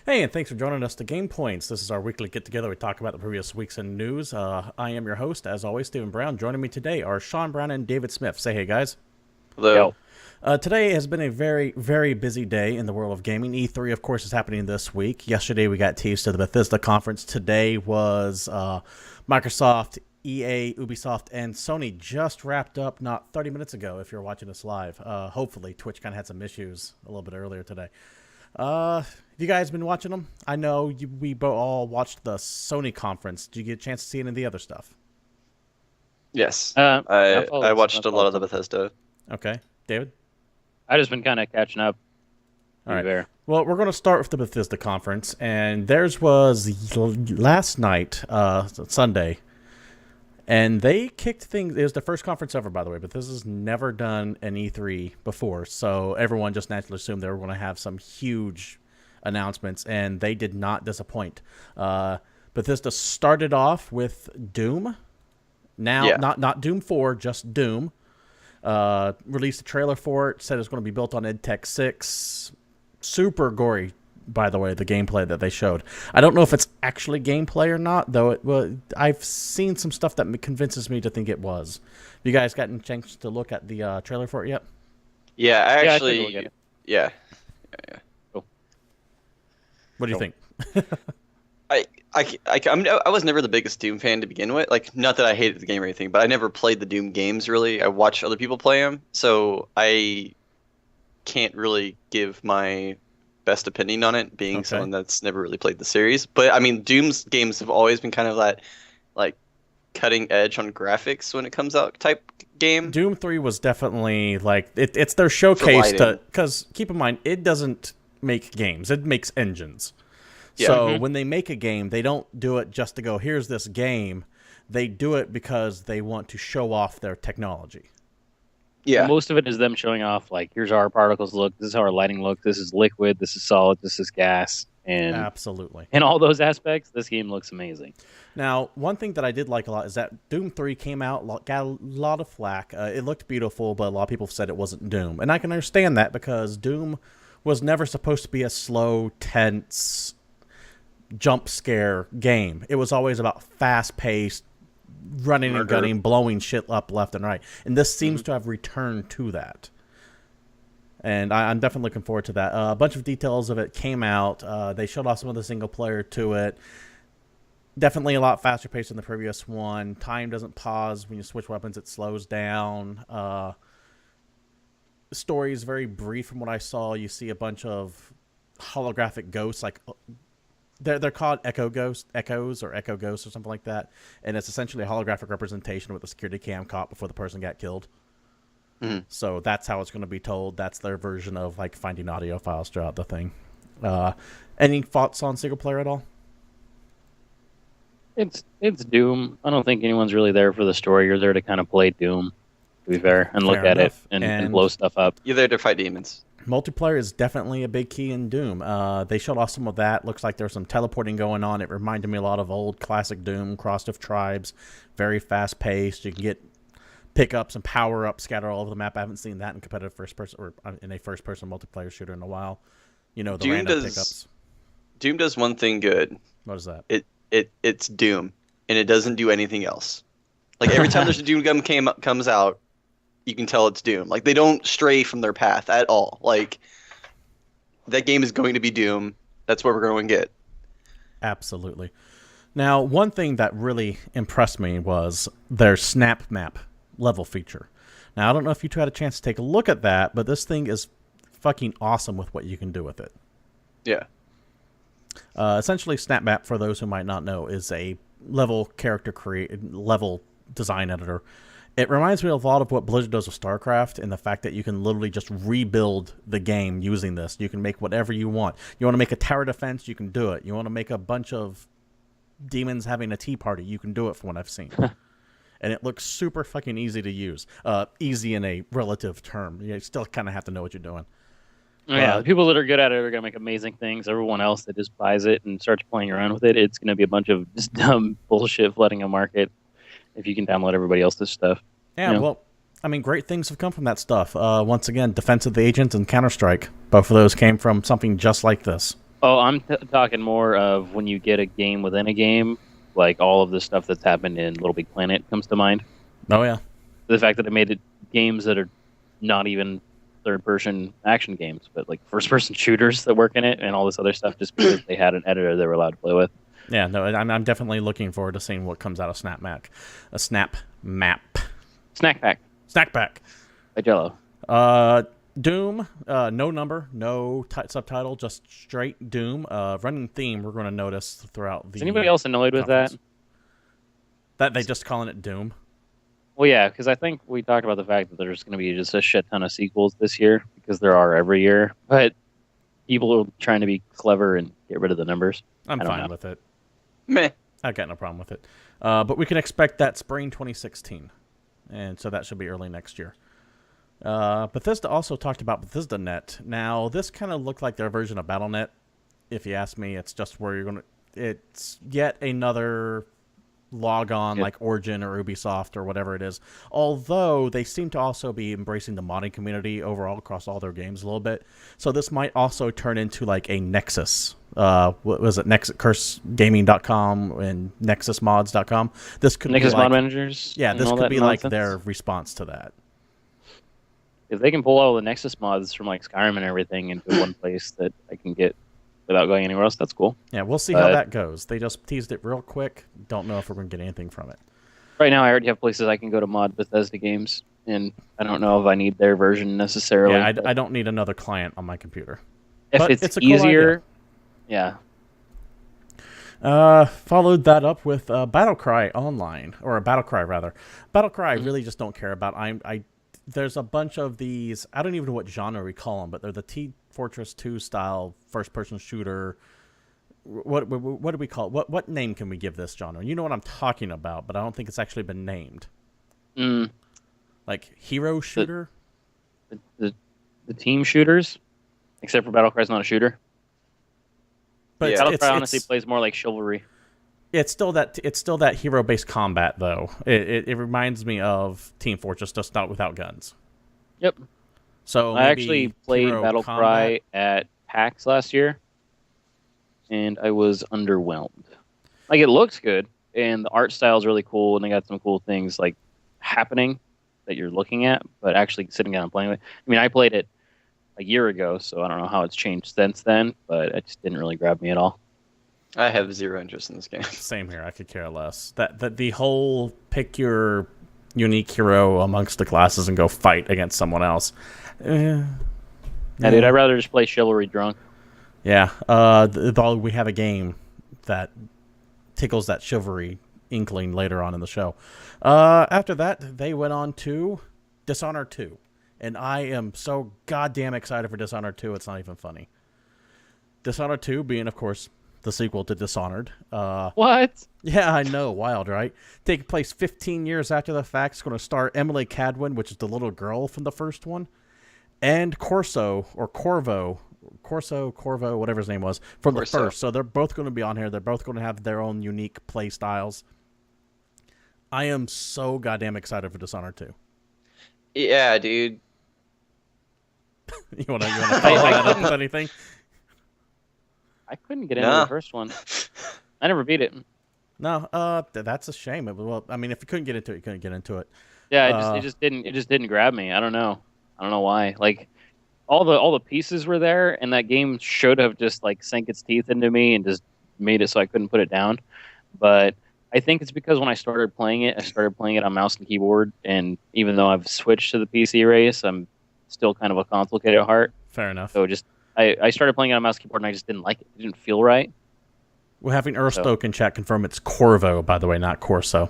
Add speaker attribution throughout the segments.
Speaker 1: Hey, and thanks for joining us to GamePoints. This is our weekly get-together. We talk about the previous weeks in news. I am your host, as always, Stephen Brown. Joining me today are Sean Brown and David Smith. Say hey, guys.
Speaker 2: Yo.
Speaker 3: Hello.
Speaker 1: Today has been a very, very busy day in the world of gaming. E3, of course, is happening this week. Yesterday, we got teased to the Bethesda conference. Today was Microsoft, EA, Ubisoft, and Sony just wrapped up not 30 minutes ago, if you're watching us live. Hopefully, Twitch kind of had some issues a little bit earlier today. Have you guys been watching them? I know we all watched the Sony conference. Did you get a chance to see any of the other stuff?
Speaker 2: Yes.
Speaker 3: I
Speaker 2: I watched a lot of the
Speaker 3: followed.
Speaker 2: Bethesda.
Speaker 1: Okay. David?
Speaker 3: I just been kind of catching up.
Speaker 1: All right.
Speaker 3: There.
Speaker 1: Well, we're going to start with the Bethesda conference, and theirs was last night, Sunday, and they kicked things. It was the first conference ever, by the way, but this has never done an E3 before, so everyone just naturally assumed they were going to have some huge announcements, and they did not disappoint. Bethesda started off with Doom. Now,
Speaker 2: Yeah.
Speaker 1: not Doom 4, just Doom. Released a trailer for it, said it's going to be built on EdTech 6. Super gory, by the way, the gameplay that they showed. I don't know if it's actually gameplay or not, though. I've seen some stuff that convinces me to think it was. Have you guys gotten a chance to look at the trailer for it yet?
Speaker 2: Yeah, I
Speaker 3: Yeah, I took a
Speaker 2: actually.
Speaker 3: look at it.
Speaker 2: Yeah.
Speaker 1: What do you
Speaker 3: Cool.
Speaker 1: think?
Speaker 2: I was never the biggest Doom fan to begin with. Like, not that I hated the game or anything, but I never played the Doom games really. I watched other people play them, so I can't really give my best opinion on it, being
Speaker 1: Okay.
Speaker 2: someone that's never really played the series. But I mean, Doom's games have always been kind of that, like, cutting edge on graphics when it comes out type game.
Speaker 1: Doom 3 was definitely like it's their showcase to,
Speaker 2: lighting.
Speaker 1: because keep in mind it doesn't make games, it makes engines.
Speaker 2: Yeah.
Speaker 1: So when they make a game, they don't do it just to go, here's this game. They do it because they want to show off their technology.
Speaker 2: Yeah.
Speaker 3: Most of it is them showing off, like, here's how our particles look, this is how our lighting looks, this is liquid, this is solid, this is gas. And
Speaker 1: Absolutely.
Speaker 3: in all those aspects, this game looks amazing.
Speaker 1: Now, one thing that I did like a lot is that Doom 3 came out, got a lot of flack. It looked beautiful, but a lot of people said it wasn't Doom. And I can understand that because Doom was never supposed to be a slow, tense, jump scare game. It was always about fast-paced, running and
Speaker 2: Murder.
Speaker 1: gunning, blowing shit up left and right. And this seems to have returned to that. And I'm definitely looking forward to that. A bunch of details of it came out. They showed off some of the single player to it. Definitely a lot faster paced than the previous one. Time doesn't pause when you switch weapons; it slows down. The story is very brief from what I saw. You see a bunch of holographic ghosts, like they're called echoes or echo ghosts or something like that. And it's essentially a holographic representation with a security cam caught before the person got killed.
Speaker 2: Mhm.
Speaker 1: So that's how it's going to be told. That's their version of like finding audio files throughout the thing. Any thoughts on single player at all?
Speaker 3: It's Doom. I don't think anyone's really there for the story. You're there to kind of play Doom, to be fair, and look
Speaker 1: Fair
Speaker 3: at
Speaker 1: enough.
Speaker 3: it and
Speaker 1: And-
Speaker 3: blow stuff up.
Speaker 2: You're there to fight demons.
Speaker 1: Multiplayer is definitely a big key in Doom. They showed off some of that. Looks like there's some teleporting going on. It reminded me a lot of old classic Doom, Crossed of Tribes. Very fast paced. You can get pickups and power ups scattered all over the map. I haven't seen that in competitive first person or in a first person multiplayer shooter in a while. You know, the
Speaker 2: Doom
Speaker 1: random
Speaker 2: does-
Speaker 1: pickups.
Speaker 2: Doom does one thing good.
Speaker 1: What is that?
Speaker 2: It's Doom, and it doesn't do anything else. Like, every time there's a Doom gun comes out, you can tell it's Doom. Like, they don't stray from their path at all. Like, that game is going to be Doom. That's what we're going to get.
Speaker 1: Absolutely. Now, one thing that really impressed me was their snap map level feature. Now, I don't know if you two had a chance to take a look at that, but this thing is fucking awesome with what you can do with it.
Speaker 2: Yeah.
Speaker 1: Essentially, snap map, for those who might not know, is a level level design editor. It reminds me of a lot of what Blizzard does with StarCraft, and the fact that you can literally just rebuild the game using this. You can make whatever you want. You want to make a tower defense, you can do it. You want to make a bunch of demons having a tea party, you can do it from what I've seen. And it looks super fucking easy to use. Easy in a relative term. You still kind of have to know what you're doing.
Speaker 3: Yeah, the people that are good at it are going to make amazing things. Everyone else that just buys it and starts playing around with it, it's going to be a bunch of just dumb bullshit flooding a market if you can download everybody else's stuff.
Speaker 1: Yeah,
Speaker 3: Yeah.
Speaker 1: well, I mean, great things have come from that stuff. Once again, Defense of the Agent and Counter-Strike. Both of those came from something just like this.
Speaker 3: Oh, I'm talking more of when you get a game within a game, like all of the stuff that's happened in Little Big Planet comes to mind.
Speaker 1: Oh yeah.
Speaker 3: The fact that it made it games that are not even third-person action games, but like first-person shooters that work in it and all this other stuff, just because they had an editor they were allowed to play with.
Speaker 1: Yeah, no, I'm definitely looking forward to seeing what comes out of Snap Map. A Snap Map.
Speaker 3: Snack Pack
Speaker 1: Snack Pack.
Speaker 3: by Jello.
Speaker 1: Doom, no number, no subtitle, just straight Doom. Running theme we're going to notice throughout the.
Speaker 3: Is anybody else annoyed with that?
Speaker 1: That they just calling it Doom.
Speaker 3: Well, yeah, because I think we talked about the fact that there's going to be just a shit ton of sequels this year, because there are every year. But people are trying to be clever and get rid of the numbers.
Speaker 1: I'm fine with it.
Speaker 2: Meh.
Speaker 1: I've got no problem with it. But we can expect that spring 2016. And so that should be early next year. Bethesda also talked about Bethesda Net. Now, this kind of looked like their version of BattleNet. If you ask me, it's just where you're going to... It's yet another log on like Origin or Ubisoft or whatever it is. Although they seem to also be embracing the modding community overall across all their games a little bit. So this might also turn into like a Nexus. What was it? CurseGaming.com and NexusMods.com. This could
Speaker 3: Nexus
Speaker 1: be like,
Speaker 3: Mod Managers.
Speaker 1: Yeah, this could be like their response to that.
Speaker 3: If they can pull all the Nexus mods from like Skyrim and everything into one place that I can get without going anywhere else, that's cool.
Speaker 1: Yeah, we'll see how that goes. They just teased it real quick. Don't know if we're going to get anything from it.
Speaker 3: Right now, I already have places I can go to mod Bethesda games, and I don't know if I need their version necessarily.
Speaker 1: Yeah, I don't need another client on my computer.
Speaker 3: If
Speaker 1: but
Speaker 3: it's
Speaker 1: a cool
Speaker 3: easier, yeah.
Speaker 1: Followed that up with Battlecry Online, or Battlecry rather. Battlecry I really just don't care about. There's a bunch of these, I don't even know what genre we call them, but they're the T-Fortress 2 style first-person shooter. What do we call it? What name can we give this genre? You know what I'm talking about, but I don't think it's actually been named. Like hero shooter?
Speaker 3: The team shooters, except for Battlecry's not a shooter.
Speaker 1: But
Speaker 3: Battlecry honestly plays more like chivalry.
Speaker 1: It's still that hero-based combat, though. It reminds me of Team Fortress, just not without guns.
Speaker 3: Yep.
Speaker 1: So
Speaker 3: I actually played Battlecry at PAX last year, and I was underwhelmed. Like, it looks good, and the art style is really cool, and they got some cool things like happening that you're looking at, but actually sitting down and playing with. I mean, I played it a year ago, so I don't know how it's changed since then, but it just didn't really grab me at all.
Speaker 2: I have zero interest in this game.
Speaker 1: Same here. I could care less. That the whole pick your unique hero amongst the classes and go fight against someone else.
Speaker 3: Yeah, dude, I'd rather just play chivalry drunk.
Speaker 1: Yeah. We have a game that tickles that chivalry inkling later on in the show. After that, they went on to Dishonored 2. And I am so goddamn excited for Dishonored 2, it's not even funny. Dishonored 2 being, of course, the sequel to Dishonored.
Speaker 3: What?
Speaker 1: Yeah, I know. Wild, right? Taking place 15 years after the fact. It's going to star Emily Cadwin, which is the little girl from the first one, and Corvo, whatever his name was, from the first. So they're both going to be on here. They're both going to have their own unique play styles. I am so goddamn excited for Dishonored 2.
Speaker 2: Yeah, dude.
Speaker 1: You want to follow that up with anything?
Speaker 3: I couldn't get into the first one. I never beat it.
Speaker 1: No, that's a shame. Well, I mean, if you couldn't get into it, you couldn't get into it.
Speaker 3: Yeah, it just didn't grab me. I don't know why. Like all the pieces were there, and that game should have just like sank its teeth into me and just made it so I couldn't put it down. But I think it's because when I started playing it on mouse and keyboard, and even though I've switched to the PC race, I'm still kind of a console kid at heart.
Speaker 1: Fair enough.
Speaker 3: So I started playing it on mouse and keyboard, and I just didn't like it. It didn't feel right.
Speaker 1: We're having Earthstoke in chat confirm it's Corvo, by the way, not Corso.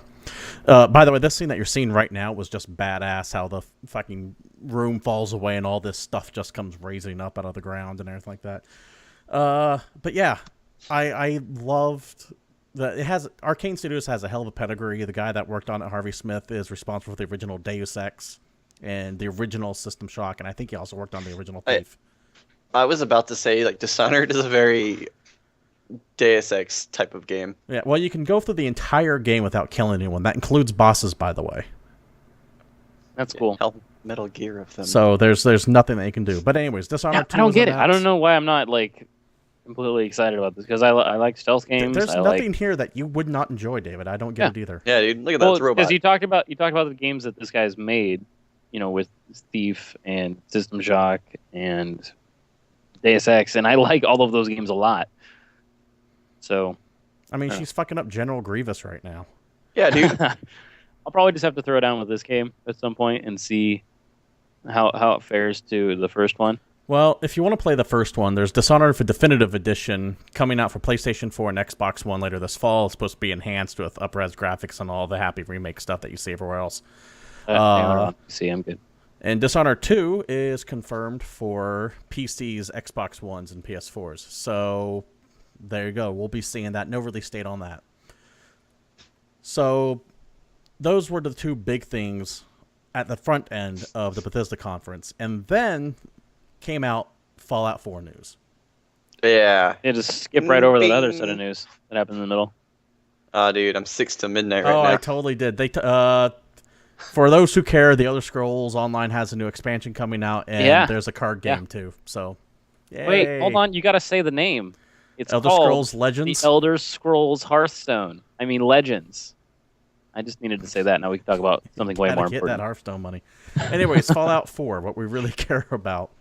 Speaker 1: By the way, this scene that you're seeing right now was just badass, how the fucking room falls away and all this stuff just comes raising up out of the ground and everything like that. But yeah, I loved... Arcane Studios has a hell of a pedigree. The guy that worked on it, Harvey Smith, is responsible for the original Deus Ex and the original System Shock, and I think he also worked on the original Thief.
Speaker 2: I was about to say, like, Dishonored is a very Deus Ex type of game.
Speaker 1: Yeah, well, you can go through the entire game without killing anyone. That includes bosses, by the way.
Speaker 3: That's cool.
Speaker 2: Metal Gear of them.
Speaker 1: So there's nothing that you can do. But anyways, Dishonored 2
Speaker 3: I don't get it. I don't know why I'm not like completely excited about this because I like stealth games.
Speaker 1: There's
Speaker 3: I
Speaker 1: nothing here that you would not enjoy, David. I don't get it either.
Speaker 2: Yeah, dude, look at that.
Speaker 3: Well,
Speaker 2: It's a robot.
Speaker 3: because you talked about the games that this guy's made, with Thief and System Shock and Deus Ex, and I like all of those games a lot. So,
Speaker 1: I mean, she's fucking up General Grievous right now.
Speaker 2: Yeah, dude.
Speaker 3: I'll probably just have to throw down with this game at some point and see how it fares to the first one.
Speaker 1: Well, if you want to play the first one, there's Dishonored for Definitive Edition coming out for PlayStation 4 and Xbox One later this fall. It's supposed to be enhanced with up-res graphics and all the happy remake stuff that you see everywhere else.
Speaker 3: See, I'm good.
Speaker 1: And Dishonored 2 is confirmed for PCs, Xbox Ones, and PS4s. So there you go. We'll be seeing that. No release date on that. So those were the two big things at the front end of the Bethesda conference. And then came out Fallout 4 news.
Speaker 2: Yeah.
Speaker 3: Yeah, just skip right over that other set of news that happened in the middle.
Speaker 2: Dude, I'm 6 to midnight right
Speaker 1: now.
Speaker 2: now.
Speaker 1: I totally did. For those who care, The Elder Scrolls Online has a new expansion coming out, and there's a card game too. So, yay.
Speaker 3: Wait, hold on. You got to say the name. It's
Speaker 1: Elder
Speaker 3: called
Speaker 1: Scrolls Legends.
Speaker 3: The Elder Scrolls Hearthstone. I mean, Legends. I just needed to say that. Now we can talk about something way more
Speaker 1: get
Speaker 3: important.
Speaker 1: That Hearthstone money. Anyways, Fallout 4, what we really care about.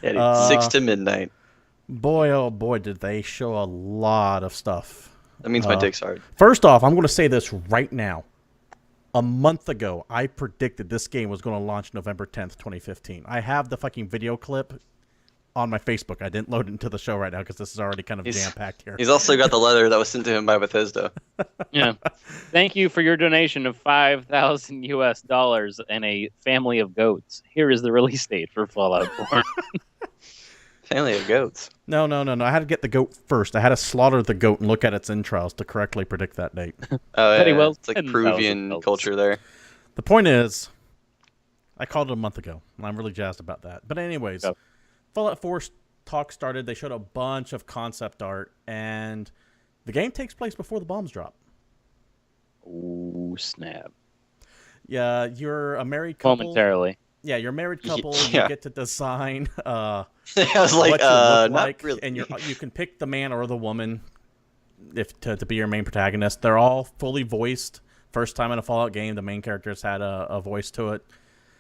Speaker 2: Yeah, dude, 6 to midnight.
Speaker 1: Boy, oh boy, did they show a lot of stuff.
Speaker 2: That means my dick's hard.
Speaker 1: First off, I'm going to say this right now. A month ago, I predicted this game was going to launch November 10th, 2015. I have the fucking video clip on my Facebook. I didn't load it into the show right now because this is already kind of jam-packed here.
Speaker 2: He's also got the letter that was sent to him by Bethesda.
Speaker 3: Yeah. Thank you for your donation of $5,000 US and a family of goats. Here is the release date for Fallout 4.
Speaker 2: Family of goats.
Speaker 1: No. I had to get the goat first. I had to slaughter the goat and look at its entrails to correctly predict that date.
Speaker 2: Oh, yeah.
Speaker 3: Well,
Speaker 2: it's like Peruvian culture there.
Speaker 1: The point is, I called it a month ago, and I'm really jazzed about that. But anyways, Fallout 4 talk started. They showed a bunch of concept art, and the game takes place before the bombs drop.
Speaker 3: Ooh, snap.
Speaker 1: Yeah, you're a married couple.
Speaker 3: Momentarily.
Speaker 1: Yeah, you're a married couple.
Speaker 2: Yeah.
Speaker 1: You get to design
Speaker 2: I was like,
Speaker 1: what you look like,
Speaker 2: not really.
Speaker 1: and you can pick the man or the woman to be your main protagonist. They're all fully voiced. First time in a Fallout game, the main characters had a voice to it.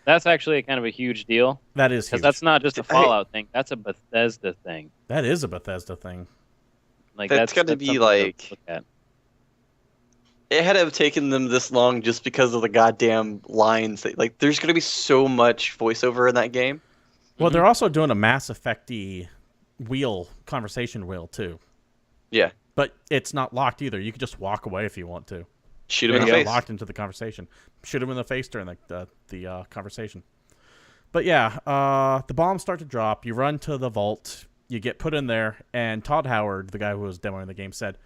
Speaker 3: That's actually kind of a huge deal.
Speaker 1: That is huge.
Speaker 3: Because that's not just a Fallout thing. That's a Bethesda thing.
Speaker 1: That is a Bethesda thing.
Speaker 3: Like
Speaker 2: that's got to be like. It had to have taken them this long just because of the goddamn lines. Like, there's going to be so much voiceover in that game.
Speaker 1: Well, they're also doing a Mass Effect-y conversation wheel, too.
Speaker 2: Yeah.
Speaker 1: But it's not locked either. You can just walk away if you want to.
Speaker 2: Shoot him in the face.
Speaker 1: Locked into the conversation. Shoot him in the face during the conversation. But yeah, the bombs start to drop. You run to the vault. You get put in there. And Todd Howard, the guy who was demoing the game, said,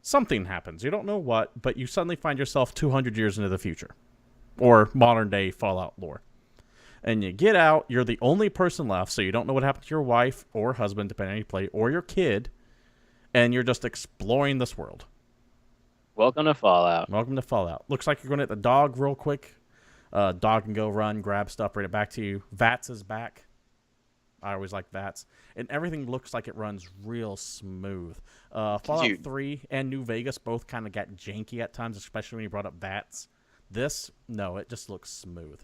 Speaker 1: something happens. You don't know what, but you suddenly find yourself 200 years into the future. Or modern-day Fallout lore. And you get out. You're the only person left, so you don't know what happened to your wife or husband, depending on how you play, or your kid. And you're just exploring this world.
Speaker 3: Welcome to Fallout.
Speaker 1: Welcome to Fallout. Looks like you're going to hit the dog real quick. Dog can go run, grab stuff, bring it back to you. VATS is back. I always like VATS. And everything looks like it runs real smooth. Fallout 3 and New Vegas both kind of got janky at times, especially when you brought up VATS. This, no, it just looks smooth.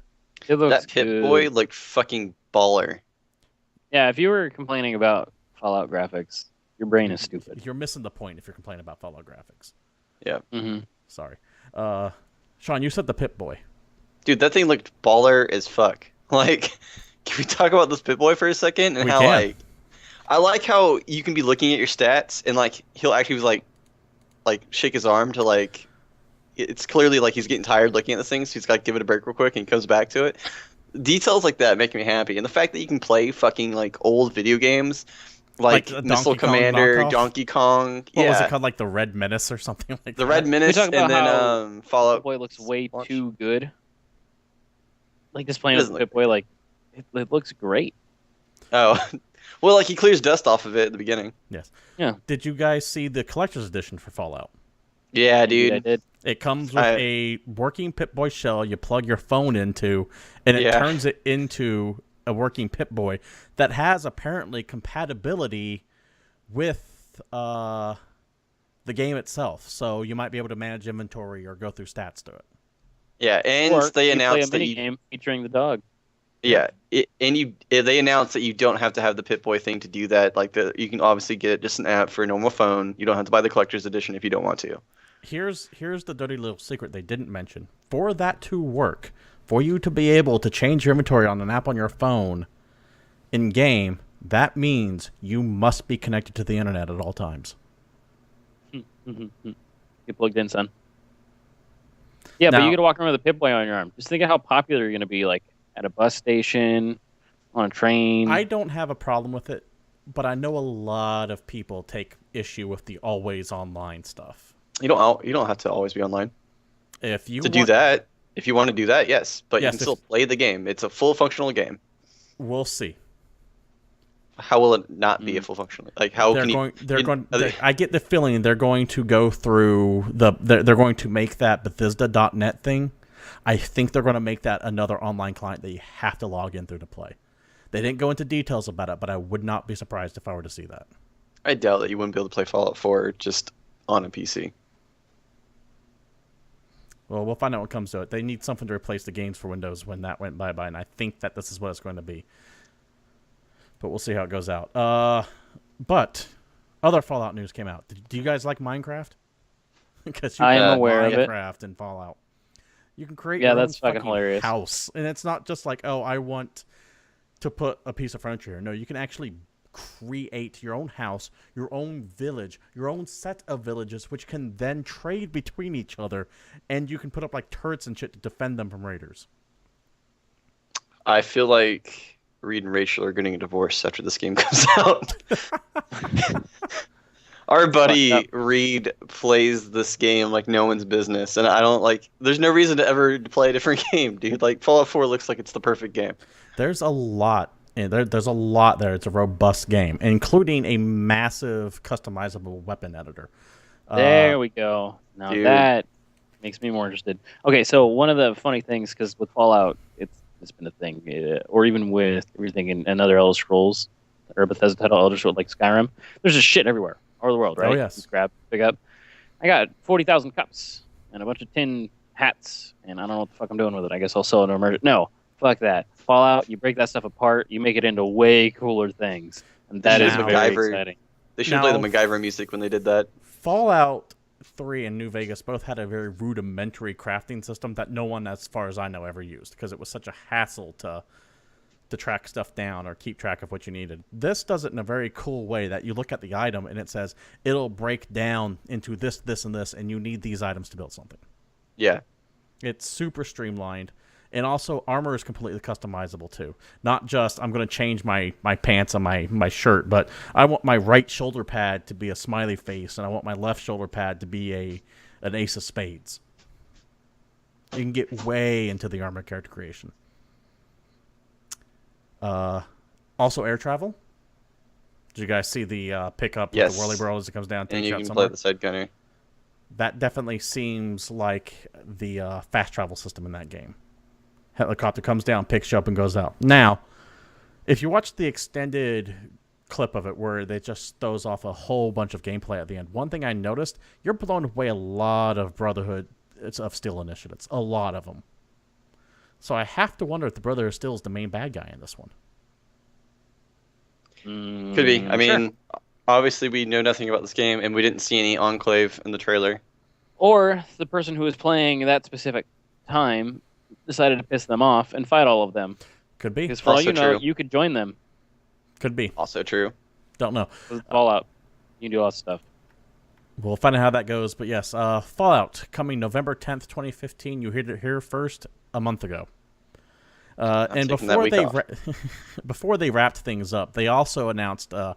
Speaker 3: It looks
Speaker 2: that Pip-Boy looked fucking baller.
Speaker 3: Yeah, if you were complaining about Fallout graphics, your brain is stupid.
Speaker 1: You're missing the point if you're complaining about Fallout graphics.
Speaker 2: Yeah.
Speaker 3: Mm-hmm.
Speaker 1: Sorry. Sean, you said the Pip-Boy.
Speaker 2: Dude, that thing looked baller as fuck. Like, can we talk about this Pip-Boy for a second? And I like how you can be looking at your stats and like he'll actually like shake his arm to like it's clearly like he's getting tired looking at this thing, so he's got to give it a break real quick and he comes back to it. Details like that make me happy, and the fact that you can play fucking like old video games like Missile Commander, Donkey Kong.
Speaker 1: What was it called? Like the Red Menace or something like that?
Speaker 2: The Red Menace, and then Fallout.
Speaker 3: Pip-Boy looks way too good. Like just playing with Pip-Boy, like it looks great.
Speaker 2: Oh. Well, like he clears dust off of it at the beginning.
Speaker 1: Yes.
Speaker 3: Yeah.
Speaker 1: Did you guys see the collector's edition for Fallout?
Speaker 2: Yeah, dude.
Speaker 3: I did.
Speaker 1: It comes with a working Pip-Boy shell you plug your phone into, and it turns it into a working Pip-Boy that has apparently compatibility with the game itself, so you might be able to manage inventory or go through stats to it.
Speaker 2: Yeah, and
Speaker 3: Or
Speaker 2: they
Speaker 3: you play a
Speaker 2: announced that
Speaker 3: mini
Speaker 2: you
Speaker 3: game featuring the dog.
Speaker 2: yeah, they announced that you don't have to have the Pip-Boy thing to do that. Like you can obviously get just an app for a normal phone. You don't have to buy the collector's edition if you don't want to.
Speaker 1: Here's the dirty little secret they didn't mention. For that to work, for you to be able to change your inventory on an app on your phone in game, that means you must be connected to the internet at all times.
Speaker 3: Get plugged in, son. Yeah, but
Speaker 1: Now-
Speaker 3: you get to walk around with a Pip-Boy on your arm. Just think of how popular you're going to be, like at a bus station, on a train.
Speaker 1: I don't have a problem with it, but I know a lot of people take issue with the always online stuff.
Speaker 2: You don't have to always be online
Speaker 1: If you
Speaker 2: do that. If you want to do that, yes, but
Speaker 1: Yes,
Speaker 2: you can still play the game. It's a full functional game.
Speaker 1: we'll see.
Speaker 2: How will it not be a full functional? Like how
Speaker 1: They're
Speaker 2: can
Speaker 1: going.
Speaker 2: you?
Speaker 1: They're going. I get the feeling they're going to go through They're going to make that Bethesda.net thing. I think they're going to make that another online client that you have to log in through to play. They didn't go into details about it, but I would not be surprised if I were to see that.
Speaker 2: I doubt that you wouldn't be able to play Fallout 4 just on a PC.
Speaker 1: Well, we'll find out what comes to it. They need something to replace the games for Windows when that went bye-bye, and I think that this is what it's going to be. But we'll see how it goes out. But other Fallout news came out. Do you guys like Minecraft? Because
Speaker 3: I am aware of it.
Speaker 1: Minecraft and Fallout. You can create
Speaker 3: Yeah,
Speaker 1: your
Speaker 3: that's
Speaker 1: own
Speaker 3: fucking hilarious.
Speaker 1: house, and it's not just like, oh, I want to put a piece of furniture here. No, you can actually create your own house, your own village, your own set of villages, which can then trade between each other, and you can put up like turrets and shit to defend them from raiders.
Speaker 2: I feel like Reed and Rachel are getting a divorce after this game comes out. Our buddy Reed plays this game like no one's business, and I don't like. There's no reason to ever play a different game, dude. Like Fallout 4 looks like it's the perfect game.
Speaker 1: There's a lot. There's a lot there. It's a robust game, including a massive customizable weapon editor.
Speaker 3: There we go. Now
Speaker 2: Dude.
Speaker 3: that makes me more interested. Okay, so one of the funny things, because with Fallout, it's been a thing, or even with everything in another Elder Scrolls, or Bethesda title Elder Scrolls like Skyrim, there's just shit everywhere, all over the world, right?
Speaker 1: Oh, yes.
Speaker 3: Just grab, pick up. I got 40,000 cups and a bunch of tin hats, and I don't know what the fuck I'm doing with it. I guess I'll sell it to emergent. No, fuck that. Fallout, you break that stuff apart, you make it into way cooler things, and that is
Speaker 1: Now-
Speaker 3: very
Speaker 2: MacGyver.
Speaker 3: exciting.
Speaker 2: They should play the
Speaker 1: Now-
Speaker 2: MacGyver music when they did that.
Speaker 1: Fallout 3 and New Vegas both had a very rudimentary crafting system that no one, as far as I know, ever used because it was such a hassle to track stuff down or keep track of what you needed. This does it in a very cool way that you look at the item and it says it'll break down into this, this, and this, and you need these items to build something.
Speaker 2: Yeah.
Speaker 1: It's super streamlined. And also, armor is completely customizable, too. Not just, I'm going to change my pants on my shirt, but I want my right shoulder pad to be a smiley face, and I want my left shoulder pad to be an ace of spades. You can get way into the armor character creation. Also, air travel. Did you guys see the pickup with
Speaker 2: Yes.
Speaker 1: the whirly world as it comes down?
Speaker 2: And
Speaker 1: takes
Speaker 2: you
Speaker 1: out
Speaker 2: can
Speaker 1: somewhere?
Speaker 2: play the side gunner.
Speaker 1: That definitely seems like the fast travel system in that game. Helicopter comes down, picks you up, and goes out. Now, if you watch the extended clip of it where they just throws off a whole bunch of gameplay at the end, one thing I noticed, you're blowing away a lot of Brotherhood of Steel initiatives. A lot of them. So I have to wonder if the Brotherhood of Steel is the main bad guy in this one.
Speaker 2: Could be. I
Speaker 3: Sure.
Speaker 2: mean, obviously we know nothing about this game, and we didn't see any Enclave in the trailer.
Speaker 3: Or the person who was playing at that specific time decided to piss them off and fight all of them.
Speaker 1: Could be.
Speaker 3: Because for all
Speaker 2: Also
Speaker 3: you know,
Speaker 2: true.
Speaker 3: you could join them
Speaker 1: Could be.
Speaker 2: Also true.
Speaker 1: Don't know.
Speaker 3: with Fallout. You can do all that stuff.
Speaker 1: We'll find out how that goes. But yes, Fallout coming November 10th, 2015. You heard it here first a month ago. And
Speaker 2: taking that
Speaker 1: before
Speaker 2: week
Speaker 1: before they wrapped things up, they also announced a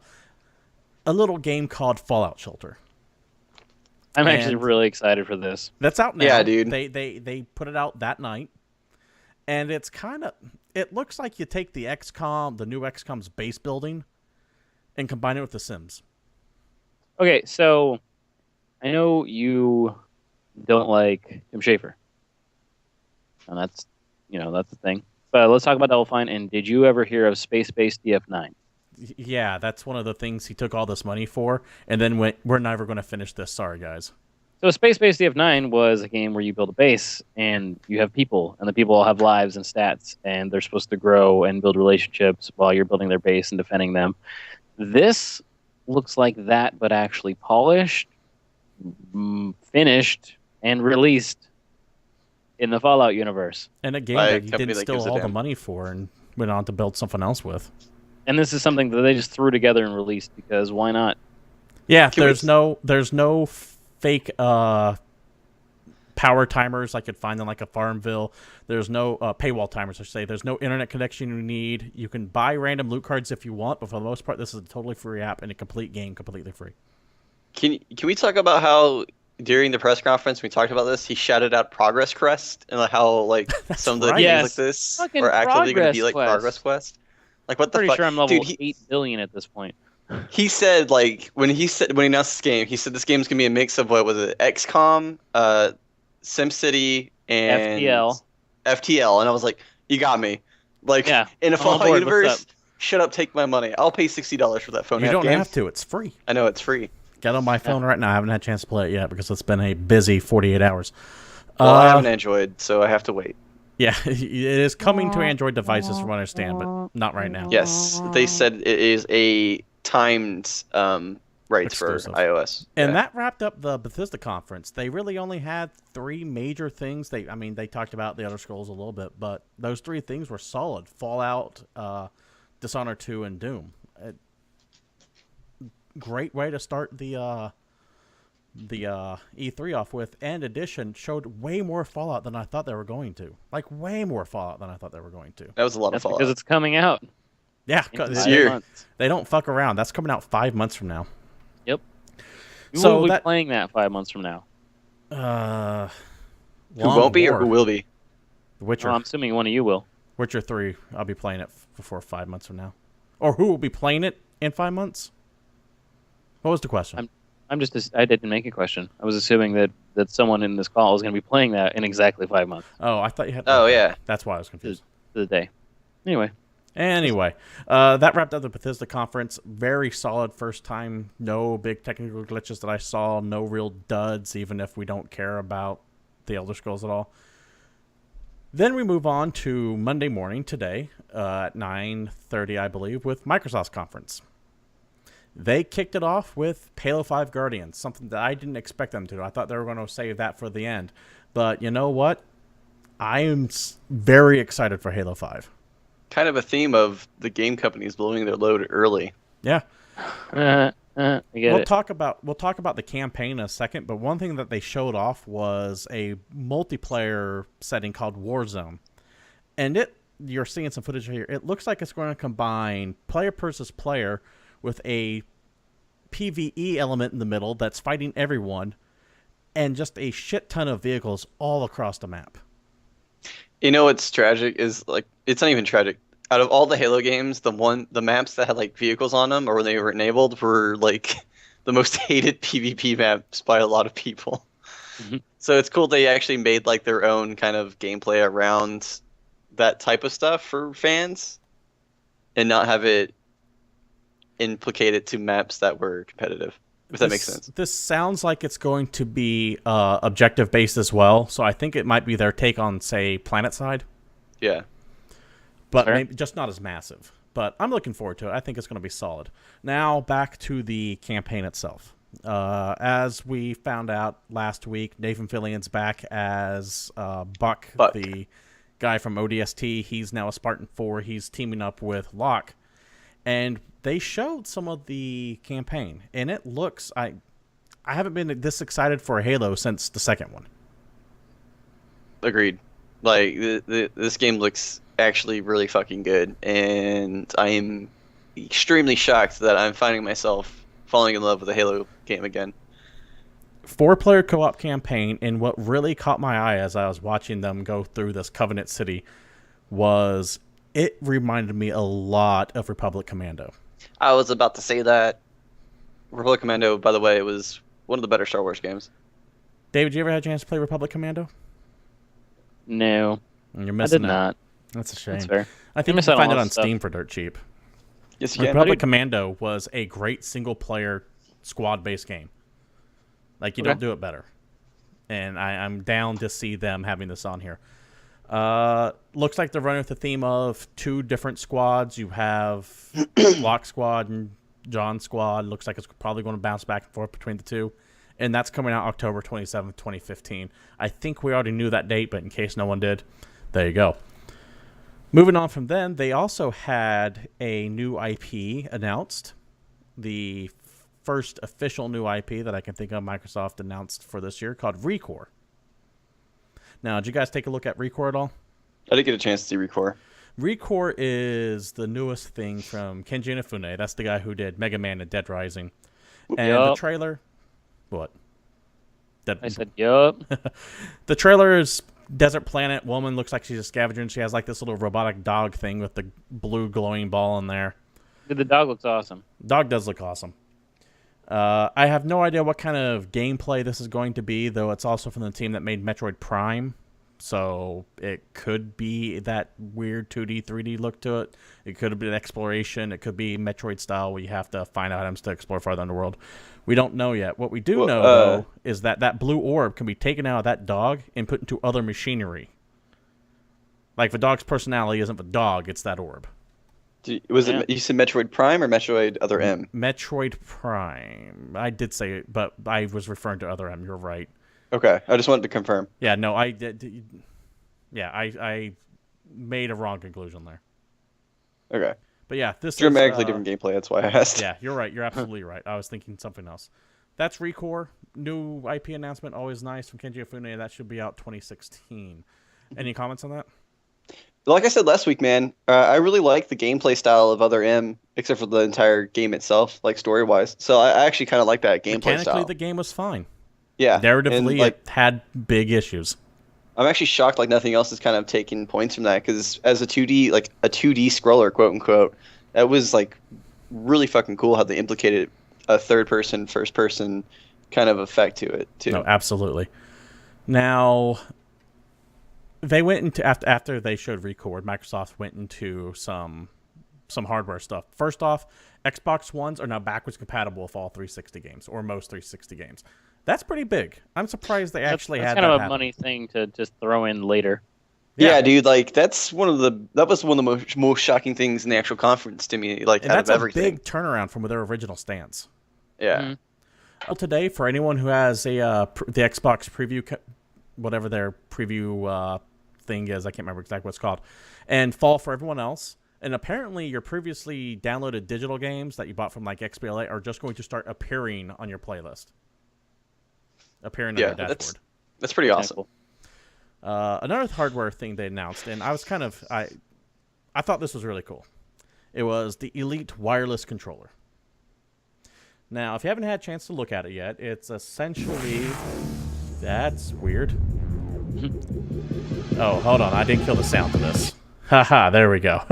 Speaker 1: little game called Fallout Shelter.
Speaker 3: I'm actually
Speaker 1: And-
Speaker 3: really excited for this.
Speaker 1: That's out now.
Speaker 2: Yeah, dude.
Speaker 1: They put it out that night, and it's it looks like you take the new XCOM's base building, and combine it with The Sims.
Speaker 3: Okay, so I know you don't like Tim Schafer, and that's the thing. But let's talk about Double Fine. And did you ever hear of Space Base DF9?
Speaker 1: Yeah, that's one of the things he took all this money for, and then went, we're never going to finish this. Sorry, guys.
Speaker 3: So Space Base DF9 was a game where you build a base and you have people, and the people all have lives and stats, and they're supposed to grow and build relationships while you're building their base and defending them. This looks like that, but actually polished, finished, and released in the Fallout universe.
Speaker 1: And a game
Speaker 2: By a
Speaker 1: that he
Speaker 2: company
Speaker 1: didn't
Speaker 2: that
Speaker 1: steal
Speaker 2: gives a
Speaker 1: all the
Speaker 2: damn.
Speaker 1: money for and went on to build something else with.
Speaker 3: And this is something that they just threw together and released because why not?
Speaker 1: Yeah,
Speaker 2: Can we-
Speaker 1: there's no fake power timers I could find in like a Farmville. There's no paywall timers, I should say. There's no internet connection you need. You can buy random loot cards if you want, but for the most part, this is a totally free app and a complete game, completely free.
Speaker 2: Can we talk about how during the press conference we talked about this? He shouted out Progress Quest and how like some of the
Speaker 1: right.
Speaker 2: games
Speaker 3: Yes.
Speaker 2: like this
Speaker 3: Fucking
Speaker 2: are actually going to be
Speaker 3: Progress
Speaker 2: like
Speaker 3: Quest.
Speaker 2: Progress Quest. Like what the
Speaker 3: Pretty
Speaker 2: fuck?
Speaker 3: sure I'm level
Speaker 2: Dude,
Speaker 3: 8 billion at this point.
Speaker 2: he said like when he announced this game, he said this game's gonna be a mix of what was it, XCOM, SimCity, and FTL, and I was like, you got me. Like
Speaker 3: Yeah,
Speaker 2: in a
Speaker 3: I'm on
Speaker 2: Fallout
Speaker 3: board. What's
Speaker 2: universe,
Speaker 3: up?
Speaker 2: shut up, take my money. I'll pay $60 for that phone.
Speaker 1: You
Speaker 2: app
Speaker 1: don't
Speaker 2: game.
Speaker 1: have to. It's free.
Speaker 2: I know it's free.
Speaker 1: Got it on my phone right now. I haven't had a chance to play it yet because it's been a busy 48 hours.
Speaker 2: Well, I have an Android, so I have to wait.
Speaker 1: Yeah, it is coming to Android devices from what I understand, but not right now.
Speaker 2: Yes, they said it is a timed rights
Speaker 1: Exclusive.
Speaker 2: for iOS.
Speaker 1: And
Speaker 2: Yeah.
Speaker 1: that wrapped up the Bethesda conference. They really only had 3 major things. They talked about the Elder Scrolls a little bit, but those 3 things were solid. Fallout, Dishonored 2, and Doom. Great way to start the E3 off with, and addition showed way more Fallout than I thought they were going to. Like way more Fallout than I thought they were going to.
Speaker 2: That was a lot
Speaker 3: That's
Speaker 2: of Fallout.
Speaker 3: because it's coming out
Speaker 1: Yeah,
Speaker 3: in
Speaker 2: This
Speaker 3: 5
Speaker 2: year.
Speaker 3: months.
Speaker 1: they don't fuck around. That's coming out 5 months from now.
Speaker 3: Yep. You
Speaker 1: So
Speaker 3: will be
Speaker 1: that-
Speaker 3: playing that 5 months from now.
Speaker 2: Who won't be or who will be?
Speaker 1: Witcher.
Speaker 3: Well, I'm assuming one of you will.
Speaker 1: Witcher 3, I'll be playing it before 5 months from now. Or who will be playing it in 5 months? What was the question?
Speaker 3: I didn't make a question. I was assuming that someone in this call is going to be playing that in exactly 5 months
Speaker 1: Oh, I thought you had...
Speaker 2: Oh,
Speaker 1: okay.
Speaker 2: yeah.
Speaker 1: That's why I was confused.
Speaker 3: to the day. Anyway,
Speaker 1: That wrapped up the Bethesda conference. Very solid first time. No big technical glitches that I saw. No real duds, even if we don't care about the Elder Scrolls at all. Then we move on to Monday morning today at 9:30, I believe, with Microsoft's conference. They kicked it off with Halo 5 Guardians, something that I didn't expect them to. I thought they were going to save that for the end. But you know what? I am very excited for Halo 5.
Speaker 2: Kind of a theme of the game companies blowing their load early.
Speaker 1: Yeah.
Speaker 3: I get
Speaker 1: We'll
Speaker 3: it.
Speaker 1: talk about the campaign in a second, but one thing that they showed off was a multiplayer setting called Warzone. And you're seeing some footage here. It looks like it's going to combine player versus player with a PvE element in the middle that's fighting everyone, and just a shit ton of vehicles all across the map.
Speaker 2: You know what's tragic is like it's not even tragic. Out of all the Halo games, the maps that had like vehicles on them or when they were enabled were like the most hated PvP maps by a lot of people.
Speaker 3: Mhm.
Speaker 2: So it's cool they actually made like their own kind of gameplay around that type of stuff for fans and not have it implicated to maps that were competitive. If that makes sense.
Speaker 1: This sounds like it's going to be objective based as well, so I think it might be their take on, say, PlanetSide.
Speaker 2: Yeah.
Speaker 1: But
Speaker 3: Sure.
Speaker 1: maybe just not as massive. But I'm looking forward to it. I think it's going to be solid. Now, back to the campaign itself. As we found out last week, Nathan Fillion's back as Buck, the guy from ODST. He's now a Spartan 4. He's teaming up with Locke. And they showed some of the campaign. And it looks... I haven't been this excited for a Halo since the second one.
Speaker 2: Agreed. Like this game looks actually really fucking good, and I am extremely shocked that I'm finding myself falling in love with a Halo game again.
Speaker 1: 4-player co-op campaign, and what really caught my eye as I was watching them go through this Covenant City was it reminded me a lot of Republic Commando.
Speaker 2: I was about to say that. Republic Commando, by the way, was one of the better Star Wars games.
Speaker 1: David, you ever had a chance to play Republic Commando?
Speaker 3: No,
Speaker 1: You're
Speaker 3: I
Speaker 1: missing
Speaker 3: did
Speaker 1: out.
Speaker 3: not.
Speaker 1: That's a shame.
Speaker 3: That's fair.
Speaker 1: I think you
Speaker 3: miss
Speaker 1: can
Speaker 3: out on
Speaker 1: find
Speaker 3: a
Speaker 1: it
Speaker 3: lot
Speaker 1: on
Speaker 3: of stuff.
Speaker 1: Steam for dirt cheap.
Speaker 2: Yes, you can.
Speaker 1: Republic Commando was a great single-player squad-based game. Like, you don't do it better. And I'm down to see them having this on here. Looks like they're running with the theme of 2 different squads. You have Block Squad and John Squad. Looks like it's probably going to bounce back and forth between the 2. And that's coming out October 27th, 2015. I think we already knew that date, but in case no one did, there you go. Moving on from then, they also had a new IP announced. The first official new IP that I can think of Microsoft announced for this year, called ReCore. Now, did you guys take a look at ReCore at all?
Speaker 2: I didn't get a chance to see ReCore.
Speaker 1: ReCore is the newest thing from Kenji Inafune. That's the guy who did Mega Man and Dead Rising. And the trailer... What?
Speaker 3: I said, yup.
Speaker 1: The trailer is desert planet. Woman looks like she's a scavenger, and she has like this little robotic dog thing with the blue glowing ball in there.
Speaker 3: Dude, the dog looks awesome.
Speaker 1: Dog does look awesome. I have no idea what kind of gameplay this is going to be, though it's also from the team that made Metroid Prime. So it could be that weird 2D, 3D look to it. It could be an exploration. It could be Metroid style where you have to find items to explore farther in the world. We don't know yet. What we do know, though, is that that blue orb can be taken out of that dog and put into other machinery. Like, the dog's personality isn't the dog, it's that orb.
Speaker 2: It you said Metroid Prime or Metroid Other M?
Speaker 1: Metroid Prime. I did say it, but I was referring to Other M. You're right.
Speaker 2: Okay, I just wanted to confirm.
Speaker 1: Yeah, no, I did. Yeah, I made a wrong conclusion there.
Speaker 2: Okay.
Speaker 1: But yeah, this
Speaker 2: dramatically
Speaker 1: is
Speaker 2: different gameplay. That's why I asked.
Speaker 1: Yeah, you're right. You're absolutely right. I was thinking something else. That's ReCore. New IP announcement, always nice from Kenji Inafune. That should be out 2016. Any comments on that?
Speaker 2: Like I said last week, man, I really like the gameplay style of Other M, except for the entire game itself, like story-wise. So I actually kind of like that gameplay style.
Speaker 1: Mechanically, the game was fine.
Speaker 2: Yeah.
Speaker 1: Narratively, it had big issues.
Speaker 2: I'm actually shocked like nothing else is kind of taking points from that, because as a 2D, like a 2D scroller, quote unquote, that was like really fucking cool how they implicated a third person, first person kind of effect to it too.
Speaker 1: No, absolutely. Now, they went into after they showed ReCore, Microsoft went into some hardware stuff. First off, Xbox Ones are now backwards compatible with all 360 games, or most 360 games. That's pretty big. I'm surprised they actually had that.
Speaker 3: That's kind of a
Speaker 1: happen.
Speaker 3: money thing to just throw in later.
Speaker 2: Yeah, dude, like that was one of the most shocking things in the actual conference to me. Like,
Speaker 1: and
Speaker 2: out
Speaker 1: that's
Speaker 2: of everything.
Speaker 1: a big turnaround from their original stance.
Speaker 2: Yeah.
Speaker 3: Mm-hmm.
Speaker 1: Well, today, for anyone who has the Xbox preview, whatever their preview thing is, I can't remember exactly what it's called, and fall for everyone else. And apparently, your previously downloaded digital games that you bought from like XBLA are just going to start appearing on your playlist. Appearing on your dashboard.
Speaker 2: That's pretty awesome.
Speaker 3: Cool.
Speaker 1: Another hardware thing they announced, and I was I thought this was really cool. It was the Elite Wireless Controller. Now, if you haven't had a chance to look at it yet, it's essentially... That's weird. Oh, hold on. I didn't kill the sound to this. Haha, there we go.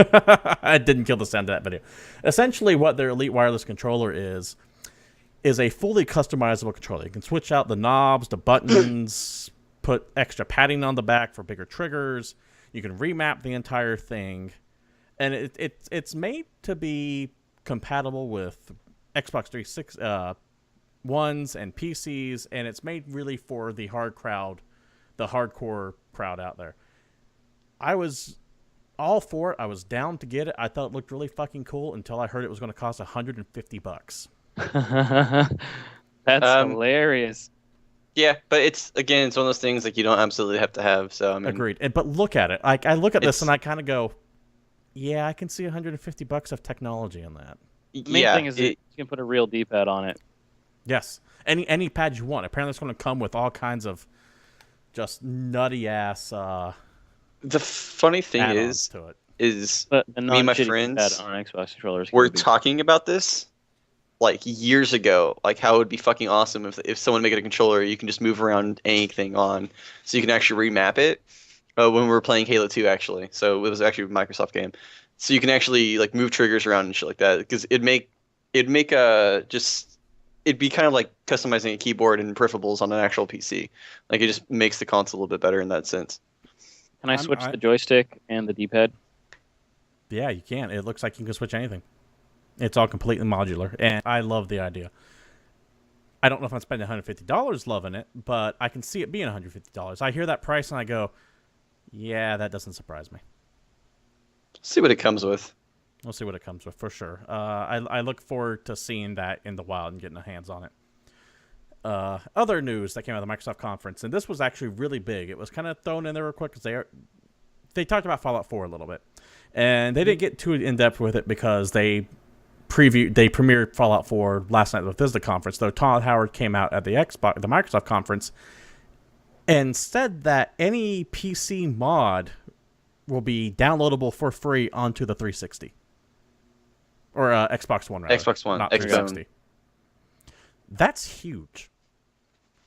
Speaker 1: I didn't kill the sound to that video. Essentially, what their Elite Wireless Controller is a fully customizable controller. You can switch out the knobs, the buttons, put extra padding on the back for bigger triggers. You can remap the entire thing. And it's made to be compatible with Xbox 360 ones and PCs, and it's made really for the hardcore crowd out there. I was all for it. I was down to get it. I thought it looked really fucking cool until I heard it was going to cost $150.
Speaker 3: That's hilarious.
Speaker 2: Yeah, but it's one of those things like you don't absolutely have to have. So I mean,
Speaker 1: agreed. But look at it. I look at this and I kind of go, yeah, I can see $150 of technology in that.
Speaker 3: The main thing is you can put a real D-pad on it.
Speaker 1: Yes, any pad you want. Apparently, it's going to come with all kinds of just nutty ass.
Speaker 2: The funny thing is me and my friends
Speaker 3: on Xbox controllers
Speaker 2: were talking about this like years ago, like how it would be fucking awesome if someone made a controller you can just move around anything on, so you can actually remap it. When we were playing Halo 2, actually, so it was actually a Microsoft game, so you can actually like move triggers around and shit like that, because it'd be kind of like customizing a keyboard and peripherals on an actual PC. Like, it just makes the console a little bit better in that sense.
Speaker 3: Can I switch the joystick and the D-pad?
Speaker 1: Yeah, you can. It looks like you can switch anything. It's all completely modular, and I love the idea. I don't know if I'm spending $150 loving it, but I can see it being $150. I hear that price and I go, yeah, that doesn't surprise me.
Speaker 2: See what it comes with.
Speaker 1: We'll see what it comes with for sure. I look forward to seeing that in the wild and getting a hands on it. Other news that came out of the Microsoft conference, and this was actually really big. It was kind of thrown in there real quick because they talked about Fallout 4 a little bit, and they didn't get too in depth with it because they premiered Fallout 4 last night at the Bethesda conference. Though Todd Howard came out at the Microsoft conference and said that any PC mod will be downloadable for free onto the 360 or Xbox One, rather.
Speaker 2: Xbox One,
Speaker 1: not
Speaker 2: Xbox.
Speaker 1: 360. That's huge.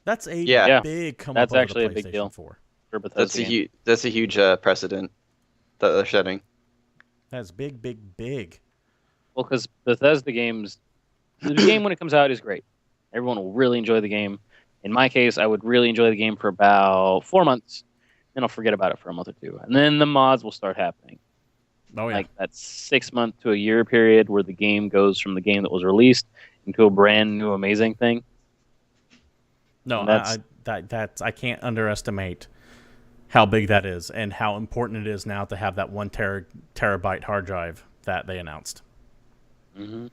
Speaker 1: That's a big come
Speaker 3: That's
Speaker 1: up over
Speaker 3: actually
Speaker 1: the
Speaker 3: a big
Speaker 1: PlayStation
Speaker 3: deal.
Speaker 1: 4.
Speaker 3: For Bethesda
Speaker 2: That's a huge precedent that they're setting.
Speaker 1: That's big, big, big.
Speaker 3: Well, because Bethesda games, the game when it comes out is great. Everyone will really enjoy the game. In my case, I would really enjoy the game for about 4 months, then I'll forget about it for a month or two, and then the mods will start happening.
Speaker 1: Oh yeah.
Speaker 3: Like that 6 month to a year period where the game goes from the game that was released into a brand new amazing thing.
Speaker 1: No, I can't underestimate how big that is and how important it is now to have that 1 terabyte hard drive that they announced.
Speaker 3: Mm-hmm.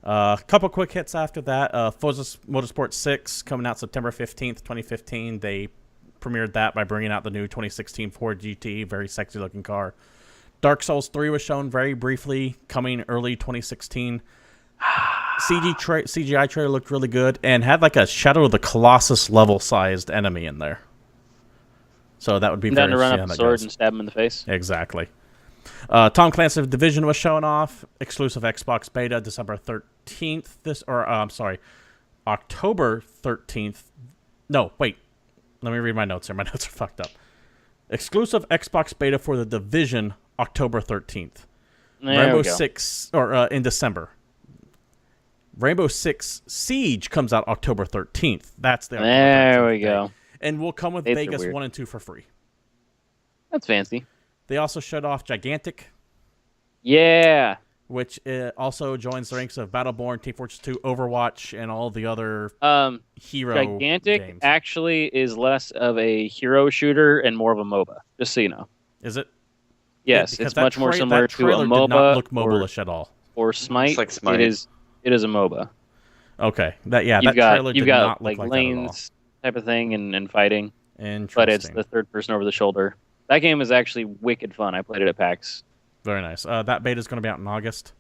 Speaker 1: A couple quick hits after that. Forza Motorsport 6 coming out September 15th, 2015. They premiered that by bringing out the new 2016 Ford GT, very sexy looking car. Dark Souls 3 was shown very briefly, coming early 2016. CGI trailer looked really good and had like a Shadow of the Colossus level sized enemy in there. So that would be very
Speaker 3: to run
Speaker 1: interesting.
Speaker 3: up a sword and stab him in the face.
Speaker 1: Exactly. Tom Clancy's Division was shown off. Exclusive Xbox beta December 13th. October 13th. No, wait. Let me read my notes here. My notes are fucked up. Exclusive Xbox beta for the Division October 13th. Rainbow Six in December. Rainbow Six Siege comes out October 13th. That's the October 13th
Speaker 3: There we
Speaker 1: day.
Speaker 3: go.
Speaker 1: And will come with
Speaker 3: Dates
Speaker 1: Vegas
Speaker 3: are weird.
Speaker 1: 1 and 2 for free.
Speaker 3: That's fancy.
Speaker 1: They also showed off Gigantic,
Speaker 3: Yeah.
Speaker 1: which also joins the ranks of Battleborn, Team Fortress 2, Overwatch, and all the other hero
Speaker 3: Gigantic
Speaker 1: games.
Speaker 3: actually is less of a hero shooter and more of a MOBA. Just so you know.
Speaker 1: Is it?
Speaker 3: Yes,
Speaker 1: Because
Speaker 3: it's much more similar
Speaker 1: that
Speaker 3: to a
Speaker 1: trailer did not
Speaker 3: MOBA
Speaker 1: look mobile-ish at all.
Speaker 3: or Smite.
Speaker 2: It's like Smite.
Speaker 3: It is a MOBA.
Speaker 1: Okay. That
Speaker 3: You've
Speaker 1: trailer did
Speaker 3: got
Speaker 1: not look
Speaker 3: like
Speaker 1: like that at all.
Speaker 3: lanes type of thing and fighting,
Speaker 1: Interesting.
Speaker 3: but it's the third person over the shoulder. That game is actually wicked fun. I played it at PAX.
Speaker 1: Very nice. That beta is going to be out in August.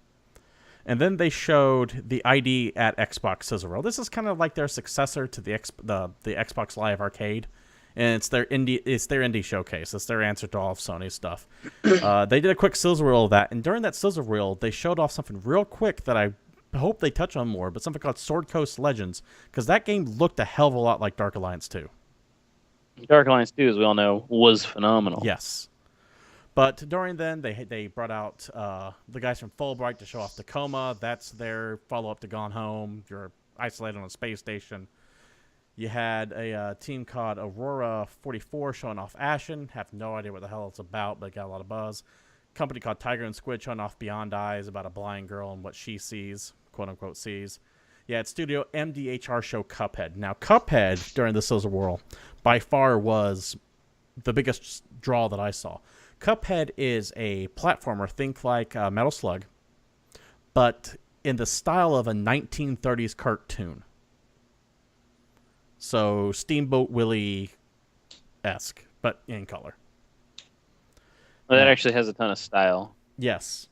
Speaker 1: And then they showed the ID at Xbox Sizzle Reel. This is kind of like their successor to the Xbox Live Arcade, and it's their indie showcase. It's their answer to all of Sony's stuff. They did a quick Sizzle Reel of that, and during that Sizzle Reel, they showed off something real quick that I hope they touch on more, but something called Sword Coast Legends, because that game looked a hell of a lot like Dark Alliance 2.
Speaker 3: Dark Alliance 2, as we all know, was phenomenal.
Speaker 1: Yes. But during then, they brought out the guys from Fulbright to show off Tacoma. That's their follow-up to Gone Home. You're isolated on a space station. You had a team called Aurora 44 showing off Ashen. Have no idea what the hell it's about, but it got a lot of buzz. Company called Tiger and Squid showing off Beyond Eyes, about a blind girl and what she sees, quote-unquote sees. Yeah, it's Studio MDHR show Cuphead. Now, Cuphead, during the Sizzle World, by far was the biggest draw that I saw. Cuphead is a platformer, think like Metal Slug, but in the style of a 1930s cartoon. So, Steamboat Willie-esque, but in color.
Speaker 3: Well, that actually has a ton of style.
Speaker 1: Yes.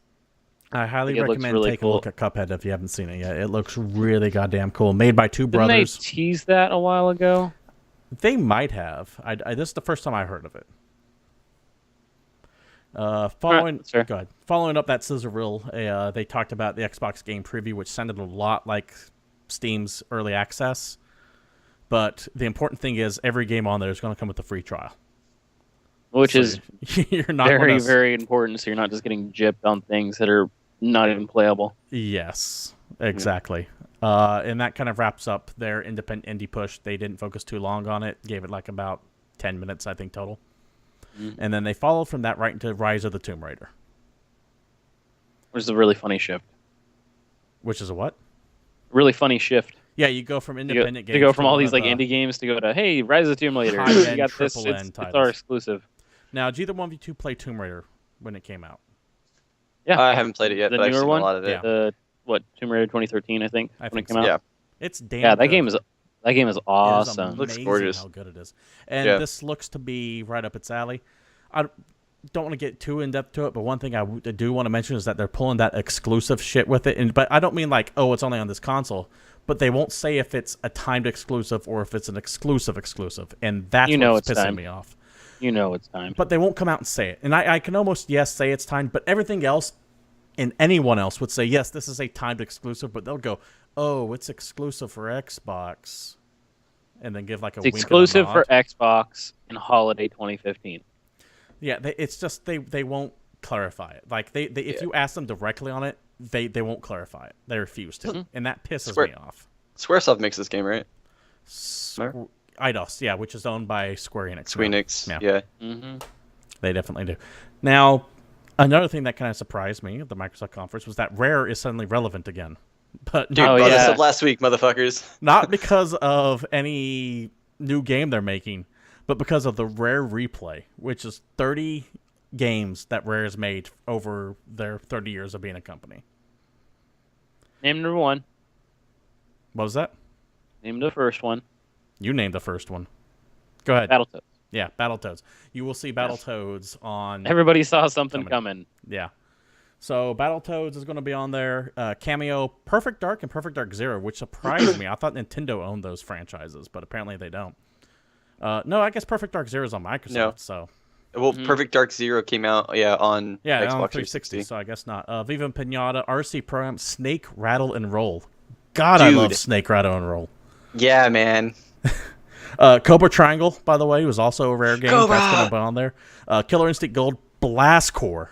Speaker 1: I highly
Speaker 3: It looks
Speaker 1: recommend
Speaker 3: really
Speaker 1: taking a look at Cuphead if you haven't seen it yet. It looks really goddamn cool. Made by two
Speaker 3: Didn't
Speaker 1: brothers.
Speaker 3: they tease that a while ago?
Speaker 1: They might have. This is the first time I heard of it. Following up that Sizzle Reel, they talked about the Xbox game preview, which sounded a lot like Steam's early access. But the important thing is every game on there is going to come with a free trial.
Speaker 3: Which
Speaker 1: So
Speaker 3: is
Speaker 1: you're not
Speaker 3: very, very important, so you're not just getting gypped on things that are not even playable.
Speaker 1: Yes, exactly. And that kind of wraps up their independent indie push. They didn't focus too long on it. Gave it like about 10 minutes, I think, total. Mm-hmm. And then they followed from that right into Rise of the Tomb Raider.
Speaker 3: Which is a really funny shift.
Speaker 1: Which is a what?
Speaker 3: Really funny shift.
Speaker 1: Yeah, you go from independent games
Speaker 3: to go from all
Speaker 1: one
Speaker 3: these
Speaker 1: of
Speaker 3: like
Speaker 1: the
Speaker 3: indie games to go to hey, Rise of the Tomb Raider.
Speaker 1: high-end
Speaker 3: You got this.
Speaker 1: triple-N
Speaker 3: It's
Speaker 1: titles.
Speaker 3: our exclusive.
Speaker 1: Now, did either one of you two play Tomb Raider when it came out?
Speaker 3: Yeah,
Speaker 2: I haven't played it yet,
Speaker 3: the
Speaker 2: but I've
Speaker 3: newer
Speaker 2: seen
Speaker 3: one.
Speaker 2: a lot of it.
Speaker 1: Yeah.
Speaker 3: The Tomb Raider 2013, I think,
Speaker 1: I
Speaker 3: when
Speaker 1: think
Speaker 3: it came
Speaker 1: so.
Speaker 3: out.
Speaker 2: Yeah.
Speaker 1: It's damn
Speaker 3: Yeah, that
Speaker 1: good.
Speaker 3: game is awesome.
Speaker 1: It is
Speaker 2: Looks
Speaker 1: amazing
Speaker 2: gorgeous.
Speaker 1: how good it is. And
Speaker 2: Yeah.
Speaker 1: this looks to be right up its alley. I don't want to get too in-depth to it, but one thing I do want to mention is that they're pulling that exclusive shit with it. But I don't mean like, oh, it's only on this console. But they won't say if it's a timed exclusive or if it's an exclusive. And that's what's pissing
Speaker 3: time.
Speaker 1: me off.
Speaker 3: You know it's time.
Speaker 1: But they won't come out and say it. And I can almost, say it's timed, but everything else and anyone else would say, yes, this is a timed exclusive, but they'll go, oh, it's exclusive for Xbox. And then give like a
Speaker 3: It's
Speaker 1: wink
Speaker 3: exclusive
Speaker 1: and a nod.
Speaker 3: for Xbox in holiday 2015.
Speaker 1: Yeah, it's just they won't clarify it. Like if you ask them directly on it, they won't clarify it. They refuse to, and that pisses me off.
Speaker 2: Squaresoft makes this game, right?
Speaker 1: Eidos, yeah, which is owned by Square Enix.
Speaker 2: Square
Speaker 1: now.
Speaker 2: Enix, yeah.
Speaker 3: Mm-hmm.
Speaker 1: They definitely do. Now, another thing that kind of surprised me at the Microsoft conference was that Rare is suddenly relevant again. But
Speaker 2: Dude,
Speaker 3: Oh,
Speaker 2: brought this
Speaker 3: yeah.
Speaker 2: up last week, motherfuckers.
Speaker 1: not because of any new game they're making, but because of the Rare Replay, which is 30 games that Rare has made over their 30 years of being a company.
Speaker 3: Name number one.
Speaker 1: What was that?
Speaker 3: Name the first one.
Speaker 1: You named the first one. Go ahead.
Speaker 3: Battletoads.
Speaker 1: Yeah, Battletoads. You will see Battletoads on...
Speaker 3: Everybody saw something coming.
Speaker 1: Yeah. So Battletoads is going to be on there. Cameo, Perfect Dark, and Perfect Dark Zero, which surprised me. I thought Nintendo owned those franchises, but apparently they don't. No, I guess Perfect Dark Zero is on Microsoft.
Speaker 2: No.
Speaker 1: So
Speaker 2: Well, Perfect Dark Zero came out, on
Speaker 1: on
Speaker 2: Xbox
Speaker 1: 360. So I guess not. Viva Pinata, RC Program, Snake Rattle and Roll. God, I love
Speaker 2: Dude.
Speaker 1: Snake Rattle and Roll.
Speaker 2: Yeah, man.
Speaker 1: Cobra Triangle, by the way, was also a Rare game.
Speaker 2: Cobra!
Speaker 1: That's going to be on there. Killer Instinct Gold, Blast Core.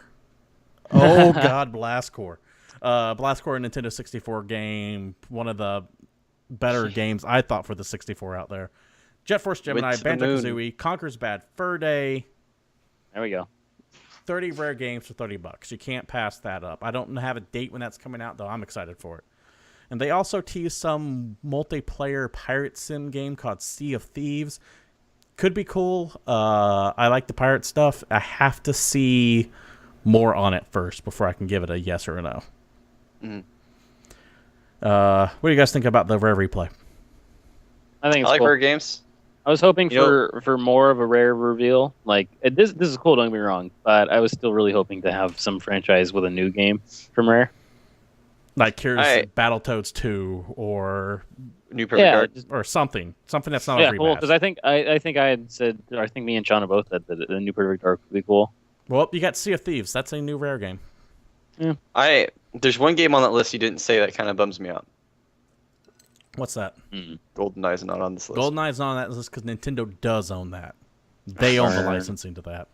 Speaker 1: Oh, God, Blast Core. Blast Core, a Nintendo 64 game. One of the better games, I thought, for the 64 out there. Jet Force Gemini,
Speaker 2: Went to the
Speaker 1: Banjo-Kazooie, Conker's Bad Fur Day.
Speaker 3: There we go.
Speaker 1: 30 Rare games for $30. You can't pass that up. I don't have a date when that's coming out, though. I'm excited for it. And they also teased some multiplayer pirate sim game called Sea of Thieves. Could be cool. I like the pirate stuff. I have to see more on it first before I can give it a yes or a no. What do you guys think about the Rare Replay?
Speaker 3: I think
Speaker 2: I
Speaker 3: it's
Speaker 2: like
Speaker 3: cool.
Speaker 2: Rare games.
Speaker 3: I was hoping
Speaker 2: You
Speaker 3: for more of a Rare reveal. Like this is cool. Don't get me wrong, but I was still really hoping to have some franchise with a new game from Rare.
Speaker 1: Like here's
Speaker 2: Alright.
Speaker 1: Battletoads 2 or
Speaker 2: New Perfect Dark.
Speaker 1: or something that's not a
Speaker 3: Yeah,
Speaker 1: remaster.
Speaker 3: cool. Because I think I had said, or I think me and Shauna both said that the new Perfect Dark would be cool.
Speaker 1: Well, you got Sea of Thieves. That's a new Rare game.
Speaker 2: There's one game on that list you didn't say that kind of bums me out.
Speaker 1: What's that?
Speaker 2: GoldenEye's not on this list.
Speaker 1: GoldenEye's not on that list because Nintendo does own that. They own the
Speaker 2: Darn.
Speaker 1: licensing to that.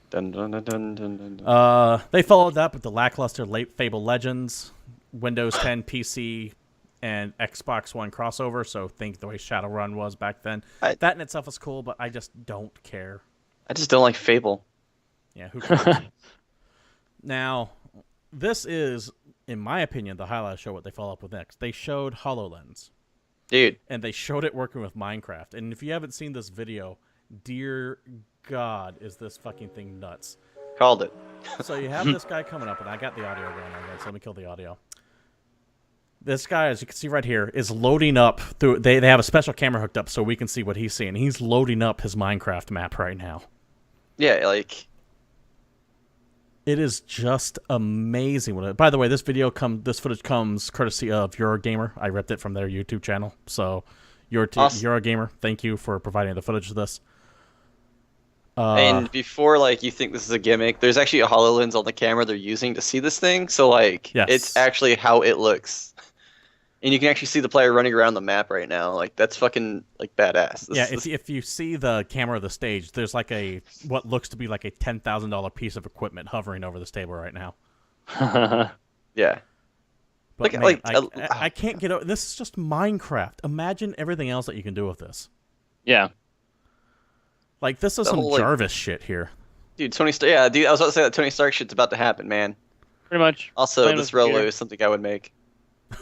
Speaker 2: Dun, dun, dun, dun, dun, dun, dun.
Speaker 1: They followed up with the lackluster late Fable Legends, Windows 10 PC, and Xbox One crossover. So think the way Shadowrun was back then. That in itself is cool, but I just don't care.
Speaker 2: I just don't like Fable.
Speaker 1: Yeah, who cares? Now, this is, in my opinion, the highlight of the show. What they follow up with next? They showed HoloLens,
Speaker 2: Dude,
Speaker 1: and they showed it working with Minecraft. And if you haven't seen this video, dear God, is this fucking thing nuts?
Speaker 2: called it.
Speaker 1: So you have this guy coming up, and I got the audio going on there, so let me kill the audio. This guy, as you can see right here, is loading up through. They have a special camera hooked up so we can see what he's seeing. He's loading up his Minecraft map right now.
Speaker 2: Yeah, like,
Speaker 1: It is just amazing. By the way, this footage comes courtesy of Eurogamer. I ripped it from their YouTube channel. So,
Speaker 2: Awesome.
Speaker 1: Eurogamer, thank you for providing the footage of this.
Speaker 2: and before, like, you think this is a gimmick, there's actually a HoloLens on the camera they're using to see this thing. So, like,
Speaker 1: Yes.
Speaker 2: it's actually how it looks. And you can actually see the player running around the map right now. Like, that's fucking, like, badass.
Speaker 1: If you see the camera of the stage, there's like what looks to be like a $10,000 piece of equipment hovering over this table right now.
Speaker 2: Yeah.
Speaker 1: But
Speaker 2: Look,
Speaker 1: man,
Speaker 2: like,
Speaker 1: I can't get over. This is just Minecraft. Imagine everything else that you can do with this.
Speaker 3: Yeah.
Speaker 1: Like, this is
Speaker 2: The
Speaker 1: some
Speaker 2: whole, like-
Speaker 1: Jarvis shit here.
Speaker 2: Dude, Tony Stark. Yeah, dude, I was about to say that Tony Stark shit's about to happen, man.
Speaker 3: Pretty much.
Speaker 2: Also,
Speaker 3: Playing
Speaker 2: this
Speaker 3: with the computer.
Speaker 2: Rolo is something I would make.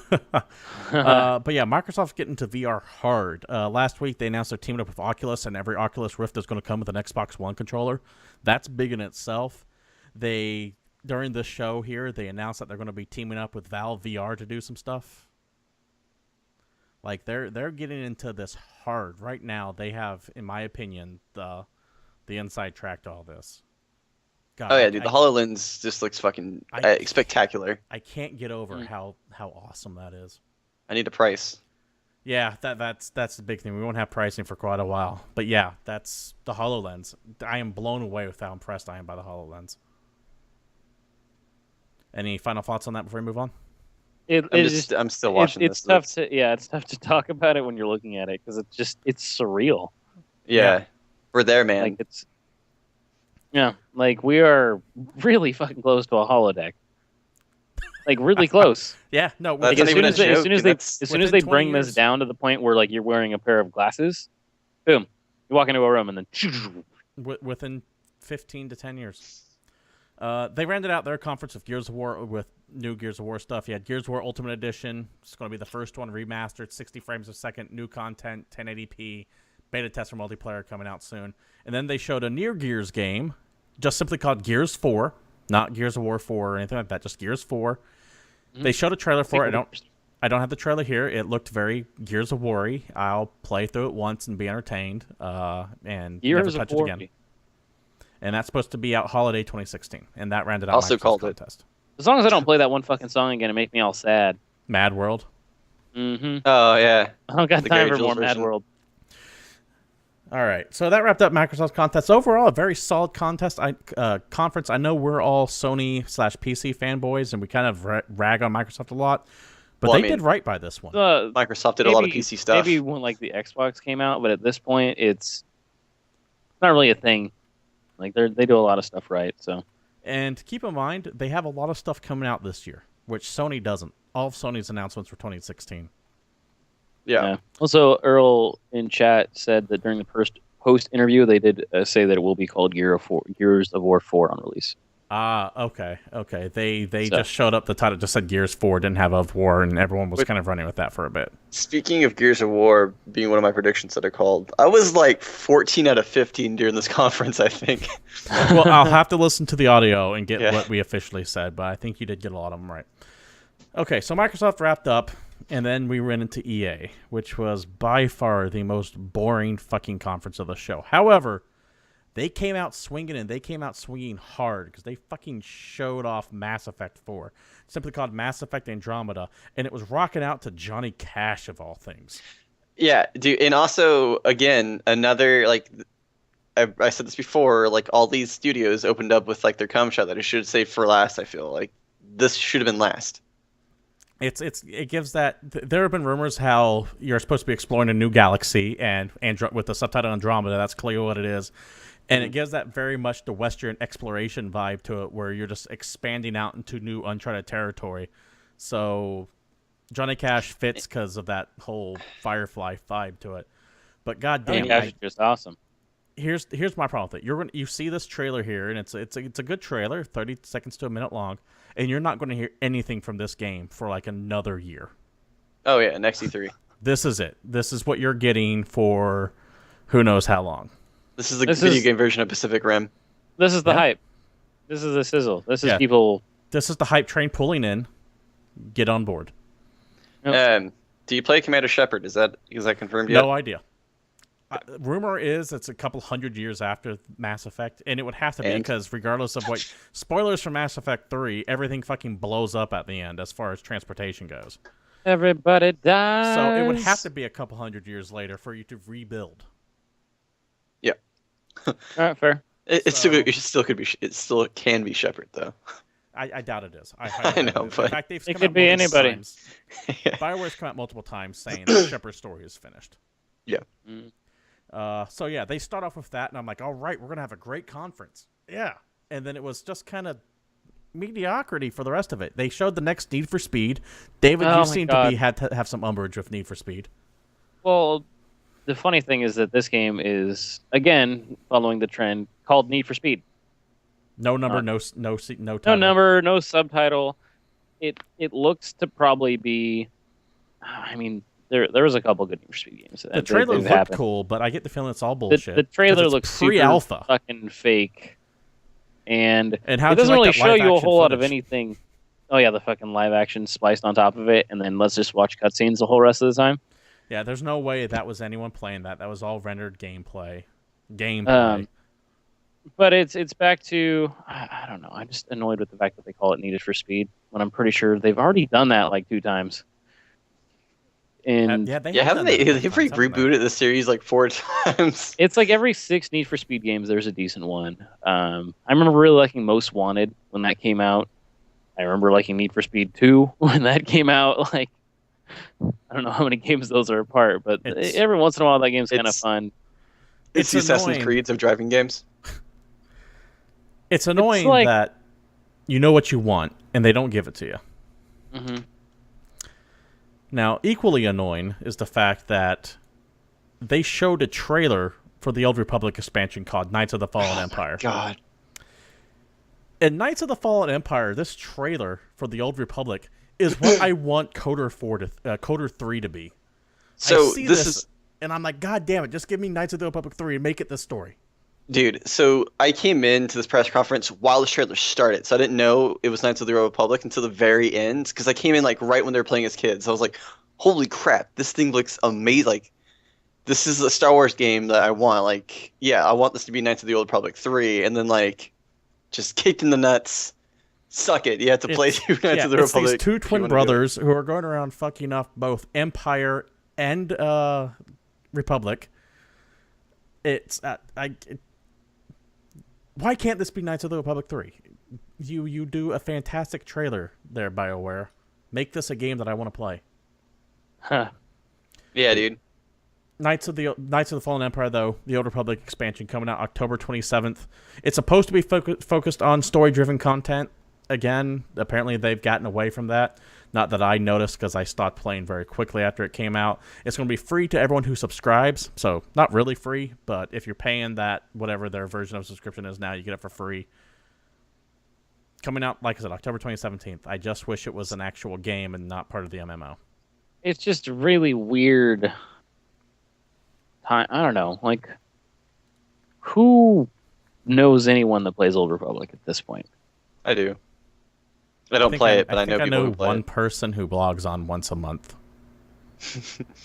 Speaker 1: But yeah, Microsoft's getting to VR hard. Last week they announced they're teaming up with Oculus, and every Oculus Rift is going to come with an Xbox One controller. That's big in itself. During this show here, they announced that they're going to be teaming up with Valve VR to do some stuff. Like they're getting into this hard right now. They have, in my opinion, the inside track to all this. God,
Speaker 2: Oh yeah, dude, the HoloLens just looks fucking spectacular.
Speaker 1: I can't get over how awesome that is.
Speaker 2: I need a price.
Speaker 1: Yeah, that's the big thing. We won't have pricing for quite a while. But yeah, that's the HoloLens. I am blown away with how impressed I am by the HoloLens. Any final thoughts on that before we move on?
Speaker 2: I'm still watching
Speaker 3: this. It's tough to talk about it when you're looking at it because it's surreal.
Speaker 2: Yeah. We're there, man.
Speaker 3: Like we are really fucking close to a holodeck. Like really close.
Speaker 1: Yeah, no.
Speaker 3: Like, as soon as they bring this down to the point where like you're wearing a pair of glasses, boom, you walk into a room and then
Speaker 1: within 15 to 10 years. They rounded out their conference with Gears of War with new Gears of War stuff. You had Gears of War Ultimate Edition. It's going to be the first one remastered, 60 frames a second, new content, 1080p, beta test for multiplayer coming out soon. And then they showed a Near Gears game, just simply called Gears 4, not Gears of War 4 or anything like that, just Gears 4. Mm-hmm. They showed a trailer for it. I don't have the trailer here. It looked very Gears of War-y. I'll play through it once and be entertained, and never touch it again. And that's supposed to be out holiday 2016, and that rounded out
Speaker 2: also called
Speaker 1: contest.
Speaker 3: As long as I don't play that one fucking song again and make me all sad.
Speaker 1: Mad World.
Speaker 3: Mm-hmm.
Speaker 2: Oh yeah.
Speaker 3: I don't got time for more Mad World.
Speaker 1: All right, so that wrapped up Microsoft's contest. Overall, a very solid conference. I know we're all Sony/PC fanboys, and we kind of rag on Microsoft a lot, but they did right by this one.
Speaker 2: Microsoft did a lot of PC stuff.
Speaker 3: Maybe when like the Xbox came out, but at this point, it's not really a thing. Like they do a lot of stuff right. So,
Speaker 1: and keep in mind, they have a lot of stuff coming out this year, which Sony doesn't. All of Sony's announcements were 2016.
Speaker 2: Yeah.
Speaker 3: Also, Earl in chat said that during the post interview, they did say that it will be called Gears of War 4 on release.
Speaker 1: Okay. They just showed up. The title just said Gears 4, didn't have of War, and everyone was kind of running with that for a bit.
Speaker 2: Speaking of Gears of War being one of my predictions that I called, I was like 14 out of 15 during this conference, I think.
Speaker 1: Well, I'll have to listen to the audio and get what we officially said, but I think you did get a lot of them right. Okay, so Microsoft wrapped up, and then we went into EA, which was by far the most boring fucking conference of the show. However, they came out swinging, and they came out swinging hard because they fucking showed off Mass Effect 4, simply called Mass Effect Andromeda, and it was rocking out to Johnny Cash of all things.
Speaker 2: Yeah, dude, and also, again, another, like, I said this before, like, all these studios opened up with, like, their cum shot that I should save for last, I feel. Like, this should have been last.
Speaker 1: It gives that. There have been rumors how you're supposed to be exploring a new galaxy, and with the subtitle Andromeda, that's clearly what it is. And it gives that very much the Western exploration vibe to it, where you're just expanding out into new uncharted territory. So Johnny Cash fits because of that whole Firefly vibe to it. But goddamn,
Speaker 3: Cash is just awesome.
Speaker 1: Here's my problem with it. You see this trailer here, and it's a good trailer, 30 seconds to a minute long, and you're not going to hear anything from this game for like another year.
Speaker 2: Oh yeah, next E3.
Speaker 1: This is it. This is what you're getting for who knows how long.
Speaker 2: This is the video game version of Pacific Rim.
Speaker 3: This is the hype. This is the sizzle. This is people.
Speaker 1: This is the hype train pulling in. Get on board.
Speaker 3: Yep.
Speaker 2: Do you play Commander Shepard? Is that confirmed yet?
Speaker 1: No idea. Rumor is it's a couple hundred years after Mass Effect, and it would have to be because regardless of what spoilers for Mass Effect 3, everything fucking blows up at the end as far as transportation goes.
Speaker 3: Everybody dies.
Speaker 1: So it would have to be a couple hundred years later for you to rebuild.
Speaker 2: Yeah.
Speaker 3: All right, fair.
Speaker 2: It still can be Shepard though.
Speaker 1: I doubt it is. I
Speaker 2: know,
Speaker 1: in
Speaker 2: but
Speaker 1: fact,
Speaker 3: it could be anybody.
Speaker 1: BioWare's come out multiple times saying that Shepard's story is finished.
Speaker 2: Yeah.
Speaker 1: So yeah, they start off with that, and I'm like, all right, we're gonna have a great conference. Yeah, and then it was just kind of mediocrity for the rest of it. They showed the next Need for Speed. David, you seem to have some umbrage with Need for Speed.
Speaker 3: Well, the funny thing is that this game is again following the trend called Need for Speed.
Speaker 1: No number, no title.
Speaker 3: No number, no subtitle. it looks to probably be. I mean, there was a couple good Need for Speed games.
Speaker 1: The trailer looked cool, but I get the feeling it's all bullshit.
Speaker 3: The trailer looks
Speaker 1: pre-alpha,
Speaker 3: super fucking fake, and it
Speaker 1: how'd
Speaker 3: doesn't
Speaker 1: you like
Speaker 3: really
Speaker 1: that
Speaker 3: show you a
Speaker 1: live-action
Speaker 3: whole lot of
Speaker 1: footage?
Speaker 3: anything. Oh yeah, the fucking live action spliced on top of it, and then let's just watch cutscenes the whole rest of the time.
Speaker 1: Yeah, there's no way that was anyone playing that. That was all rendered gameplay.
Speaker 3: But it's back to I don't know. I'm just annoyed with the fact that they call it Need for Speed when I'm pretty sure they've already done that like 2 times. And
Speaker 2: haven't they rebooted the series like 4 times?
Speaker 3: It's like every 6 Need for Speed games, there's a decent one. I remember really liking Most Wanted when that came out. I remember liking Need for Speed 2 when that came out. Like, I don't know how many games those are apart, but every once in a while that game's kind of fun.
Speaker 2: It's the Assassin's Creed of driving games.
Speaker 1: It's annoying that you know what you want and they don't give it to you.
Speaker 3: Mm-hmm.
Speaker 1: Now, equally annoying is the fact that they showed a trailer for the Old Republic expansion called Knights of the Fallen Empire.
Speaker 2: God.
Speaker 1: In Knights of the Fallen Empire, this trailer for the Old Republic is what I want Coder 3 to be.
Speaker 2: So
Speaker 1: I see this and I'm like, God damn it, just give me Knights of the Old Republic 3 and make it this story.
Speaker 2: Dude, so I came into this press conference while the trailer started, so I didn't know it was Knights of the Old Republic until the very end, because I came in like right when they were playing as kids. I was like, holy crap, this thing looks amazing. Like, this is a Star Wars game that I want. Like, yeah, I want this to be Knights of the Old Republic 3, and then like, just kicked in the nuts. Suck it, you have to play Knights of the Republic.
Speaker 1: It's these 2 twin brothers who are going around fucking off both Empire and Republic. Why can't this be Knights of the Republic 3? You do a fantastic trailer there, BioWare. Make this a game that I want to play.
Speaker 3: Huh.
Speaker 2: Yeah, dude.
Speaker 1: Knights of the Fallen Empire, though, the Old Republic expansion coming out October 27th. It's supposed to be focused on story-driven content. Again, apparently they've gotten away from that. Not that I noticed, because I stopped playing very quickly after it came out. It's going to be free to everyone who subscribes. So, not really free, but if you're paying that, whatever their version of subscription is now, you get it for free. Coming out, like I said, October 2017. I just wish it was an actual game and not part of the MMO.
Speaker 3: It's just really weird. I don't know. Like, who knows anyone that plays Old Republic at this point?
Speaker 2: I do. I don't play it, but I know people who play
Speaker 1: one person who blogs on once a month.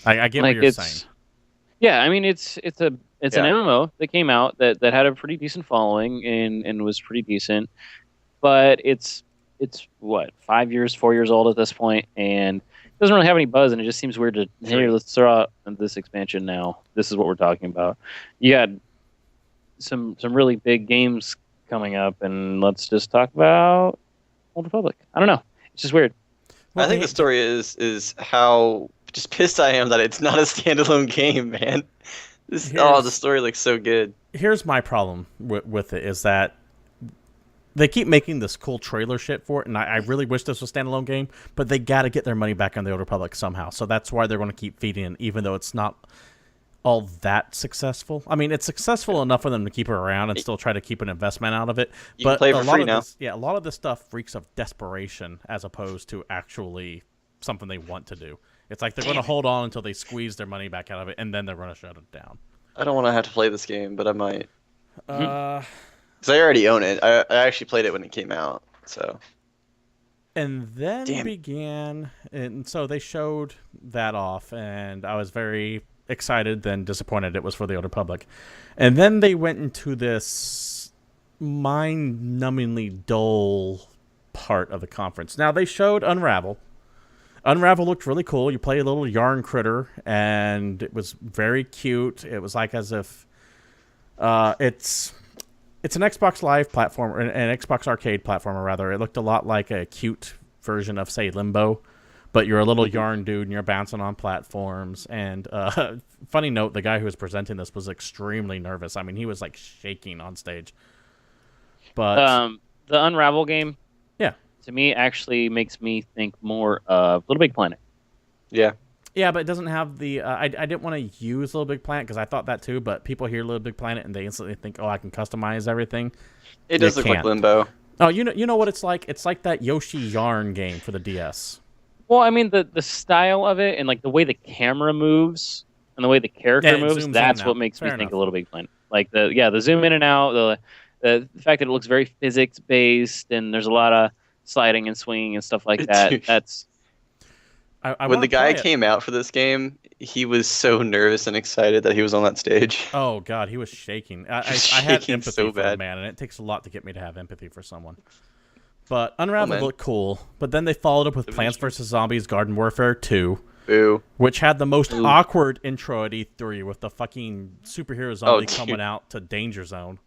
Speaker 1: I get what you're saying.
Speaker 3: Yeah, I mean it's an MMO that came out that had a pretty decent following and was pretty decent, but it's what 4 years old at this point, and it doesn't really have any buzz, and it just seems weird to let's throw out this expansion now. This is what we're talking about. You had some really big games coming up, and let's just talk about Old Republic. I don't know. It's just weird.
Speaker 2: I think the story is how just pissed I am that it's not a standalone game, man. The story looks so good.
Speaker 1: Here's my problem with it is that they keep making this cool trailer shit for it, and I really wish this was a standalone game, but they got to get their money back on the Old Republic somehow. So that's why they're going to keep feeding it, even though it's not all that successful. I mean, it's successful enough for them to keep it around and still try to keep an investment out of it.
Speaker 2: You can play it for free now.
Speaker 1: A lot of this stuff reeks of desperation as opposed to actually something they want to do. It's like they're going to hold on until they squeeze their money back out of it, and then they're going to shut it down.
Speaker 2: I don't want to have to play this game, but I might. Because I already own it. I actually played it when it came out. So.
Speaker 1: And then began, and so they showed that off, and I was very excited, then disappointed it was for the Old Republic. And then they went into this mind-numbingly dull part of the conference. Now, they showed Unravel. Unravel looked really cool. You play a little yarn critter, and it was very cute. It was like as if it's an Xbox Live platform, an Xbox Arcade platformer, rather. It looked a lot like a cute version of, say, Limbo. But you're a little yarn dude, and you're bouncing on platforms. And funny note, the guy who was presenting this was extremely nervous. I mean, he was like shaking on stage. But
Speaker 3: the Unravel game,
Speaker 1: yeah,
Speaker 3: to me actually makes me think more of Little Big Planet.
Speaker 2: Yeah.
Speaker 1: Yeah, but it doesn't have the... I didn't want to use Little Big Planet because I thought that too, but people hear Little Big Planet and they instantly think, oh, I can customize everything.
Speaker 2: It does look like Limbo.
Speaker 1: Oh, you know what it's like? It's like that Yoshi Yarn game for the DS.
Speaker 3: Well, I mean the style of it and like the way the camera moves and the way the character
Speaker 1: Yeah, it
Speaker 3: moves,
Speaker 1: zooms in
Speaker 3: that's
Speaker 1: and
Speaker 3: what
Speaker 1: out.
Speaker 3: makes me
Speaker 1: Fair
Speaker 3: think
Speaker 1: enough.
Speaker 3: a Little Big Planet. Like the zoom in and out, the fact that it looks very physics based and there's a lot of sliding and swinging and stuff like that.
Speaker 2: Dude,
Speaker 3: That's
Speaker 1: I
Speaker 2: when
Speaker 1: want
Speaker 2: the
Speaker 1: to
Speaker 2: guy
Speaker 1: play it.
Speaker 2: came out for this game, he was so nervous and excited that he was on that stage.
Speaker 1: Oh God, he was shaking. I
Speaker 2: was
Speaker 1: had
Speaker 2: shaking
Speaker 1: empathy
Speaker 2: so
Speaker 1: for the
Speaker 2: bad.
Speaker 1: man, and it takes a lot to get me to have empathy for someone. But
Speaker 2: Oh
Speaker 1: Unraveled
Speaker 2: man,
Speaker 1: looked cool. But then they followed up with
Speaker 2: It was
Speaker 1: Plants
Speaker 2: true.
Speaker 1: vs Zombies: Garden Warfare 2,
Speaker 2: boo.
Speaker 1: which had the most
Speaker 3: Ooh.
Speaker 1: awkward intro at E3 with the fucking superhero zombie
Speaker 2: dude.
Speaker 1: coming out to Danger Zone.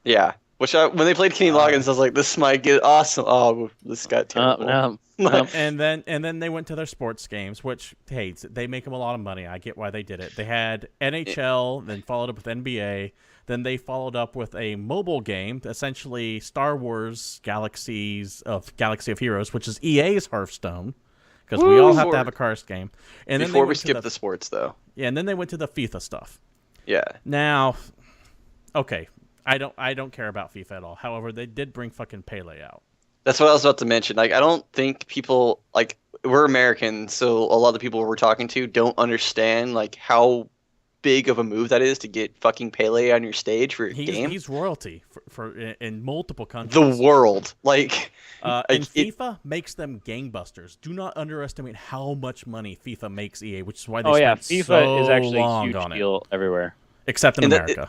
Speaker 2: Yeah. When they played Kenny Loggins, I was like, this might get awesome. Oh, this got terrible.
Speaker 3: no,
Speaker 2: Like,
Speaker 1: And then they went to their sports games, which hey, they make them a lot of money. I get why they did it. They had NHL, then followed up with NBA. Then they followed up with a mobile game, essentially Star Wars Galaxy of Heroes, which is EA's Hearthstone, because we all have to have a card game. And then they
Speaker 2: before we
Speaker 1: went to
Speaker 2: skip the sports, though.
Speaker 1: yeah, and then they went to the FIFA stuff.
Speaker 2: Yeah.
Speaker 1: Now, okay, I don't care about FIFA at all. However, they did bring fucking Pele out.
Speaker 2: That's what I was about to mention. Like, I don't think people, like, we're Americans, so a lot of the people we're talking to don't understand, like, how big of a move that is to get fucking Pele on your stage for a game.
Speaker 1: He's royalty for in multiple
Speaker 2: The
Speaker 1: countries.
Speaker 2: world. Like,
Speaker 1: And
Speaker 2: like,
Speaker 1: FIFA makes them gangbusters. Do not underestimate how much money FIFA makes EA, which is why they
Speaker 3: oh yeah,
Speaker 1: spent
Speaker 3: FIFA
Speaker 1: so
Speaker 3: is actually a
Speaker 1: long
Speaker 3: huge
Speaker 1: on it,
Speaker 3: deal everywhere.
Speaker 1: except in
Speaker 2: And
Speaker 1: America.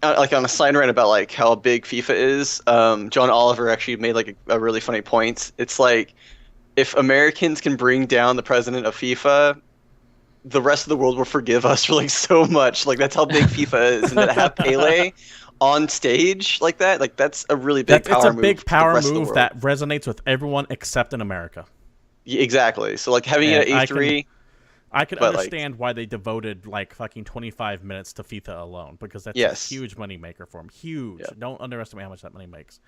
Speaker 2: like on a side rant about like how big FIFA is, John Oliver actually made like a really funny point. It's like if Americans can bring down the president of FIFA, the rest of the world will forgive us for like so much. Like that's how big FIFA is, and to have Pele on stage like that, like that's a really big
Speaker 1: It's
Speaker 2: power
Speaker 1: a
Speaker 2: move.
Speaker 1: big
Speaker 2: for the
Speaker 1: power
Speaker 2: rest of the
Speaker 1: move
Speaker 2: world.
Speaker 1: that resonates with everyone except in America.
Speaker 2: Yeah, exactly. So like having
Speaker 1: And
Speaker 2: it at E3,
Speaker 1: I could
Speaker 2: But, like-
Speaker 1: understand why they devoted like fucking 25 minutes to FIFA alone, because that's
Speaker 2: Yes.
Speaker 1: a huge money maker for them. Huge.
Speaker 2: Yeah.
Speaker 1: Don't underestimate how much that money makes.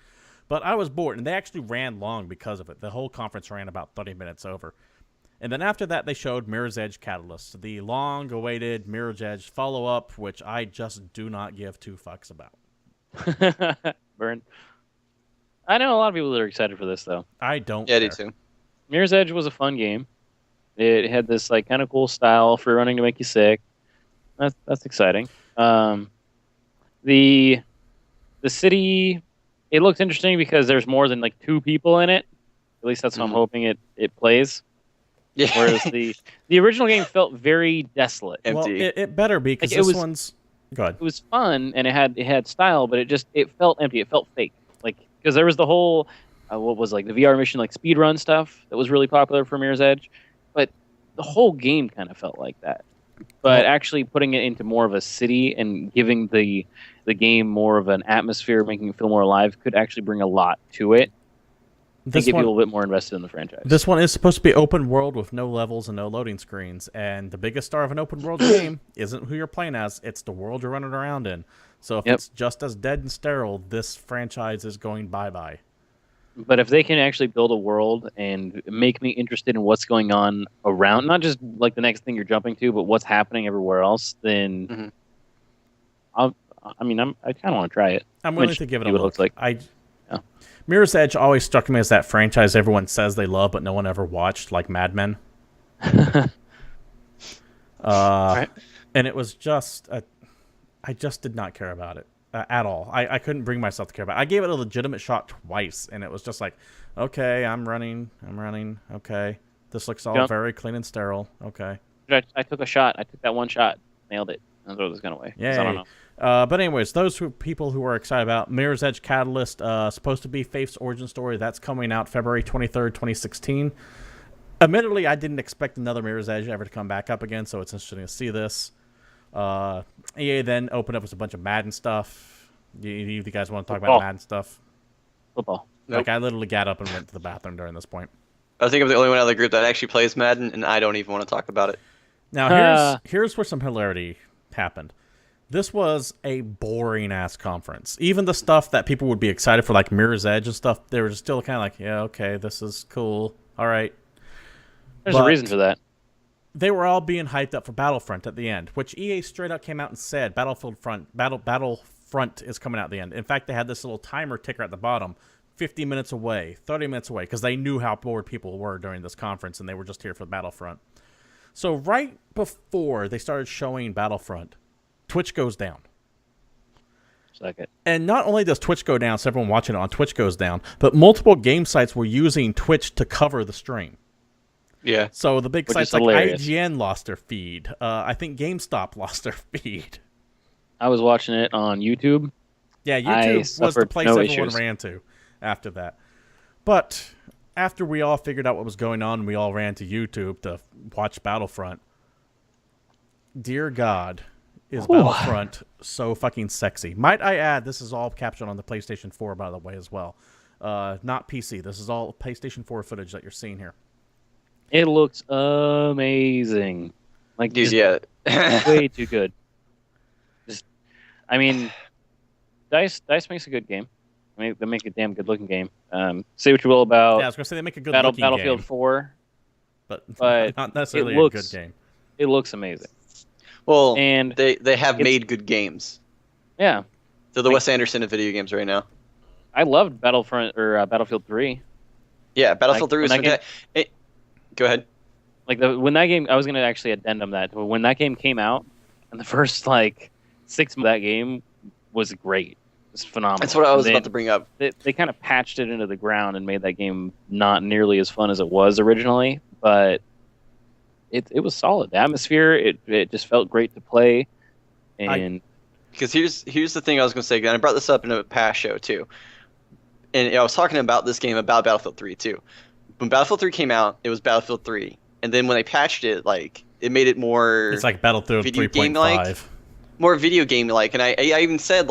Speaker 1: But I was bored, and they actually ran long because of it. The whole conference ran about 30 minutes over. And then after that, they showed Mirror's Edge Catalyst, the long-awaited Mirror's Edge follow-up, which I just do not give two fucks about.
Speaker 3: Burn. I know a lot of people that are excited for this though.
Speaker 1: I don't
Speaker 2: yeah, I
Speaker 1: care.
Speaker 2: do too.
Speaker 3: Mirror's Edge was a fun game. It had this like kind of cool style for running to make you sick. That's exciting. The city, it looks interesting because there's more than like two people in it. At least that's how I'm
Speaker 2: Mhm.
Speaker 3: hoping it plays.
Speaker 2: Yeah.
Speaker 3: Whereas the original game felt very desolate.
Speaker 2: Empty.
Speaker 1: Well, it better be, because
Speaker 3: Like, it
Speaker 1: this
Speaker 3: was-
Speaker 1: one's... Go ahead.
Speaker 3: It was fun and it had style, but it felt empty. It felt fake. Like because there was the whole what was like the VR mission like speed run stuff that was really popular for Mirror's Edge, but the whole game kind of felt like that. But
Speaker 1: Well-
Speaker 3: actually putting it into more of a city and giving the game more of an atmosphere, making it feel more alive, could actually bring a lot to it and
Speaker 1: This
Speaker 3: get
Speaker 1: one,
Speaker 3: people a bit more invested in the franchise.
Speaker 1: This one is supposed to be open world with no levels and no loading screens. And the biggest star of an open world game isn't who you're playing as, it's the world you're running around in. So if
Speaker 3: Yep.
Speaker 1: it's just as dead and sterile, this franchise is going bye-bye.
Speaker 3: But if they can actually build a world and make me interested in what's going on around, not just like the next thing you're jumping to, but what's happening everywhere else, then
Speaker 2: Mhm.
Speaker 3: I kind of want to try it.
Speaker 1: I'm willing
Speaker 3: Which
Speaker 1: to give it a
Speaker 3: see what it
Speaker 1: look.
Speaker 3: looks like. Yeah.
Speaker 1: Mirror's Edge always struck me as that franchise everyone says they love, but no one ever watched, like Mad Men.
Speaker 3: Right.
Speaker 1: And it was just... I just did not care about it at all. I couldn't bring myself to care about it. I gave it a legitimate shot twice, and it was just like, okay, I'm running, okay. This looks all
Speaker 3: Jump.
Speaker 1: very clean and sterile, okay.
Speaker 3: I took a shot. I took that one shot, nailed it. And throw this gun away. 'Cause I don't
Speaker 1: Yay.
Speaker 3: know.
Speaker 1: But anyways, people who are excited about Mirror's Edge Catalyst, supposed to be Faith's origin story. That's coming out February 23rd, 2016. Admittedly, I didn't expect another Mirror's Edge ever to come back up again, so it's interesting to see this. EA then opened up with a bunch of Madden stuff. You guys want to talk about
Speaker 3: Football.
Speaker 1: Madden stuff?
Speaker 3: Football.
Speaker 2: Nope.
Speaker 1: Like, I literally got up and went to the bathroom during this point.
Speaker 2: I think I'm the only one out of the group that actually plays Madden, and I don't even want to talk about it.
Speaker 1: Now, here's where some hilarity happened. This was a boring-ass conference. Even the stuff that people would be excited for, like Mirror's Edge and stuff, they were still kind of like, yeah, okay, this is cool. All right.
Speaker 3: There's
Speaker 1: But-
Speaker 3: a reason for that.
Speaker 1: They were all being hyped up for Battlefront at the end, which EA straight up came out and said Battlefront is coming out at the end. In fact, they had this little timer ticker at the bottom. 50 minutes away, 30 minutes away, because they knew how bored people were during this conference, and they were just here for Battlefront. So right before they started showing Battlefront, Twitch goes down.
Speaker 3: Second.
Speaker 1: And not only does Twitch go down, so everyone watching it on Twitch goes down, but multiple game sites were using Twitch to cover the stream.
Speaker 2: Yeah.
Speaker 1: So the big
Speaker 3: Which
Speaker 1: sites
Speaker 3: is
Speaker 1: like
Speaker 3: hilarious.
Speaker 1: IGN lost their feed. I think GameStop lost their feed.
Speaker 3: I was watching it on YouTube.
Speaker 1: Yeah,
Speaker 3: I
Speaker 1: YouTube was the
Speaker 3: suffered
Speaker 1: place
Speaker 3: no
Speaker 1: everyone
Speaker 3: issues.
Speaker 1: ran to after that. But after we all figured out what was going on, we all ran to YouTube to watch Battlefront. Dear God, is Battlefront so fucking sexy. Might I add, this is all captured on the PlayStation 4, by the way, as well. Not PC. This is all PlayStation 4 footage that you're seeing here.
Speaker 3: It looks amazing. Like,
Speaker 2: Dude,
Speaker 3: just
Speaker 2: yeah.
Speaker 3: way too good. I mean, Dice makes a good game. I mean, they make a damn good looking game. Say what you will about
Speaker 1: Yeah, I was going to say they make a good looking
Speaker 3: Battlefield
Speaker 1: game.
Speaker 3: 4,
Speaker 1: but
Speaker 3: but
Speaker 1: not necessarily
Speaker 3: it
Speaker 1: a
Speaker 3: looks-
Speaker 1: good game.
Speaker 3: it looks amazing.
Speaker 2: Well,
Speaker 3: And
Speaker 2: they have
Speaker 3: it's-
Speaker 2: made good games.
Speaker 3: Yeah,
Speaker 2: They're the
Speaker 3: like-
Speaker 2: Wes Anderson of video games right now.
Speaker 3: I loved Battlefield 3.
Speaker 2: Yeah, Battlefield
Speaker 3: Like,
Speaker 2: 3 was
Speaker 3: when that
Speaker 2: fantastic. Go ahead.
Speaker 3: Like when that game, I was gonna actually addendum that when that game came out, and the first 6 months of that game was great. It was phenomenal.
Speaker 2: That's what I was
Speaker 3: And
Speaker 2: about to bring up.
Speaker 3: They kind of patched it into the ground and made that game not nearly as fun as it was originally, but it was solid. The atmosphere, it just felt great to play, and
Speaker 2: Because here's the thing I was going to say, and I brought this up in a past show too. And I was talking about this game about Battlefield 3 too. When Battlefield 3 came out, it was Battlefield 3, and then when they patched it, it made it more
Speaker 1: It's like Battlefield
Speaker 2: video
Speaker 1: 3.5.
Speaker 2: game-like. More video game like. And I even said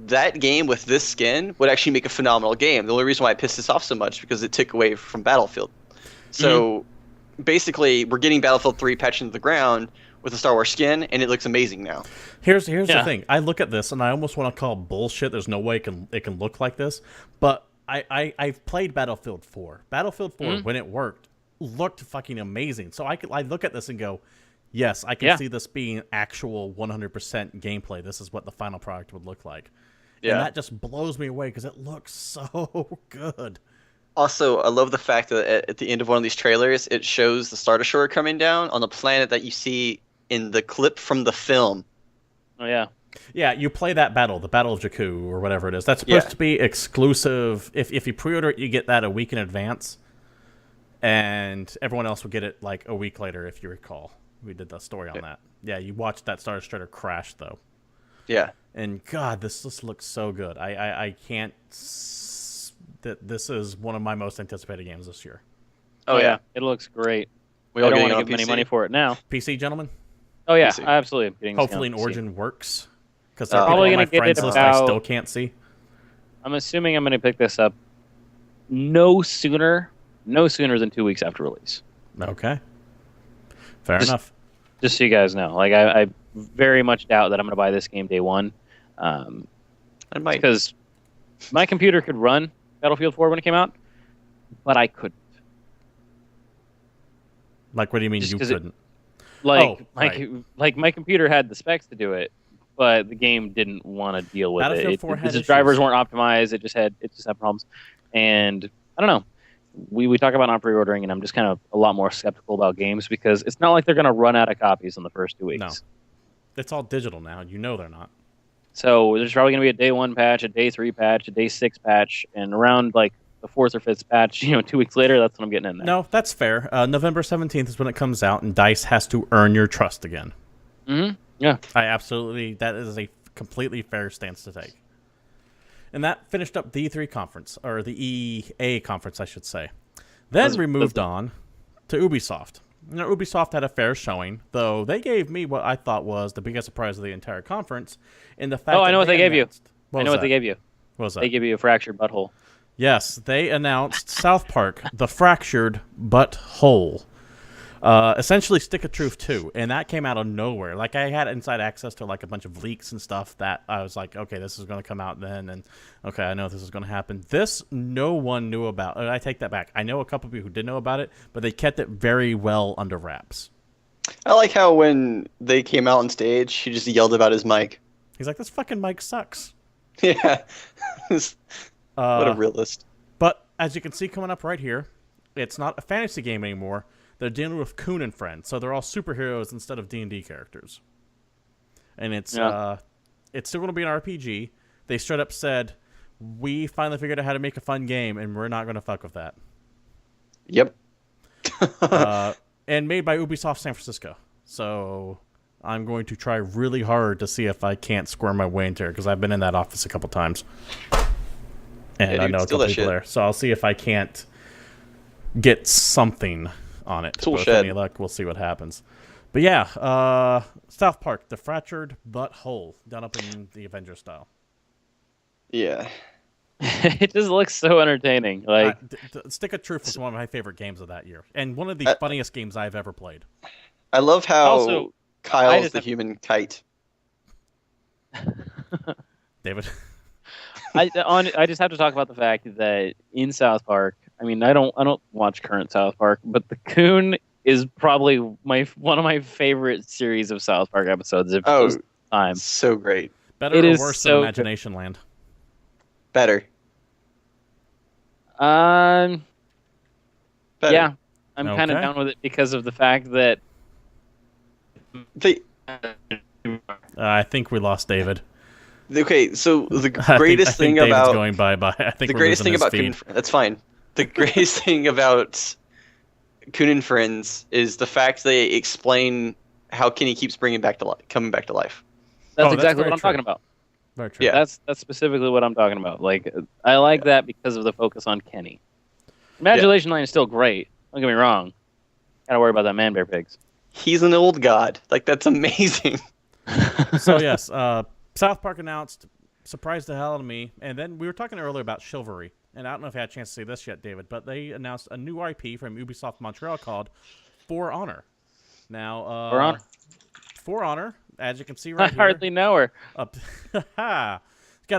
Speaker 2: that game with this skin would actually make a phenomenal game. The only reason why I pissed this off so much because it took away from Battlefield. So basically, we're getting Battlefield 3 patched into the ground with a Star Wars skin, and it looks amazing now.
Speaker 1: Here's the thing. I look at this and I almost want to call bullshit. There's no way it can look like this. But I've played Battlefield 4. Battlefield 4 when it worked looked fucking amazing. So I look at this and go, yes, I can see this being actual 100% gameplay. This is what the final product would look like.
Speaker 2: Yeah.
Speaker 1: And that just blows me away because it looks so good.
Speaker 2: Also, I love the fact that at the end of one of these trailers, it shows the Star Destroyer coming down on the planet that you see in the clip from the film.
Speaker 3: oh yeah,
Speaker 1: Yeah, you play that battle, the Battle of Jakku or whatever it is. That's supposed to be exclusive. If you pre-order it, you get that a week in advance. And everyone else will get it a week later, if you recall. We did the story on that. Yeah, you watched that Star Destroyer crash, though.
Speaker 2: Yeah.
Speaker 1: And God, this just looks so good. I can't... that this is one of my most anticipated games this year.
Speaker 2: Oh, yeah.
Speaker 3: it looks great.
Speaker 2: We
Speaker 3: I
Speaker 2: all
Speaker 3: don't
Speaker 2: getting
Speaker 3: want
Speaker 2: on
Speaker 3: to give them any
Speaker 2: PC?
Speaker 3: money for it now.
Speaker 1: PC, gentlemen?
Speaker 3: Oh yeah,
Speaker 2: PC.
Speaker 3: absolutely. I'm getting this
Speaker 1: Hopefully
Speaker 3: on
Speaker 1: an
Speaker 3: PC.
Speaker 1: Origin works. Because
Speaker 2: Probably
Speaker 1: probably on my
Speaker 3: gonna get
Speaker 1: friends
Speaker 3: it
Speaker 1: list I
Speaker 3: about-
Speaker 1: still can't see.
Speaker 3: I'm assuming I'm going to pick this up no sooner than 2 weeks after release.
Speaker 1: Okay. Fair
Speaker 3: Just-
Speaker 1: enough.
Speaker 3: Just so you guys know, I very much doubt that I'm going to buy this game day one,
Speaker 2: I might.
Speaker 3: because my computer could run Battlefield 4 when it came out, but I couldn't.
Speaker 1: Like, what do you mean
Speaker 3: Just
Speaker 1: you
Speaker 3: 'cause it-
Speaker 1: couldn't?
Speaker 3: Like,
Speaker 1: right.
Speaker 3: my computer had the specs to do it, but the game didn't want to deal with
Speaker 1: Battlefield
Speaker 3: it.
Speaker 1: 4 had
Speaker 3: The drivers
Speaker 1: issues.
Speaker 3: weren't optimized. It just had problems, and I don't know. We talk about not pre-ordering, and I'm just kind of a lot more skeptical about games because it's not like they're going to run out of copies in the first 2 weeks.
Speaker 1: No. It's all digital now. You know they're not.
Speaker 3: So there's probably going to be a day 1 patch, a day 3 patch, a day 6 patch, and around the 4th or 5th patch, 2 weeks later, that's when I'm getting in there.
Speaker 1: No, that's fair. November 17th is when it comes out, and DICE has to earn your trust again.
Speaker 3: Mm-hmm. Yeah.
Speaker 1: That is a completely fair stance to take. And that finished up the E3 conference, or the EA conference, I should say. Then we moved on to Ubisoft. Ubisoft had a fair showing, though they gave me what I thought was the biggest surprise of the entire conference. In the fact
Speaker 3: Oh, I know what they gave you.
Speaker 1: What
Speaker 3: I know
Speaker 1: was
Speaker 3: what they
Speaker 1: that?
Speaker 3: gave you.
Speaker 1: What was that?
Speaker 3: They give you a fractured butthole.
Speaker 1: Yes, they announced South Park, The Fractured But Whole. Essentially Stick of Truth 2, and that came out of nowhere. I had inside access to a bunch of leaks and stuff that I was like, okay, this is going to come out then, and okay, I know this is going to happen. This, no one knew about. I take that back. I know a couple people who did know about it, but they kept it very well under wraps.
Speaker 2: I like how when they came out on stage, he just yelled about his mic.
Speaker 1: He's like, this fucking mic sucks.
Speaker 2: Yeah. What a realist.
Speaker 1: But as you can see coming up right here, it's not a fantasy game anymore. They're dealing with Coon and friends, so they're all superheroes instead of D&D characters. And it's still going to be an RPG. They straight up said, we finally figured out how to make a fun game, and we're not going to fuck with that.
Speaker 2: Yep.
Speaker 1: And made by Ubisoft San Francisco. So I'm going to try really hard to see if I can't squirm my way into it, because I've been in that office a couple times. And
Speaker 2: Yeah,
Speaker 1: I
Speaker 2: dude,
Speaker 1: know a
Speaker 2: steal
Speaker 1: couple
Speaker 2: that
Speaker 1: people
Speaker 2: shit.
Speaker 1: there. So I'll see if I can't get something on it.
Speaker 2: Tool
Speaker 1: But with
Speaker 2: shed.
Speaker 1: any luck, we'll see what happens. But yeah, South Park, The Fractured But Whole, done up in the Avengers style.
Speaker 2: Yeah.
Speaker 3: It just looks so entertaining. Like,
Speaker 1: Stick of Truth was one of my favorite games of that year, and one of the funniest games I've ever played.
Speaker 2: I love how
Speaker 3: Also, I
Speaker 2: Kyle's
Speaker 3: just
Speaker 2: the
Speaker 3: have-
Speaker 2: human kite.
Speaker 1: David?
Speaker 3: I just have to talk about the fact that in South Park, I mean, I don't watch current South Park, but the Coon is probably one of my favorite series of South Park episodes of
Speaker 2: Oh,
Speaker 3: those time.
Speaker 2: so great.
Speaker 1: Better
Speaker 3: It
Speaker 1: or
Speaker 3: is
Speaker 1: worse
Speaker 3: so
Speaker 1: than
Speaker 3: good.
Speaker 1: Imagination Land?
Speaker 2: Better.
Speaker 3: Um,
Speaker 2: Better.
Speaker 3: yeah, I'm kind of
Speaker 1: Okay.
Speaker 3: down with it because of the fact that
Speaker 2: They,
Speaker 1: I think we lost David.
Speaker 2: okay, so the
Speaker 1: I
Speaker 2: greatest
Speaker 1: think
Speaker 2: thing
Speaker 1: David's
Speaker 2: about
Speaker 1: going bye-bye. I think
Speaker 2: the
Speaker 1: we're
Speaker 2: greatest
Speaker 1: losing
Speaker 2: thing
Speaker 1: his
Speaker 2: about
Speaker 1: feed.
Speaker 2: that's fine. The greatest thing about Coon and Friends is the fact they explain how Kenny keeps coming back to life.
Speaker 3: that's
Speaker 1: that's
Speaker 3: exactly
Speaker 1: very
Speaker 3: what I'm
Speaker 1: true.
Speaker 3: talking about.
Speaker 1: Very true.
Speaker 2: Yeah.
Speaker 3: That's specifically what I'm talking about. Like, I like that because of the focus on Kenny. Imagination Lane is still great. Don't get me wrong. Gotta worry about that man bear pigs.
Speaker 2: He's an old god. Like, that's amazing.
Speaker 1: So yes, South Park announced, surprised the hell out of me, and then we were talking earlier about Chivalry, and I don't know if you had a chance to see this yet, David, but they announced a new IP from Ubisoft Montreal called For Honor. Now,
Speaker 3: For Honor?
Speaker 1: For Honor, as you can see
Speaker 3: I
Speaker 1: right here,
Speaker 3: hardly know her.
Speaker 1: up, it's got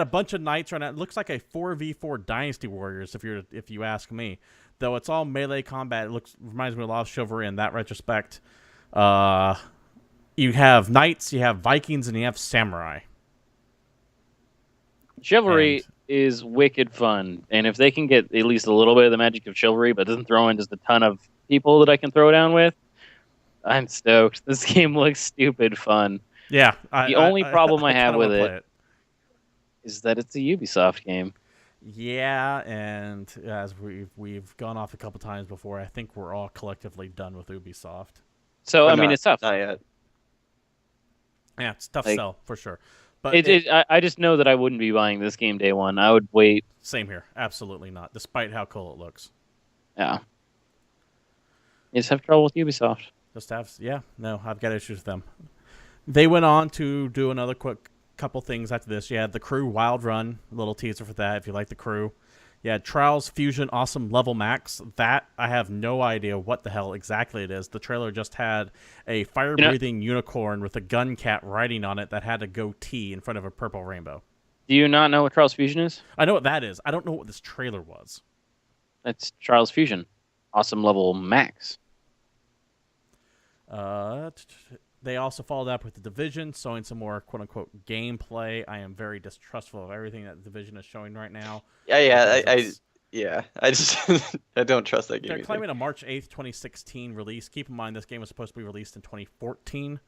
Speaker 1: a bunch of knights right now. It looks like a 4v4 Dynasty Warriors, if you ask me. Though it's all melee combat, it reminds me a lot of Chivalry in that retrospect. You have knights, you have Vikings, and you have samurai.
Speaker 3: Chivalry is wicked fun, and if they can get at least a little bit of the magic of Chivalry, but doesn't throw in just a ton of people that I can throw down with, I'm stoked. This game looks stupid fun.
Speaker 1: Yeah.
Speaker 3: The only problem I have
Speaker 1: kinda
Speaker 3: with
Speaker 1: wanna
Speaker 3: it-
Speaker 1: play
Speaker 3: Is that it's a Ubisoft game.
Speaker 1: Yeah, and as we've gone off a couple times before, I think we're all collectively done with Ubisoft.
Speaker 3: So
Speaker 2: Or
Speaker 3: I mean,
Speaker 2: not.
Speaker 3: it's tough.
Speaker 2: Not yet.
Speaker 1: Yeah, it's tough
Speaker 3: Like-
Speaker 1: sell for sure. But
Speaker 3: I just know that I wouldn't be buying this game day one. I would wait.
Speaker 1: same here, absolutely not. Despite how cool it looks,
Speaker 3: Yeah. You just have trouble with Ubisoft.
Speaker 1: I've got issues with them. They went on to do another quick couple things after this. You had the Crew Wild Run, a little teaser for that if you like the Crew. You had Trials Fusion Awesome Level Max. That I have no idea what the hell exactly it is. The trailer just had a fire-breathing unicorn with a gun cat riding on it that had a goatee in front of a purple rainbow.
Speaker 3: Do you not know what Trials Fusion is?
Speaker 1: I know what that is. I don't know what this trailer was.
Speaker 3: That's Trials Fusion. Awesome level max.
Speaker 1: They also followed up with The Division, showing some more quote-unquote gameplay. I am very distrustful of everything that The Division is showing right now.
Speaker 2: I just I don't trust that game.
Speaker 1: They're
Speaker 2: either.
Speaker 1: claiming a March 8th, 2016 release. Keep in mind, this game was supposed to be released in 2014.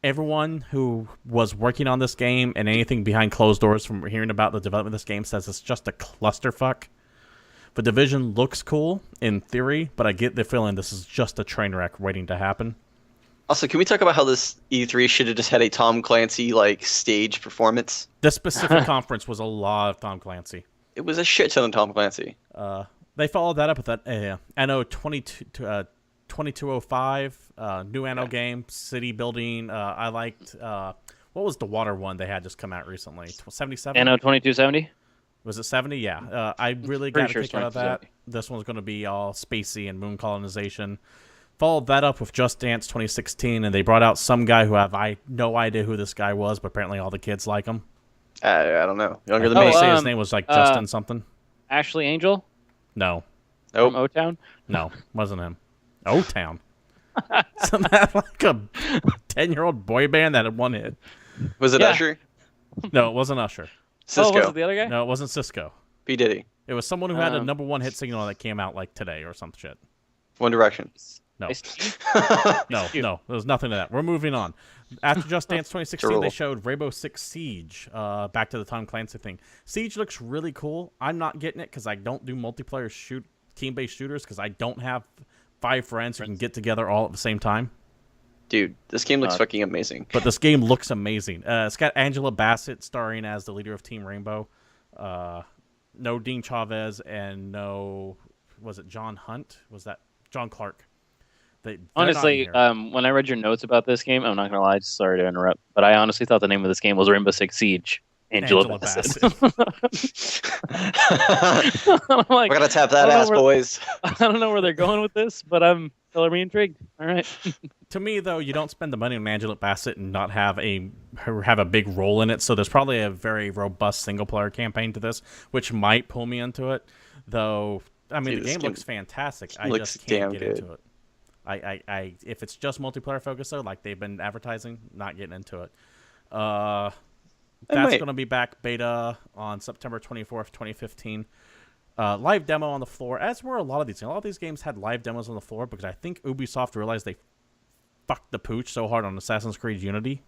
Speaker 1: Everyone who was working on this game and anything behind closed doors from hearing about the development of this game says it's just a clusterfuck. The Division looks cool in theory, but I get the feeling this is just a train wreck waiting to happen.
Speaker 2: Also, can we talk about how this E3 should have just had a Tom Clancy like stage performance?
Speaker 1: This specific conference was a lot of Tom Clancy.
Speaker 2: It was a shit ton of Tom Clancy.
Speaker 1: They followed that up with that Anno 2205, new Anno game, city building. I liked, what was the water one they had just come out recently? 77?
Speaker 3: Anno 2270?
Speaker 1: Was it 70? Yeah. I really
Speaker 3: Pretty
Speaker 1: got a
Speaker 3: sure
Speaker 1: kick
Speaker 3: it's
Speaker 1: out of that.
Speaker 3: 2270.
Speaker 1: This one's going to be all spacey and moon colonization. Followed that up with Just Dance 2016, and they brought out some guy who I no idea who this guy was, but apparently all the kids like him.
Speaker 2: I don't know. Younger than
Speaker 1: I
Speaker 2: me.
Speaker 1: want to say his name was like Justin something.
Speaker 3: Ashley Angel
Speaker 1: No.
Speaker 2: Nope.
Speaker 3: from O-Town?
Speaker 1: No, wasn't him. O-Town. Isn't that like a 10-year-old boy band that had one hit?
Speaker 2: Was it
Speaker 3: Yeah.
Speaker 2: Usher?
Speaker 1: No, it wasn't Usher.
Speaker 3: Oh,
Speaker 2: Cisco.
Speaker 3: was it the other guy?
Speaker 1: No, it wasn't Cisco.
Speaker 2: P Diddy.
Speaker 1: It was someone who had a #1 hit signal that came out like today or some shit.
Speaker 2: One Direction.
Speaker 1: No.
Speaker 3: Ice Cube?
Speaker 1: No. There's nothing to that. We're moving on. After Just Dance 2016,
Speaker 2: Drool.
Speaker 1: they showed Rainbow Six Siege. Back to the Tom Clancy thing. Siege looks really cool. I'm not getting it because I don't do multiplayer team-based shooters because I don't have 5 friends who can get together all at the same time.
Speaker 2: Dude, this game looks fucking amazing.
Speaker 1: But this game looks amazing. It's got Angela Bassett starring as the leader of Team Rainbow. No Dean Chavez and no... Was it John Hunt? Was that John Clark?
Speaker 3: Honestly, when I read your notes about this game, I'm not gonna lie, sorry to interrupt, but I honestly thought the name of this game was Rainbow Six Siege. Angela Bassett.
Speaker 2: We're gonna tap that ass, boys.
Speaker 3: I don't know where they're going with this, but I'm still intrigued. All right.
Speaker 1: To me, though, you don't spend the money on Angela Bassett and not have a big role in it. So there's probably a very robust single player campaign to this, which might pull me into it. Though, I mean, the game looks fantastic. I just can't get into it. If it's just multiplayer focused though, like they've been advertising, not getting into it. That's going to be back beta on September 24th, 2015. Live demo on the floor, as were a lot of these. A lot of these games had live demos on the floor because I think Ubisoft realized they fucked the pooch so hard on Assassin's Creed Unity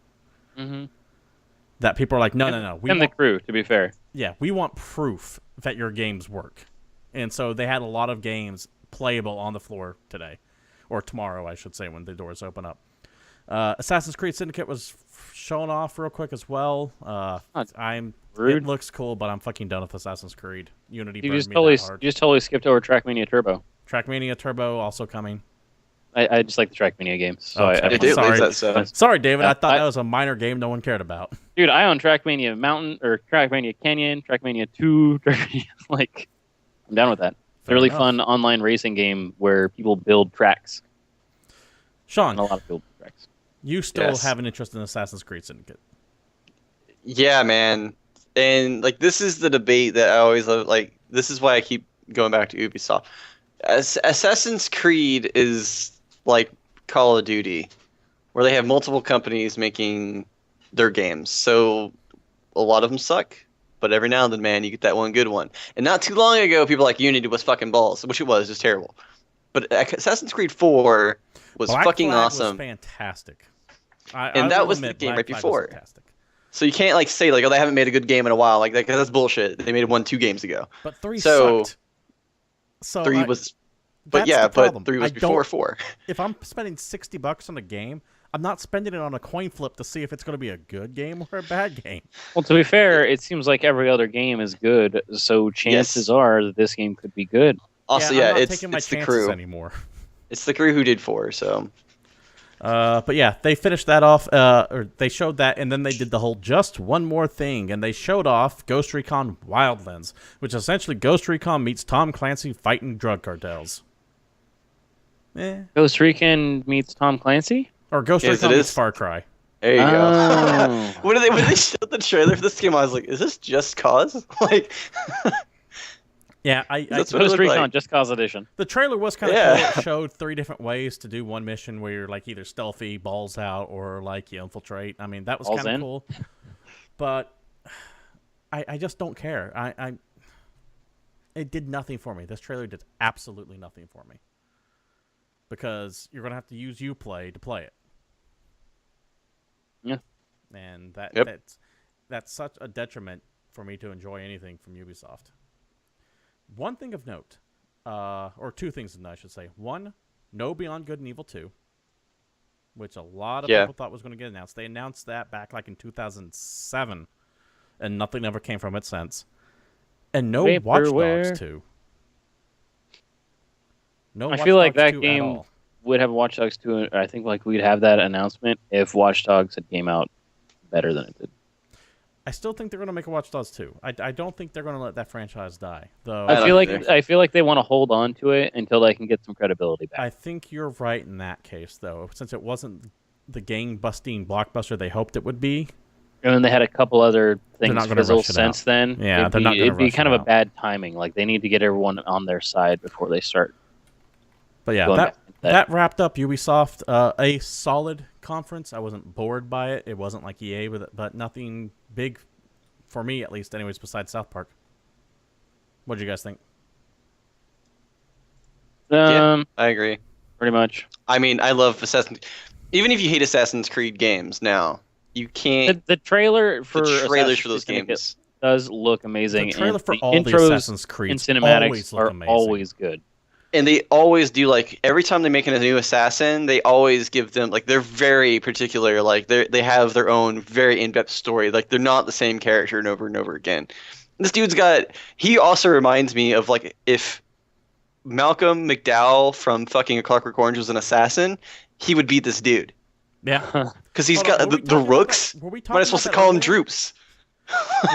Speaker 1: that people are like, no.
Speaker 3: The crew, to be fair.
Speaker 1: Yeah, we want proof that your games work. And so they had a lot of games playable on the floor today. Or tomorrow, I should say, when the doors open up. Assassin's Creed Syndicate was shown off real quick as well. It looks cool, but I'm fucking done with Assassin's Creed. Unity burned me that hard.
Speaker 3: You just totally skipped over Trackmania Turbo.
Speaker 1: Trackmania Turbo also coming.
Speaker 3: I just like the Trackmania games. So
Speaker 1: sorry. Sorry, David. I thought that was a minor game no one cared about.
Speaker 3: Dude, I own Trackmania Mountain, or Trackmania Canyon, Trackmania 2, like, I'm down with that. It's a really fun online racing game where people build tracks.
Speaker 1: Sean,
Speaker 3: and a lot of people build tracks.
Speaker 1: You still have an interest in Assassin's Creed Syndicate?
Speaker 2: Yeah, man. And like this is the debate that I always love. Like this is why I keep going back to Ubisoft. Assassin's Creed is like Call of Duty, where they have multiple companies making their games. So a lot of them suck. But every now and then, man, you get that one good one. And not too long ago, people like Unity was fucking balls, which it was, just terrible. But Assassin's Creed 4 was fucking awesome.
Speaker 1: Was fantastic.
Speaker 2: And that was the game right before. So you can't like say like, oh, they haven't made a good game in a while. Like that's bullshit. They made 2 games ago.
Speaker 1: But 3 sucked. So
Speaker 2: 3 was, but yeah, but 3 was before 4.
Speaker 1: If I'm spending $60 on a game, I'm not spending it on a coin flip to see if it's going to be a good game or a bad game.
Speaker 3: Well, to be fair, it seems like every other game is good, so chances are that this game could be good.
Speaker 2: Also,
Speaker 1: I'm not
Speaker 2: it's
Speaker 1: taking my
Speaker 2: the
Speaker 1: chances
Speaker 2: crew
Speaker 1: anymore.
Speaker 2: It's the crew who did 4, so.
Speaker 1: But yeah, they finished that off, or they showed that, and then they did the whole just one more thing, and they showed off Ghost Recon Wildlands, which is essentially Ghost Recon meets Tom Clancy fighting drug cartels.
Speaker 3: Ghost Recon meets Tom Clancy?
Speaker 1: Or Ghost Recon meets Far Cry.
Speaker 2: There you go. when they showed the trailer for this game, I was like, is this Just Cause? Like,
Speaker 1: yeah,
Speaker 3: Ghost Recon like. Just Cause Edition.
Speaker 1: The trailer was kind of cool. It showed 3 different ways to do one mission where you're like either stealthy, balls out, or like you infiltrate. I mean, that was kind of cool. But I just don't care. It did nothing for me. This trailer did absolutely nothing for me. Because you're going to have to use Uplay to play it.
Speaker 3: Yeah.
Speaker 1: And that's such a detriment for me to enjoy anything from Ubisoft. One thing of note, or 2 things of note, I should say. One, no Beyond Good and Evil 2, which a lot of people thought was going to get announced. They announced that back like in 2007, and nothing ever came from it since. And no Watch Dogs 2. No,
Speaker 3: I feel like that game would have Watch Dogs 2. I think like we'd have that announcement if Watch Dogs had came out better than it did.
Speaker 1: I still think they're going to make a Watch Dogs 2. I don't think they're going to let that franchise die, though.
Speaker 3: I feel like they want to hold on to it until they can get some credibility back.
Speaker 1: I think you're right in that case, though, since it wasn't the game-busting blockbuster they hoped it would be.
Speaker 3: And then they had a couple other things fizzle since then.
Speaker 1: Yeah,
Speaker 3: it'd be kind of a bad timing. Like they need to get everyone on their side before they start.
Speaker 1: But yeah, that wrapped up Ubisoft. A solid conference. I wasn't bored by it. It wasn't like EA, but nothing big for me, at least, anyways, besides South Park. What do you guys think?
Speaker 2: Yeah, I agree.
Speaker 3: Pretty much.
Speaker 2: I mean, I love Assassin's. Even if you hate Assassin's Creed games now, you can't.
Speaker 3: The trailer for
Speaker 2: The trailers
Speaker 3: Assassin's
Speaker 2: for those
Speaker 3: Creed Syndicate
Speaker 2: games.
Speaker 3: does look amazing.
Speaker 1: The trailer
Speaker 3: and
Speaker 1: for
Speaker 3: the
Speaker 1: all the
Speaker 3: intros
Speaker 1: Assassin's Creeds
Speaker 3: and
Speaker 1: always
Speaker 3: cinematics
Speaker 1: look
Speaker 3: are
Speaker 1: amazing.
Speaker 3: always good.
Speaker 2: And they always do, like, every time they make a new assassin, they always give them, like, they're very particular. Like, they have their own very in-depth story. Like, they're not the same character and over again. This dude's got. He also reminds me of, like, if Malcolm McDowell from fucking A Clockwork Orange was an assassin, he would beat this dude.
Speaker 1: Yeah.
Speaker 2: Because he's
Speaker 1: Hold on,
Speaker 2: got
Speaker 1: were we
Speaker 2: the
Speaker 1: talking about
Speaker 2: rooks.
Speaker 1: that- were we
Speaker 2: What am I
Speaker 1: talking
Speaker 2: supposed to
Speaker 1: about
Speaker 2: call
Speaker 1: that
Speaker 2: him?
Speaker 1: earlier?
Speaker 2: Droops.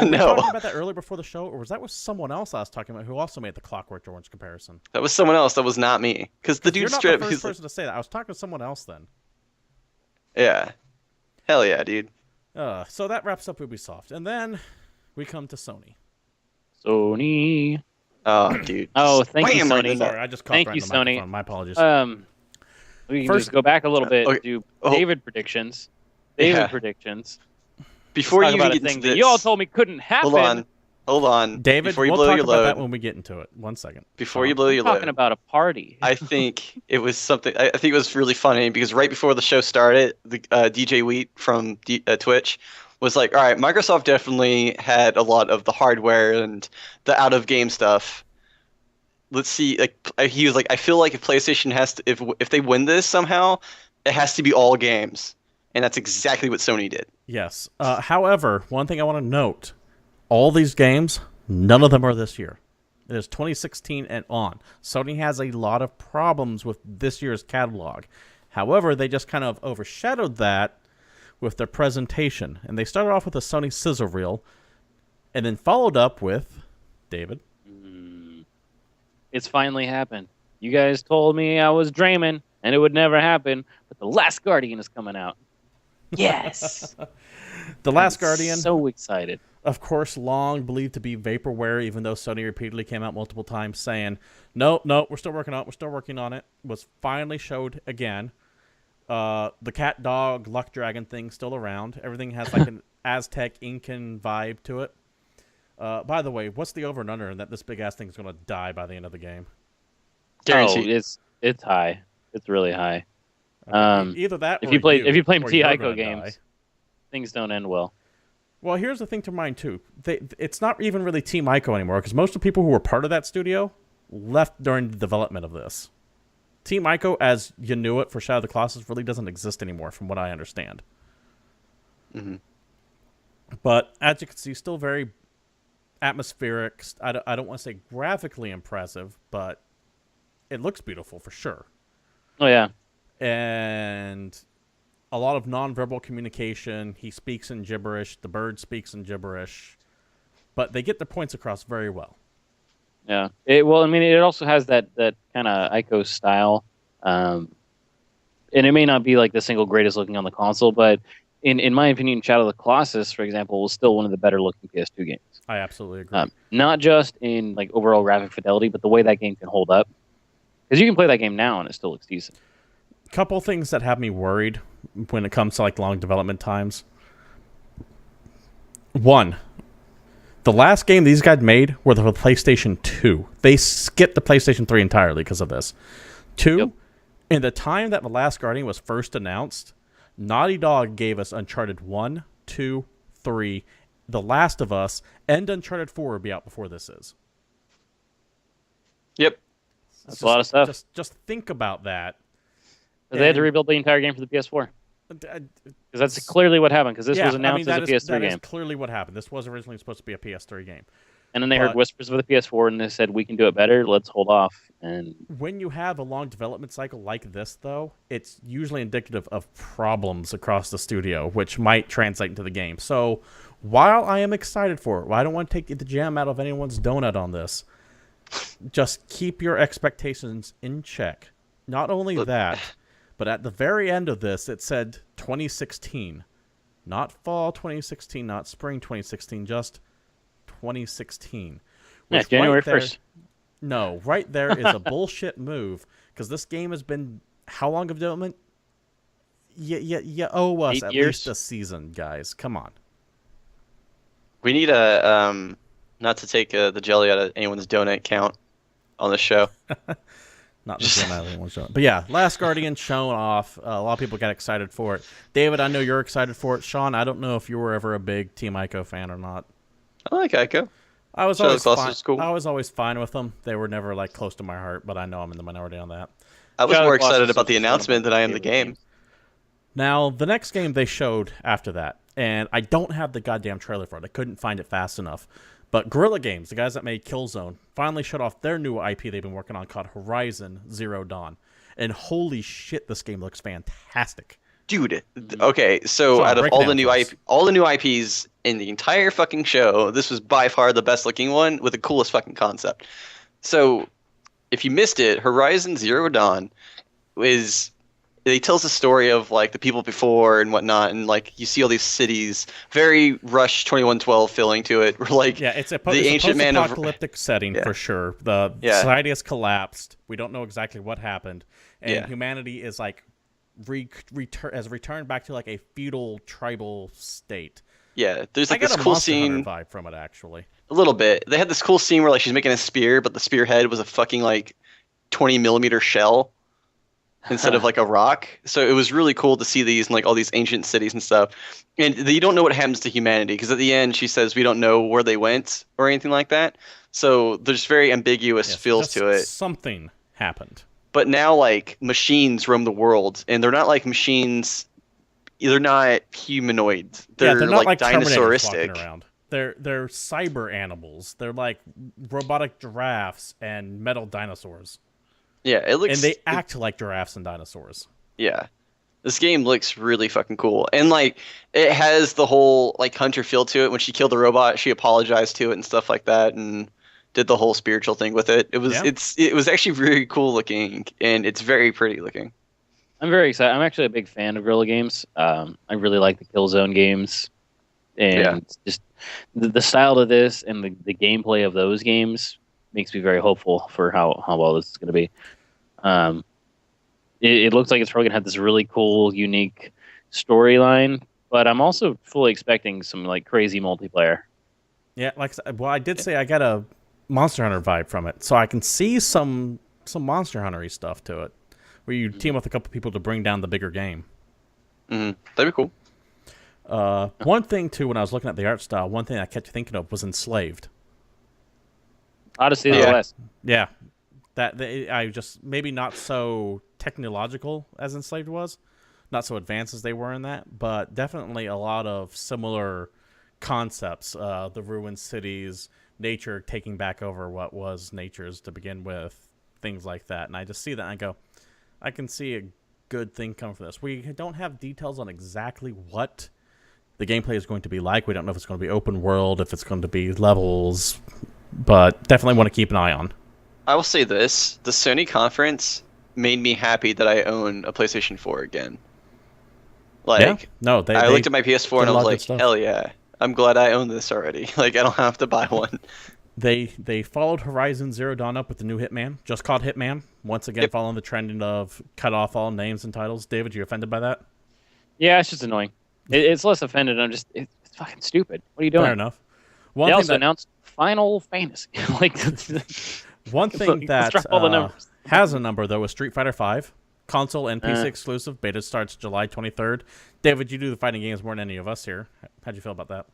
Speaker 1: Were we
Speaker 2: No,
Speaker 1: talking about that earlier before the show, or was that with someone else I was talking about who also made the Clockwork Orange comparison?
Speaker 2: that was someone else. That was not me. Because the
Speaker 1: You're
Speaker 2: dude
Speaker 1: not
Speaker 2: straight
Speaker 1: the
Speaker 2: up,
Speaker 1: first
Speaker 2: he's like,
Speaker 1: person to say that. I was talking to someone else then.
Speaker 2: yeah, hell yeah, dude.
Speaker 1: So that wraps up Ubisoft, and then we come to Sony.
Speaker 3: Sony.
Speaker 2: Oh, dude.
Speaker 3: Oh, thank you,
Speaker 2: Wham, right
Speaker 3: Sony.
Speaker 2: in the-
Speaker 1: Sorry, I just coughed
Speaker 3: Thank
Speaker 1: right
Speaker 3: you,
Speaker 1: in the
Speaker 3: Sony.
Speaker 1: microphone. My apologies.
Speaker 3: We can
Speaker 1: First-
Speaker 3: just go back a little bit.
Speaker 2: okay.
Speaker 3: Do
Speaker 2: Oh.
Speaker 3: David predictions. David
Speaker 2: Yeah.
Speaker 3: predictions.
Speaker 2: Before
Speaker 3: Talk
Speaker 2: you
Speaker 3: about
Speaker 2: even
Speaker 3: a
Speaker 2: get
Speaker 3: thing
Speaker 2: into
Speaker 3: that
Speaker 2: this,
Speaker 3: you all told me couldn't happen.
Speaker 2: hold on,
Speaker 1: David,
Speaker 2: Before you
Speaker 1: we'll
Speaker 2: blow
Speaker 1: talk
Speaker 2: your
Speaker 1: about that
Speaker 2: load,
Speaker 1: when we get into it. 1 second.
Speaker 2: before you blow
Speaker 3: I'm
Speaker 2: your
Speaker 3: talking
Speaker 2: load,
Speaker 3: about a party.
Speaker 2: I think it was something. I think it was really funny because right before the show started, the DJ Wheat from Twitch was like, "All right, Microsoft definitely had a lot of the hardware and the out of game stuff. Let's see." Like he was like, "I feel like if PlayStation has to, if they win this somehow, it has to be all games." And that's exactly what Sony did.
Speaker 1: Yes. However, one thing I want to note, all these games, none of them are this year. It is 2016 and on. Sony has a lot of problems with this year's catalog. However, they just kind of overshadowed that with their presentation. And they started off with a Sony sizzle reel and then followed up with, David?
Speaker 3: It's finally happened. You guys told me I was dreaming and it would never happen, but The Last Guardian is coming out. Yes.
Speaker 1: The Last
Speaker 3: I'm
Speaker 1: Guardian,
Speaker 3: So excited.
Speaker 1: of course, long believed to be vaporware, even though Sony repeatedly came out multiple times saying, no, we're still working on it, was finally showed again. The cat, dog, luck dragon thing still around. Everything has like an Aztec Incan vibe to it. By the way, what's the over and under that this big ass thing is going to die by the end of the game?
Speaker 2: Guaranteed.
Speaker 3: Oh, it's high. It's really high.
Speaker 1: Okay, either that
Speaker 3: If
Speaker 1: or
Speaker 3: you play
Speaker 1: or
Speaker 3: T
Speaker 1: you're
Speaker 3: Ico
Speaker 1: gonna
Speaker 3: games,
Speaker 1: die.
Speaker 3: things don't end well.
Speaker 1: Well, here's the thing to mind too. It's not even really Team Ico anymore because most of the people who were part of that studio left during the development of this. Team Ico, as you knew it for Shadow of the Colossus, really doesn't exist anymore, from what I understand.
Speaker 2: Mhm.
Speaker 1: But as you can see, still very atmospheric. I don't want to say graphically impressive, but it looks beautiful for sure.
Speaker 3: Oh yeah.
Speaker 1: And a lot of nonverbal communication. He speaks in gibberish. The bird speaks in gibberish. But they get their points across very well.
Speaker 3: Yeah. It also has that kind of Ico style. And it may not be like the single greatest looking on the console, but in my opinion, Shadow of the Colossus, for example, was still one of the better looking PS2 games.
Speaker 1: I absolutely agree.
Speaker 3: Not just in like overall graphic fidelity, but the way that game can hold up. Because you can play that game now and it still looks decent.
Speaker 1: Couple things that have me worried when it comes to like long development times. One, the last game these guys made were the PlayStation 2. They skipped the PlayStation 3 entirely because of this. Two,
Speaker 3: Yep.
Speaker 1: in the time that The Last Guardian was first announced, Naughty Dog gave us Uncharted 1, 2, 3, The Last of Us, and Uncharted 4 will be out before this is.
Speaker 2: Yep.
Speaker 3: That's a lot of stuff.
Speaker 1: Just think about that.
Speaker 3: They had to rebuild the entire game for the PS4. Because that's clearly what happened. Because this was announced as a PS3
Speaker 1: that
Speaker 3: game.
Speaker 1: is clearly what happened. This was originally supposed to be a PS3 game.
Speaker 3: And then they heard whispers of the PS4 and they said, we can do it better. Let's hold off. And
Speaker 1: when you have a long development cycle like this, though, it's usually indicative of problems across the studio, which might translate into the game. So while I am excited for it, I don't want to take the jam out of anyone's donut on this, just keep your expectations in check. Not only that, but at the very end of this, it said 2016. Not fall 2016, not spring 2016, just 2016.
Speaker 3: yeah, January 1st.
Speaker 1: No, right there is a bullshit move because this game has been how long of development? You owe us
Speaker 3: 8
Speaker 1: at
Speaker 3: years?
Speaker 1: least a season, guys. Come on.
Speaker 2: We need a Not to take the jelly out of anyone's donut count on the show.
Speaker 1: Not the Gen Island one show. But yeah, Last Guardian shown off. A lot of people got excited for it. David, I know you're excited for it. Sean, I don't know if you were ever a big Team Ico fan or not.
Speaker 2: I like Ico.
Speaker 1: I was
Speaker 2: Shadow
Speaker 1: always
Speaker 2: Colossus
Speaker 1: fine.
Speaker 2: is cool.
Speaker 1: I was always fine with them. They were never like close to my heart, but I know I'm in the minority on that.
Speaker 2: I was
Speaker 3: Shadow
Speaker 2: more
Speaker 3: Colossus
Speaker 2: excited about the
Speaker 3: was one of my
Speaker 2: announcement than I am the
Speaker 3: favorite
Speaker 2: game.
Speaker 3: games.
Speaker 1: Now, the next game they showed after that, and I don't have the goddamn trailer for it. I couldn't find it fast enough. But Guerrilla Games, the guys that made Killzone, finally showed off their new IP they've been working on called Horizon Zero Dawn. And holy shit, this game looks fantastic.
Speaker 2: Dude, okay, so
Speaker 1: Sean,
Speaker 2: out of
Speaker 1: break it
Speaker 2: all
Speaker 1: down
Speaker 2: the new
Speaker 1: for us.
Speaker 2: all the new IPs in the entire fucking show, this was by far the best looking one with the coolest fucking concept. So, if you missed it, Horizon Zero Dawn it tells the story of like the people before and whatnot, and like you see all these cities, very Rush 2112 feeling to it. Where like
Speaker 1: Yeah, it's a
Speaker 2: ancient man of
Speaker 1: post-apocalyptic setting
Speaker 2: Yeah.
Speaker 1: for sure. The
Speaker 2: Yeah.
Speaker 1: society has collapsed. We don't know exactly what happened, and
Speaker 2: Yeah.
Speaker 1: humanity is like has returned back to like a feudal tribal state.
Speaker 2: yeah. There's
Speaker 1: I
Speaker 2: like
Speaker 1: got
Speaker 2: this
Speaker 1: a
Speaker 2: cool
Speaker 1: Monster Hunter
Speaker 2: scene,
Speaker 1: vibe from it actually.
Speaker 2: a little bit. They had this cool scene where like she's making a spear, but the spearhead was a fucking like 20 millimeter shell instead of like a rock. So it was really cool to see these in like all these ancient cities and stuff. And you don't know what happens to humanity because at the end she says we don't know where they went or anything like that. So there's very ambiguous
Speaker 1: Yes,
Speaker 2: feels
Speaker 1: just
Speaker 2: to it.
Speaker 1: Something happened.
Speaker 2: But now like machines roam the world, and they're not like machines. They're not humanoid. They're,
Speaker 1: They're not like Terminators
Speaker 2: dinosauristic.
Speaker 1: walking around. They're cyber animals. They're like robotic giraffes and metal dinosaurs.
Speaker 2: Yeah, it looks.
Speaker 1: And they act like giraffes and dinosaurs.
Speaker 2: Yeah, this game looks really fucking cool, and like it has the whole like Hunter feel to it. When she killed the robot, she apologized to it and stuff like that, and did the whole spiritual thing with it. It was
Speaker 1: Yeah.
Speaker 2: it was actually really cool looking, and it's very pretty looking.
Speaker 3: I'm very excited. I'm actually a big fan of Guerrilla Games. I really like the Killzone games, and
Speaker 2: Yeah.
Speaker 3: just the style of this and the gameplay of those games makes me very hopeful for how well this is going to be. It looks like it's probably going to have this really cool, unique storyline, but I'm also fully expecting some like crazy multiplayer.
Speaker 1: Yeah, I did say I got a Monster Hunter vibe from it, so I can see some Monster Hunter-y stuff to it, where you team with a couple people to bring down the bigger game.
Speaker 2: That'd be cool.
Speaker 1: One thing too, when I was looking at the art style, one thing I kept thinking of was Enslaved.
Speaker 3: Odyssey of the
Speaker 2: Yeah.
Speaker 3: West.
Speaker 1: Yeah, I just maybe not so technological as Enslaved was, not so advanced as they were in that, but definitely a lot of similar concepts. The ruined cities, nature taking back over what was nature's to begin with, things like that. And I just see that and I go, I can see a good thing coming from this. We don't have details on exactly what the gameplay is going to be like. We don't know if it's going to be open world, if it's going to be levels, but definitely want to keep an eye on.
Speaker 2: I will say this: the Sony conference made me happy that I own a PlayStation 4 again. Like,
Speaker 1: Yeah, no,
Speaker 2: I looked at my PS4 and
Speaker 1: did a
Speaker 2: I
Speaker 1: lot
Speaker 2: was
Speaker 1: of good
Speaker 2: like,
Speaker 1: stuff.
Speaker 2: hell yeah. I'm glad I own this already. Like, I don't have to buy one.
Speaker 1: They followed Horizon Zero Dawn up with the new Hitman, just called Hitman. Once again,
Speaker 2: Yep.
Speaker 1: following the trend of cut off all names and titles. David, you offended by that?
Speaker 3: Yeah, it's just annoying. It's less offended. It's fucking stupid. What are you doing?
Speaker 1: Fair enough.
Speaker 3: They
Speaker 1: One thing
Speaker 3: also
Speaker 1: that,
Speaker 3: announced Final Fantasy. like,
Speaker 1: one thing
Speaker 3: let's
Speaker 1: that
Speaker 3: drop all the numbers.
Speaker 1: has a number, though, is Street Fighter V. Console and PC
Speaker 3: Uh.
Speaker 1: exclusive. Beta starts July 23rd. David, you do the fighting games more than any of us here. How'd you feel about that?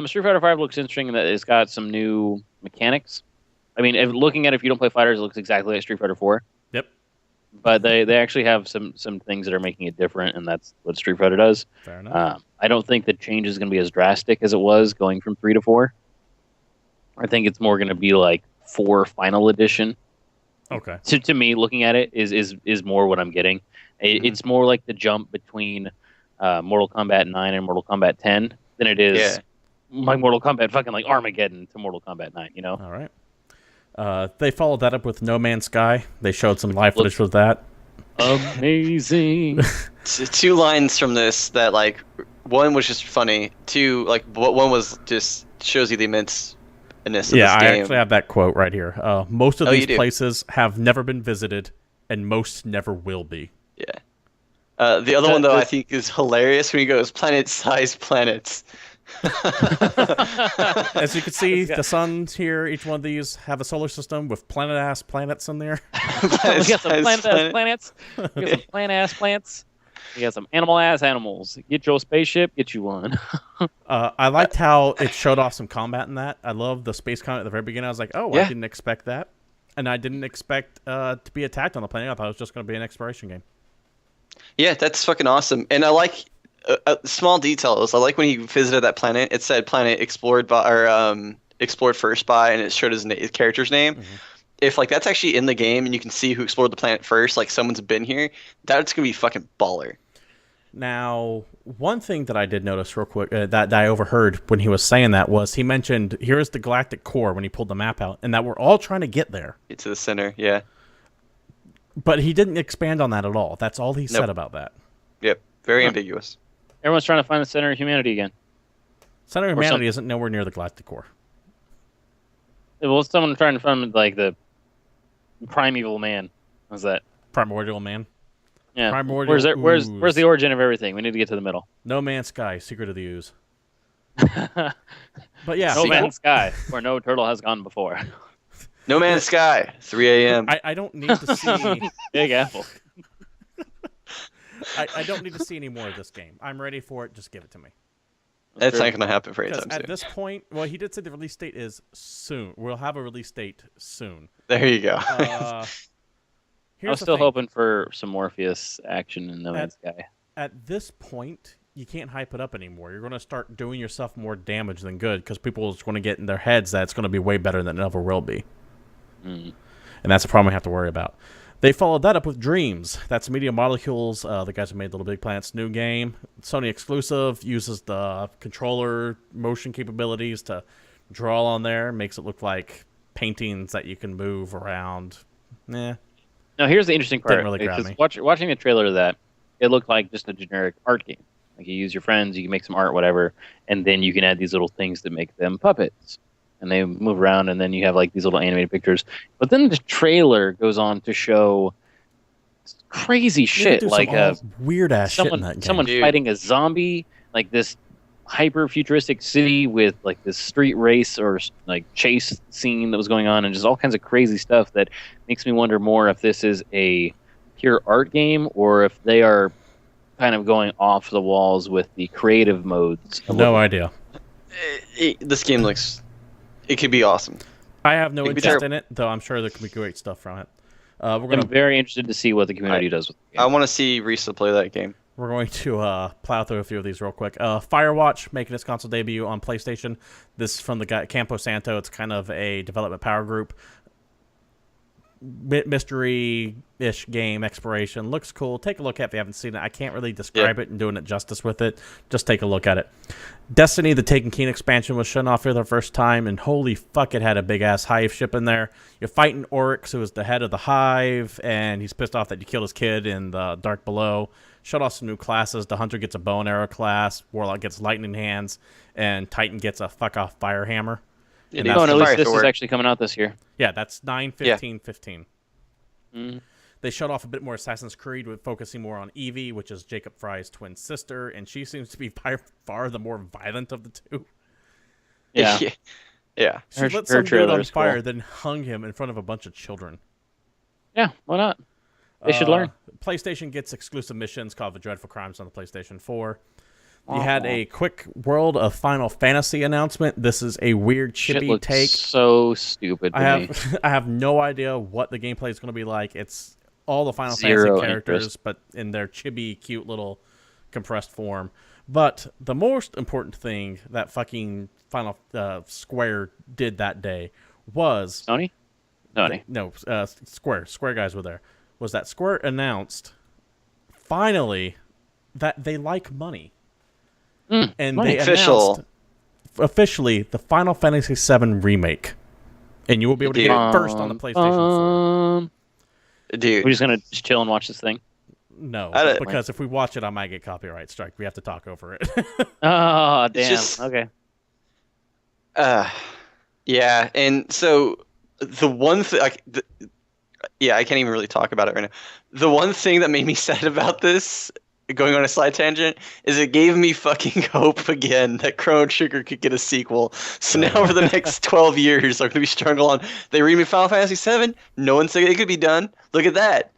Speaker 3: Street Fighter V looks interesting in that it's got some new mechanics. I mean, looking at it, if you don't play fighters, it looks exactly like Street Fighter 4.
Speaker 1: Yep.
Speaker 3: But they actually have some things that are making it different, and that's what Street Fighter does.
Speaker 1: Fair enough.
Speaker 3: I don't think the change is going to be as drastic as it was going from 3 to 4. I think it's more going to be like 4 Final Edition.
Speaker 1: Okay.
Speaker 3: To me, looking at it is more what I'm getting. It's more like the jump between Mortal Kombat 9 and Mortal Kombat 10 than it is
Speaker 2: Yeah.
Speaker 3: like Mortal Kombat fucking like Armageddon to Mortal Kombat 9, you know?
Speaker 1: All right. They followed that up with No Man's Sky. They showed some live footage with that.
Speaker 3: Amazing.
Speaker 2: Two lines from this that, like, one was just funny. Two, like, one was just shows you the immenseness of
Speaker 1: Yeah,
Speaker 2: this
Speaker 1: I
Speaker 2: game.
Speaker 1: actually have that quote right here. Most of
Speaker 2: Oh,
Speaker 1: these
Speaker 2: you do?
Speaker 1: places have never been visited, and most never will be.
Speaker 2: Yeah. The other one, though, I think is hilarious when he goes, planet-sized planets.
Speaker 1: As you can see, the suns here, each one of these have a solar system with planet-ass planets in there.
Speaker 3: We got some planet-ass planets. We got some plant-ass plants. We got some animal-ass animals. Get your spaceship, get you one.
Speaker 1: I liked how it showed off some combat in that. I love the space combat at the very beginning. I was like, oh,
Speaker 2: Yeah.
Speaker 1: I didn't expect that. And I didn't expect to be attacked on the planet. I thought it was just going to be an exploration game.
Speaker 2: Yeah, that's fucking awesome. And I like small details. I like when he visited that planet. It said planet explored by or explored first by, and it showed his character's name.
Speaker 1: Mm-hmm.
Speaker 2: If like that's actually in the game and you can see who explored the planet first, like someone's been here, that's gonna be fucking baller.
Speaker 1: Now, one thing that I did notice real quick that I overheard when he was saying that was he mentioned, here's the galactic core when he pulled the map out, and that we're all trying to get there.
Speaker 2: Get to the center, yeah.
Speaker 1: But he didn't expand on that at all. That's all he said about that.
Speaker 2: Yep, very ambiguous.
Speaker 3: Everyone's trying to find the center of humanity again.
Speaker 1: Center of humanity isn't nowhere near the galactic core.
Speaker 3: Well, someone trying to find like the primeval man. What's that?
Speaker 1: Primordial man.
Speaker 3: Yeah.
Speaker 1: Primordial
Speaker 3: Where's the origin of everything? We need to get to the middle.
Speaker 1: No Man's Sky, Secret of the Ooze. But yeah.
Speaker 3: No Man's Sky, where no turtle has gone before.
Speaker 2: No Man's Sky, 3 a.m.
Speaker 1: I don't need to see...
Speaker 3: Big Apple.
Speaker 1: I don't need to see any more of this game. I'm ready for it. Just give it to me.
Speaker 2: That's not gonna happen for any
Speaker 1: Because
Speaker 2: time
Speaker 1: at
Speaker 2: soon.
Speaker 1: this point, well, he did say the release date is soon. We'll have a release date soon.
Speaker 2: There you go.
Speaker 3: I
Speaker 1: Here's
Speaker 3: was
Speaker 1: the
Speaker 3: still
Speaker 1: thing.
Speaker 3: hoping for some Morpheus action in No Man's Sky.
Speaker 1: At this point, you can't hype it up anymore. You're going to start doing yourself more damage than good because people are just going to get in their heads that it's going to be way better than it ever will be.
Speaker 3: Mm.
Speaker 1: And that's a problem we have to worry about. They followed that up with Dreams. That's Media Molecules, the guys who made Little Big Planet's new game. Sony exclusive, uses the controller motion capabilities to draw on there. Makes it look like paintings that you can move around. Nah.
Speaker 3: Now, here's the interesting part.
Speaker 1: Didn't really grab me.
Speaker 3: Watching the trailer of that, it looked like just a generic art game. Like you use your friends, you can make some art, whatever, and then you can add these little things that make them puppets. And they move around, and then you have like these little animated pictures. But then the trailer goes on to show crazy shit, like
Speaker 1: weird ass shit in that game.
Speaker 3: someone fighting a zombie, like this hyper futuristic city with like this street race or like chase scene that was going on, and just all kinds of crazy stuff that makes me wonder more if this is a pure art game or if they are kind of going off the walls with the creative modes.
Speaker 1: No idea.
Speaker 2: This game looks. It could be awesome.
Speaker 1: I have no
Speaker 2: It could be
Speaker 1: interest
Speaker 2: terrible.
Speaker 1: in it, though I'm sure there could be great stuff from it.
Speaker 3: I'm very interested to see what the community does with the game.
Speaker 2: I want to see Risa play that game.
Speaker 1: We're going to plow through a few of these real quick. Firewatch making its console debut on PlayStation. This is from the guy Campo Santo. It's kind of a development power group. Mystery-ish game, exploration. Looks cool. Take a look at it if you haven't seen it. I can't really describe it and doing it justice with it. Just take a look at it. Destiny, the Taken King expansion, was shown off for the first time, and holy fuck, it had a big-ass Hive ship in there. You're fighting Oryx, who is the head of the Hive, and he's pissed off that you killed his kid in the Dark Below. Showed off some new classes. The Hunter gets a bow and arrow class, Warlock gets lightning hands, and Titan gets a fuck-off fire hammer.
Speaker 2: And
Speaker 3: Oh, and at least
Speaker 2: Fire
Speaker 3: this is
Speaker 2: Thor.
Speaker 3: actually coming out this year.
Speaker 1: Yeah, that's 9/15/15.
Speaker 3: Mm.
Speaker 1: They showed off a bit more Assassin's Creed with focusing more on Evie, which is Jacob Fry's twin sister, and she seems to be by far the more violent of the two.
Speaker 3: Yeah.
Speaker 2: Yeah.
Speaker 1: She
Speaker 3: Her-
Speaker 1: lit
Speaker 3: her
Speaker 1: some dude
Speaker 3: trailer
Speaker 1: on
Speaker 3: is
Speaker 1: fire,
Speaker 3: cool.
Speaker 1: then hung him in front of a bunch of children.
Speaker 3: Yeah, why not? They should learn.
Speaker 1: PlayStation gets exclusive missions called The Dreadful Crimes on the PlayStation 4. You had a quick World of Final Fantasy announcement. This is a weird
Speaker 3: Shit
Speaker 1: chibi
Speaker 3: looks
Speaker 1: take.
Speaker 3: so stupid to me.
Speaker 1: I have no idea what the gameplay is going to be like. It's all the Final
Speaker 3: Zero
Speaker 1: Fantasy characters,
Speaker 3: interest.
Speaker 1: but in their chibi, cute little compressed form. But the most important thing that fucking Final Square did that day was
Speaker 3: Sony? Sony.
Speaker 1: no Square guys were there. Was that Square announced finally that they like money. And
Speaker 3: money.
Speaker 1: they
Speaker 2: Official.
Speaker 1: announced officially the Final Fantasy VII remake, and you will be able to get it first on the PlayStation 4.
Speaker 2: Dude.
Speaker 3: We're just gonna just chill and watch this thing.
Speaker 1: No,
Speaker 2: I don't-
Speaker 1: because if we watch it, I might get copyright strike. We have to talk over it.
Speaker 3: Oh
Speaker 2: It's
Speaker 3: damn.
Speaker 2: just-
Speaker 3: Okay.
Speaker 2: Yeah, and so the one thing, yeah, I can't even really talk about it right now. The one thing that made me sad about this, going on a side tangent, is it gave me fucking hope again that Chrono Trigger could get a sequel. So now for the next 12 years, I'm going to be struggling on. They remade Final Fantasy VII. No one said it could be done. Look at that.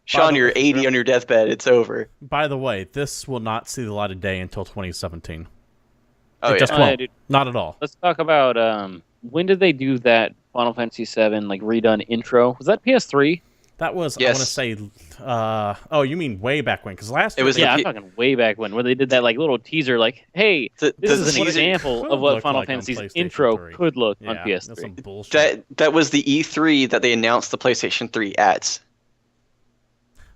Speaker 2: Sean, you're 80 on your deathbed. It's over.
Speaker 1: By the way, this will not see the light of day until 2017.
Speaker 2: Oh,
Speaker 1: It just
Speaker 2: yeah.
Speaker 1: won't.
Speaker 3: Dude.
Speaker 1: Not at all.
Speaker 3: Let's talk about when did they do that Final Fantasy VII like redone intro? Was that PS3?
Speaker 1: That was,
Speaker 2: Yes.
Speaker 1: I want to say, oh, you mean way back when? Because last year
Speaker 2: was
Speaker 1: they-
Speaker 3: Yeah, I'm
Speaker 2: P-
Speaker 3: talking way back when, where they did that like little teaser, like, "Hey,
Speaker 2: The
Speaker 3: this is an
Speaker 2: teaser-
Speaker 3: example
Speaker 1: could
Speaker 3: of what
Speaker 1: look
Speaker 3: Final
Speaker 1: like on
Speaker 3: Fantasy's
Speaker 1: PlayStation
Speaker 3: intro
Speaker 1: 3.
Speaker 3: could look on
Speaker 1: yeah,
Speaker 3: PS3."
Speaker 1: that's some bullshit.
Speaker 2: That was the E3 that they announced the PlayStation 3 at.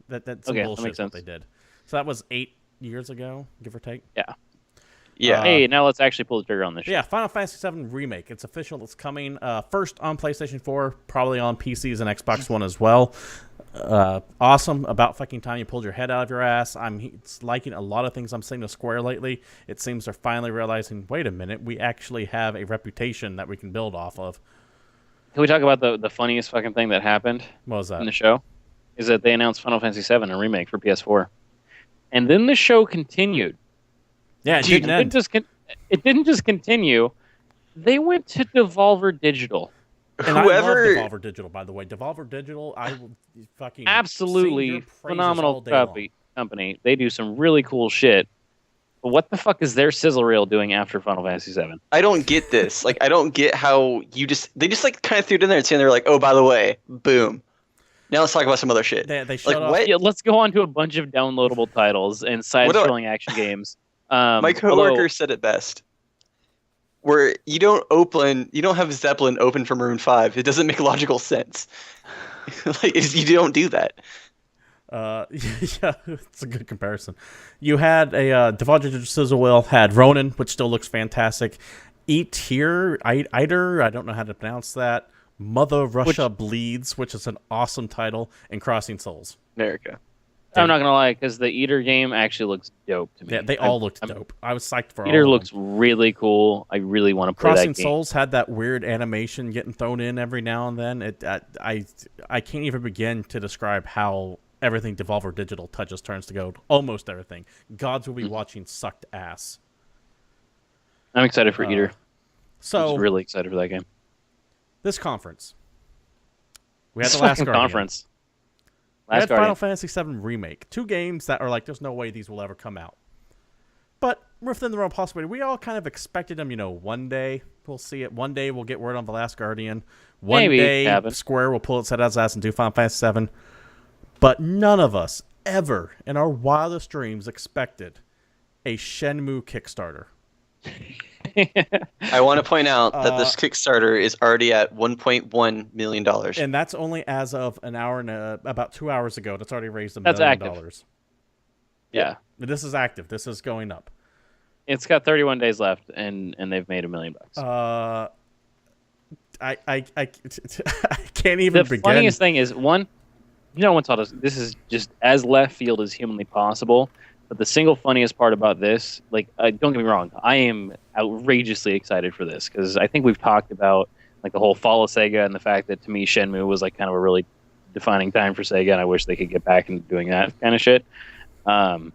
Speaker 1: That's some
Speaker 3: Okay, that
Speaker 1: bullshit
Speaker 3: makes
Speaker 1: what
Speaker 3: sense.
Speaker 1: they did. So that was 8 years ago, give or take.
Speaker 2: Yeah.
Speaker 3: Hey, now let's actually pull the trigger on this.
Speaker 1: Yeah, Final Fantasy VII Remake. It's official. It's coming first on PlayStation 4, probably on PCs and Xbox One as well. Awesome. About fucking time you pulled your head out of your ass. I'm liking a lot of things I'm seeing to Square lately. It seems they're finally realizing, wait a minute, we actually have a reputation that we can build off of.
Speaker 3: Can we talk about the funniest fucking thing that happened
Speaker 1: What was that?
Speaker 3: in the show? Is that they announced Final Fantasy VII, a remake for PS4, and then the show continued.
Speaker 1: Yeah, it
Speaker 2: Dude,
Speaker 1: didn't end.
Speaker 3: It didn't just continue. They went to Devolver Digital.
Speaker 1: And I
Speaker 2: Whoever
Speaker 1: love Devolver Digital, by the way. Devolver Digital, I will fucking sing
Speaker 3: Absolutely
Speaker 1: your praises all
Speaker 3: phenomenal
Speaker 1: day long.
Speaker 3: company. They do some really cool shit. But what the fuck is their sizzle reel doing after Final Fantasy VII?
Speaker 2: I don't get this. Like, I don't get how they just like kind of threw it in there and saying they're like, oh, by the way, boom. Now let's talk about some other shit.
Speaker 1: They shut
Speaker 2: Like,
Speaker 1: off.
Speaker 2: what?
Speaker 3: Yeah, let's go on to a bunch of downloadable titles and side-scrolling action games.
Speaker 2: My coworker
Speaker 3: although-
Speaker 2: said it best. Where you don't have Zeppelin open for Maroon 5. It doesn't make logical sense. You don't do that.
Speaker 1: Yeah, it's a good comparison. You had a Devolver Digital sizzle wheel, had Ronin, which still looks fantastic. Eider, I don't know how to pronounce that. Mother Russia Bleeds, which is an awesome title, and Crossing Souls.
Speaker 2: America.
Speaker 3: I'm not gonna lie, because the Eater game actually looks dope to me.
Speaker 1: Yeah, they all looked dope. I was psyched for all
Speaker 3: Eater
Speaker 1: of them.
Speaker 3: looks really cool. I really want to play
Speaker 1: Crossing
Speaker 3: that game.
Speaker 1: Souls had that weird animation getting thrown in every now and then. I can't even begin to describe how everything Devolver Digital touches turns to gold. Almost everything. Gods will be watching sucked ass.
Speaker 3: I'm excited for Eater.
Speaker 1: So
Speaker 3: I'm really excited for that game.
Speaker 1: this conference, we had
Speaker 3: This
Speaker 1: the last
Speaker 3: fucking
Speaker 1: Guardian.
Speaker 3: conference.
Speaker 1: We had
Speaker 3: Last
Speaker 1: Final
Speaker 3: Guardian.
Speaker 1: Fantasy VII Remake. 2 games that are like, there's no way these will ever come out. But within the realm of possibility, we all kind of expected them, one day we'll see it. One day we'll get word on The Last Guardian. One
Speaker 3: Maybe
Speaker 1: day
Speaker 3: happen.
Speaker 1: Square will pull its head out its ass and do Final Fantasy VII. But none of us ever in our wildest dreams expected a Shenmue Kickstarter.
Speaker 2: I want to point out that this Kickstarter is already at $1.1 million.
Speaker 1: And that's only as of an hour and about 2 hours ago. That's already raised $1
Speaker 3: That's
Speaker 1: million.
Speaker 3: active. Yeah.
Speaker 1: This is active. This is going up.
Speaker 3: It's got 31 days left, and they've made $1 million.
Speaker 1: I can't even
Speaker 3: The
Speaker 1: begin.
Speaker 3: funniest thing is, one, no one told us this is just as left field as humanly possible. But the single funniest part about this, like, don't get me wrong, I am outrageously excited for this because I think we've talked about like the whole fall of Sega and the fact that to me Shenmue was like kind of a really defining time for Sega, and I wish they could get back into doing that kind of shit. But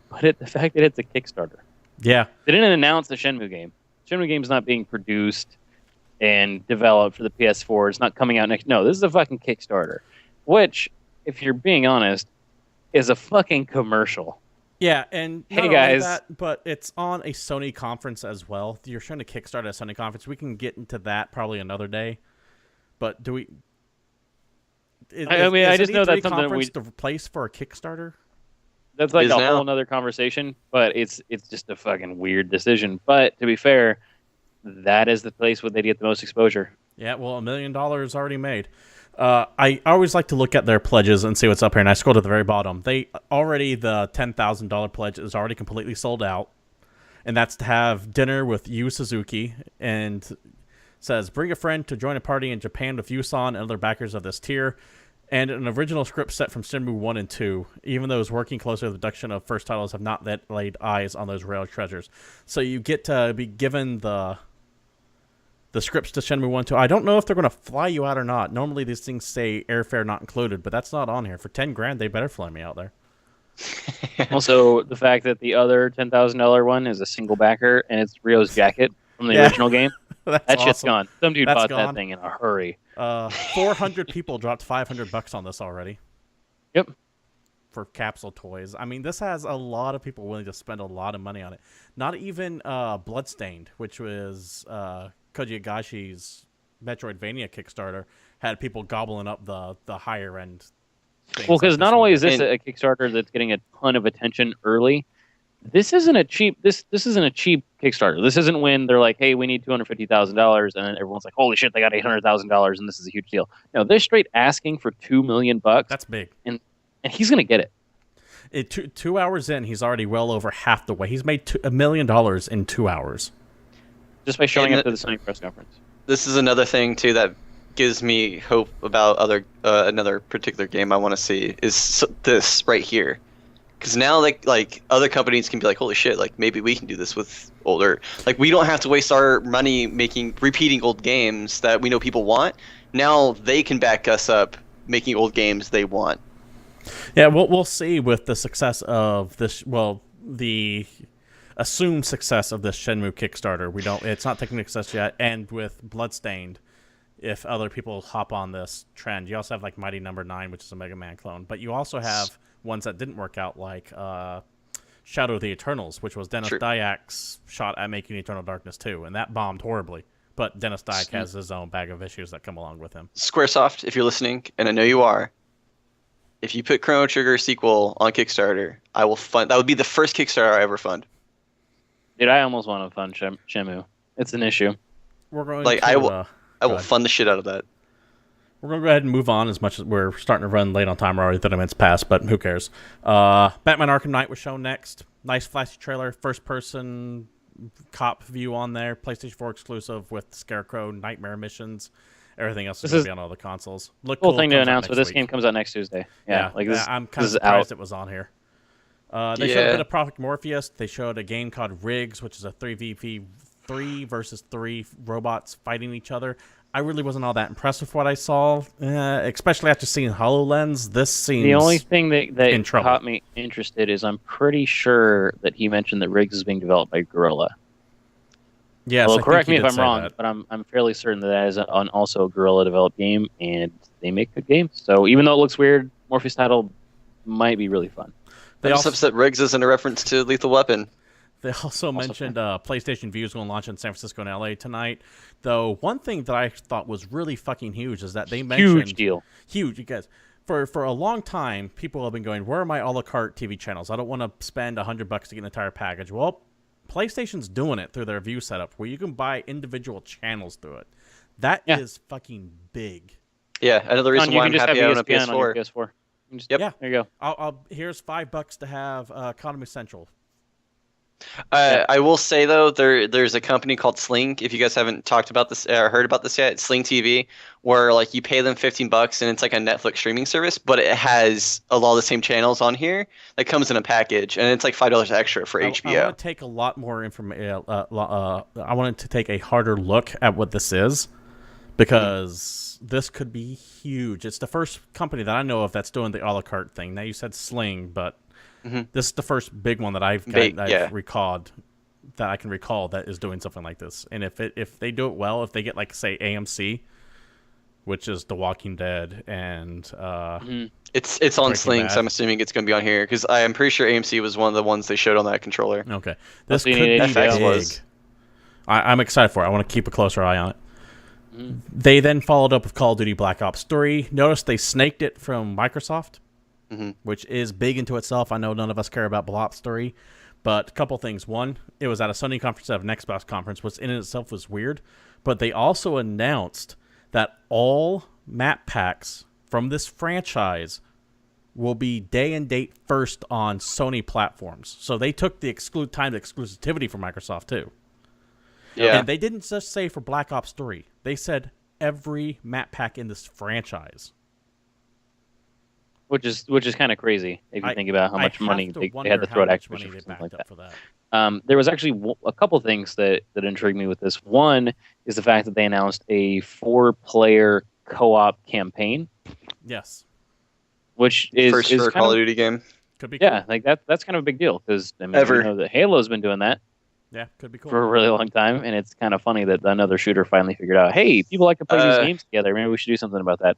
Speaker 3: the fact that it's a Kickstarter,
Speaker 1: Yeah.
Speaker 3: they didn't announce the Shenmue game. Shenmue game is not being produced and developed for the PS4. It's not coming out next. No, this is a fucking Kickstarter, which, if you're being honest, is a fucking commercial.
Speaker 1: Yeah, and
Speaker 3: Hey,
Speaker 1: not only
Speaker 3: guys.
Speaker 1: that, but it's on a Sony conference as well. You're trying to kickstart a Sony conference. We can get into that probably another day. But do we?
Speaker 3: I just know
Speaker 1: E3
Speaker 3: that's something
Speaker 1: conference the place for a Kickstarter.
Speaker 3: That's like
Speaker 2: Is
Speaker 3: a
Speaker 2: now.
Speaker 3: whole other conversation, but it's just a fucking weird decision. But to be fair, that is the place where they get the most exposure.
Speaker 1: Yeah, well, $1 million already made. I always like to look at their pledges and see what's up here, and I scroll to the very bottom. The $10,000 pledge is already completely sold out, and that's to have dinner with Yu Suzuki, and says, bring a friend to join a party in Japan with Yusan and other backers of this tier, and an original script set from Shenmue 1 and 2, even those working closely with the production of first titles have not yet laid eyes on those rare treasures. So you get to be given the scripts to Shenmue 1 2. I don't know if they're going to fly you out or not. Normally these things say airfare not included, but that's not on here. For $10,000, they better fly me out there.
Speaker 3: Also, the fact that the other $10,000 one is a single backer and it's Rio's jacket from the original game.
Speaker 1: That's
Speaker 3: That shit's
Speaker 1: awesome.
Speaker 3: gone. Some dude
Speaker 1: That's
Speaker 3: bought
Speaker 1: gone.
Speaker 3: that thing in a hurry.
Speaker 1: 400 people dropped $500 on this already.
Speaker 3: Yep.
Speaker 1: For capsule toys. I mean, this has a lot of people willing to spend a lot of money on it. Not even Bloodstained, which was Koji Higashi's Metroidvania Kickstarter, had people gobbling up the higher end things.
Speaker 3: Well, because
Speaker 1: like
Speaker 3: not
Speaker 1: this
Speaker 3: only
Speaker 1: one.
Speaker 3: is this a Kickstarter that's getting a ton of attention early, this isn't a cheap Kickstarter. This isn't when they're like, "Hey, we need $250,000," and then everyone's like, "Holy shit, they got $800,000, and this is a huge deal." No, they're straight asking for $2 million.
Speaker 1: That's big.
Speaker 3: And he's gonna get it.
Speaker 1: 2 hours in, he's already well over half the way. He's made $1 million in 2 hours.
Speaker 3: Just by showing up to the Sony press conference.
Speaker 2: This is another thing too that gives me hope about another particular game I want to see is this right here, because now like other companies can be like, holy shit, like maybe we can do this with older, like we don't have to waste our money repeating old games that we know people want. Now they can back us up making old games they want.
Speaker 1: Yeah, we'll see with the success of this. Well, the assumed success of this Shenmue Kickstarter. It's not taking success yet, and with Bloodstained, if other people hop on this trend. You also have like Mighty Number 9, which is a Mega Man clone, but you also have ones that didn't work out, like Shadow of the Eternals, which was Dennis Dyak's shot at making Eternal Darkness 2, and that bombed horribly. But Dennis Dyack has his own bag of issues that come along with him.
Speaker 2: Squaresoft, if you're listening, and I know you are, if you put Chrono Trigger sequel on Kickstarter, I will fund. That would be the first Kickstarter I ever fund.
Speaker 3: Dude, I almost want to fund Shenmue. It's an issue.
Speaker 1: We're going
Speaker 2: I will fund the shit out of that.
Speaker 1: We're going to go ahead and move on, as much as we're starting to run late on time. We're already 30 minutes past, but who cares? Batman Arkham Knight was shown next. Nice flashy trailer. First-person cop view on there. PlayStation 4 exclusive with Scarecrow, Nightmare missions. Everything else is going to be on all the consoles.
Speaker 3: Cool thing to announce, but this game comes out next Tuesday. Yeah,
Speaker 1: I'm kind of surprised it was on here. They showed a bit of Project Morpheus. They showed a game called Riggs, which is a 3 versus 3 robots fighting each other. I really wasn't all that impressed with what I saw, especially after seeing HoloLens. This seems
Speaker 3: the only thing that caught me interested is I'm pretty sure that he mentioned that Riggs is being developed by Guerrilla.
Speaker 1: Yes,
Speaker 3: well, correct me if I'm wrong, but I'm fairly certain that is also a Guerrilla developed game, and they make good games. So even though it looks weird, Morpheus title might be really fun.
Speaker 2: I'm just upset Riggs isn't a reference to Lethal Weapon.
Speaker 1: They also mentioned PlayStation Vue is going to launch in San Francisco and LA tonight. Though one thing that I thought was really fucking huge is that they mentioned huge, you guys. For a long time, people have been going, "Where are my a la carte TV channels? I don't want to spend $100 to get an entire package." Well, PlayStation's doing it through their Vue setup, where you can buy individual channels through it. That is fucking big.
Speaker 2: Yeah, another reason why I'm happy I own a PS4.
Speaker 3: On your PS4. There you
Speaker 1: go. Here's $5 to have Economy Central.
Speaker 2: I will say though, there's a company called Sling. If you guys haven't talked about this or heard about this yet, it's Sling TV, where like you pay them $15 and it's like a Netflix streaming service, but it has a lot of the same channels on here that comes in a package, and it's like $5 extra for HBO.
Speaker 1: I want to take a lot more information. I wanted to take a harder look at what this is, because this could be huge. It's the first company that I know of that's doing the a la carte thing. Now you said Sling, but this is the first big one that I've recalled, that I can recall, that is doing something like this. And if they do it well, if they get like say AMC, which is The Walking Dead, and
Speaker 2: it's on Sling, so I'm assuming it's going to be on here, because I am pretty sure AMC was one of the ones they showed on that controller.
Speaker 1: Okay, this could be big. I'm excited for it. I want to keep a closer eye on it. They then followed up with Call of Duty Black Ops 3. Notice they snaked it from Microsoft, which is big into itself. I know none of us care about Black Ops 3, but a couple things. One, it was at a Sony conference instead of an Xbox conference, which in itself was weird. But they also announced that all map packs from this franchise will be day and date first on Sony platforms. So they took the time to exclusivity from Microsoft too.
Speaker 2: Yeah.
Speaker 1: And they didn't just say for Black Ops 3. They said every map pack in this franchise.
Speaker 3: Which is kind of crazy if you think about how much money they had to throw at Activision for something like that. There was actually a couple things that intrigued me with this. One is the fact that they announced a 4-player co-op campaign.
Speaker 1: Yes.
Speaker 3: Which is
Speaker 2: first for a Call of Duty game.
Speaker 1: Could be
Speaker 3: Yeah,
Speaker 1: cool.
Speaker 3: like that's kind of a big deal because I mean,
Speaker 2: Ever.
Speaker 3: we know that Halo's been doing that
Speaker 1: Yeah, could be cool.
Speaker 3: for a really long time, and it's kind of funny that another shooter finally figured out, hey, people like to play these games together. Maybe we should do something about that.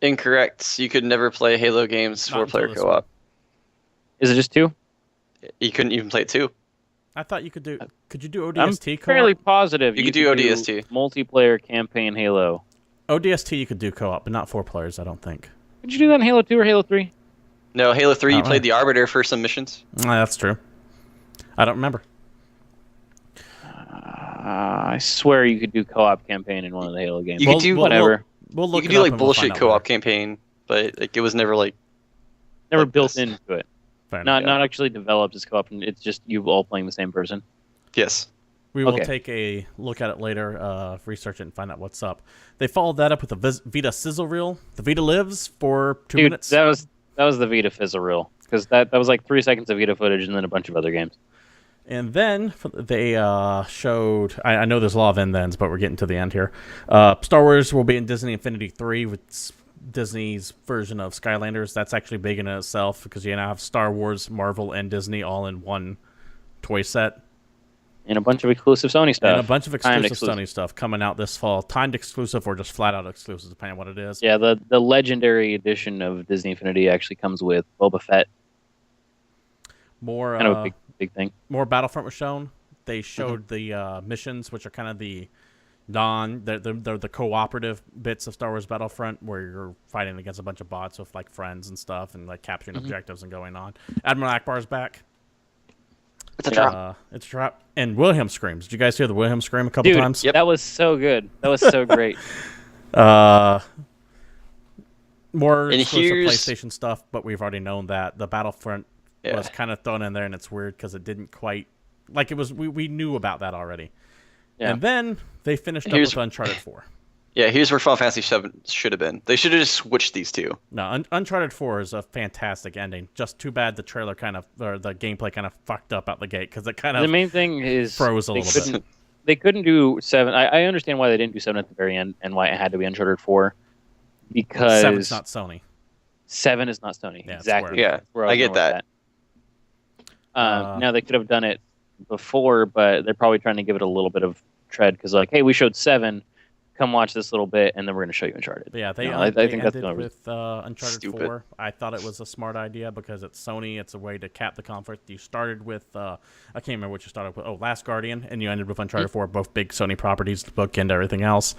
Speaker 2: Incorrect. You could never play Halo games
Speaker 1: Not until
Speaker 2: 4-player
Speaker 1: this
Speaker 2: co-op.
Speaker 3: Is it just 2?
Speaker 2: You couldn't even play it 2.
Speaker 1: I thought you could do. Could you do
Speaker 3: I'm
Speaker 1: ODST co-op?
Speaker 3: fairly positive
Speaker 2: You could do ODST.
Speaker 3: multiplayer campaign Halo.
Speaker 1: ODST you could do co-op, but not 4 players. I don't think.
Speaker 3: Did you do that in Halo 2 or Halo 3?
Speaker 2: No, Halo 3, you
Speaker 1: Alright.
Speaker 2: played the Arbiter for some missions.
Speaker 1: That's true. I don't remember.
Speaker 3: I swear you could do co-op campaign in one of the Halo games.
Speaker 2: You could do
Speaker 3: whatever.
Speaker 1: We'll
Speaker 2: You
Speaker 1: look
Speaker 2: could
Speaker 1: it
Speaker 2: do
Speaker 1: up
Speaker 2: like
Speaker 1: and we'll find
Speaker 2: bullshit
Speaker 1: out
Speaker 2: co-op
Speaker 1: later.
Speaker 2: campaign, but like it was never like
Speaker 3: Never
Speaker 2: like
Speaker 3: built
Speaker 2: this.
Speaker 3: into it.
Speaker 1: Fair enough.
Speaker 3: Not actually developed as co-op. It's just you all playing the same person.
Speaker 2: yes.
Speaker 1: We will
Speaker 3: Okay.
Speaker 1: take a look at it later, research it, and find out what's up. They followed that up with a Vita sizzle reel. The Vita lives for 2
Speaker 3: Dude,
Speaker 1: minutes.
Speaker 3: that was the Vita fizzle reel because that was like 3 seconds of Vita footage and then a bunch of other games.
Speaker 1: And then they showed. I know there's a lot of end-ends, but we're getting to the end here. Star Wars will be in Disney Infinity 3 with Disney's version of Skylanders. That's actually big in itself because you now have Star Wars, Marvel, and Disney all in one toy set.
Speaker 3: And a bunch of exclusive Sony stuff.
Speaker 1: And a bunch of
Speaker 3: Timed
Speaker 1: exclusive Sony stuff coming out this fall. Timed exclusive or just flat-out exclusive, depending on what it is.
Speaker 3: Yeah, the legendary edition of Disney Infinity actually comes with Boba Fett.
Speaker 1: More
Speaker 3: Kind of a big thing.
Speaker 1: more Battlefront was shown. They showed the missions, which are kind of the they're the cooperative bits of Star Wars Battlefront, where you're fighting against a bunch of bots with like friends and stuff, and like capturing objectives and going on. Admiral Akbar's back.
Speaker 2: It's a drop.
Speaker 1: It's a trap. And Wilhelm screams. Did you guys hear the Wilhelm scream a couple
Speaker 3: Dude,
Speaker 1: times?
Speaker 3: that was so good. That was so great.
Speaker 1: More
Speaker 2: And
Speaker 1: exclusive
Speaker 2: here's-
Speaker 1: PlayStation stuff, but we've already known that the Battlefront was kind of thrown in there, and it's weird because it didn't quite like it was. We knew about that already.
Speaker 3: Yeah.
Speaker 1: And then they finished up
Speaker 2: Here's-
Speaker 1: with Uncharted 4.
Speaker 2: Yeah, here's where Final Fantasy 7 should have been. They should have just switched these two.
Speaker 1: No, Uncharted 4 is a fantastic ending. Just too bad the trailer or the gameplay kind of fucked up out the gate because it kind
Speaker 3: The
Speaker 1: of
Speaker 3: main thing is
Speaker 1: froze a little bit.
Speaker 3: They couldn't do 7. I understand why they didn't do 7 at the very end and why it had to be Uncharted 4. Because
Speaker 1: 7's not Sony.
Speaker 3: 7 is not Sony.
Speaker 1: Yeah, it's
Speaker 3: exactly.
Speaker 2: Yeah,
Speaker 3: Where
Speaker 2: I
Speaker 3: was
Speaker 2: get
Speaker 3: going with
Speaker 2: that.
Speaker 3: Now they could have done it before, but they're probably trying to give it a little bit of tread because, like, hey, we showed 7. Come watch this little bit, and then we're going to show you Uncharted.
Speaker 1: But yeah, they
Speaker 3: I think that's
Speaker 1: ended
Speaker 3: the only
Speaker 1: with Uncharted
Speaker 2: Stupid.
Speaker 1: 4. I thought it was a smart idea because it's Sony. It's a way to cap the conflict. You started with, I can't remember what you started with. Oh, Last Guardian, and you ended with Uncharted 4, both big Sony properties, the book and everything else.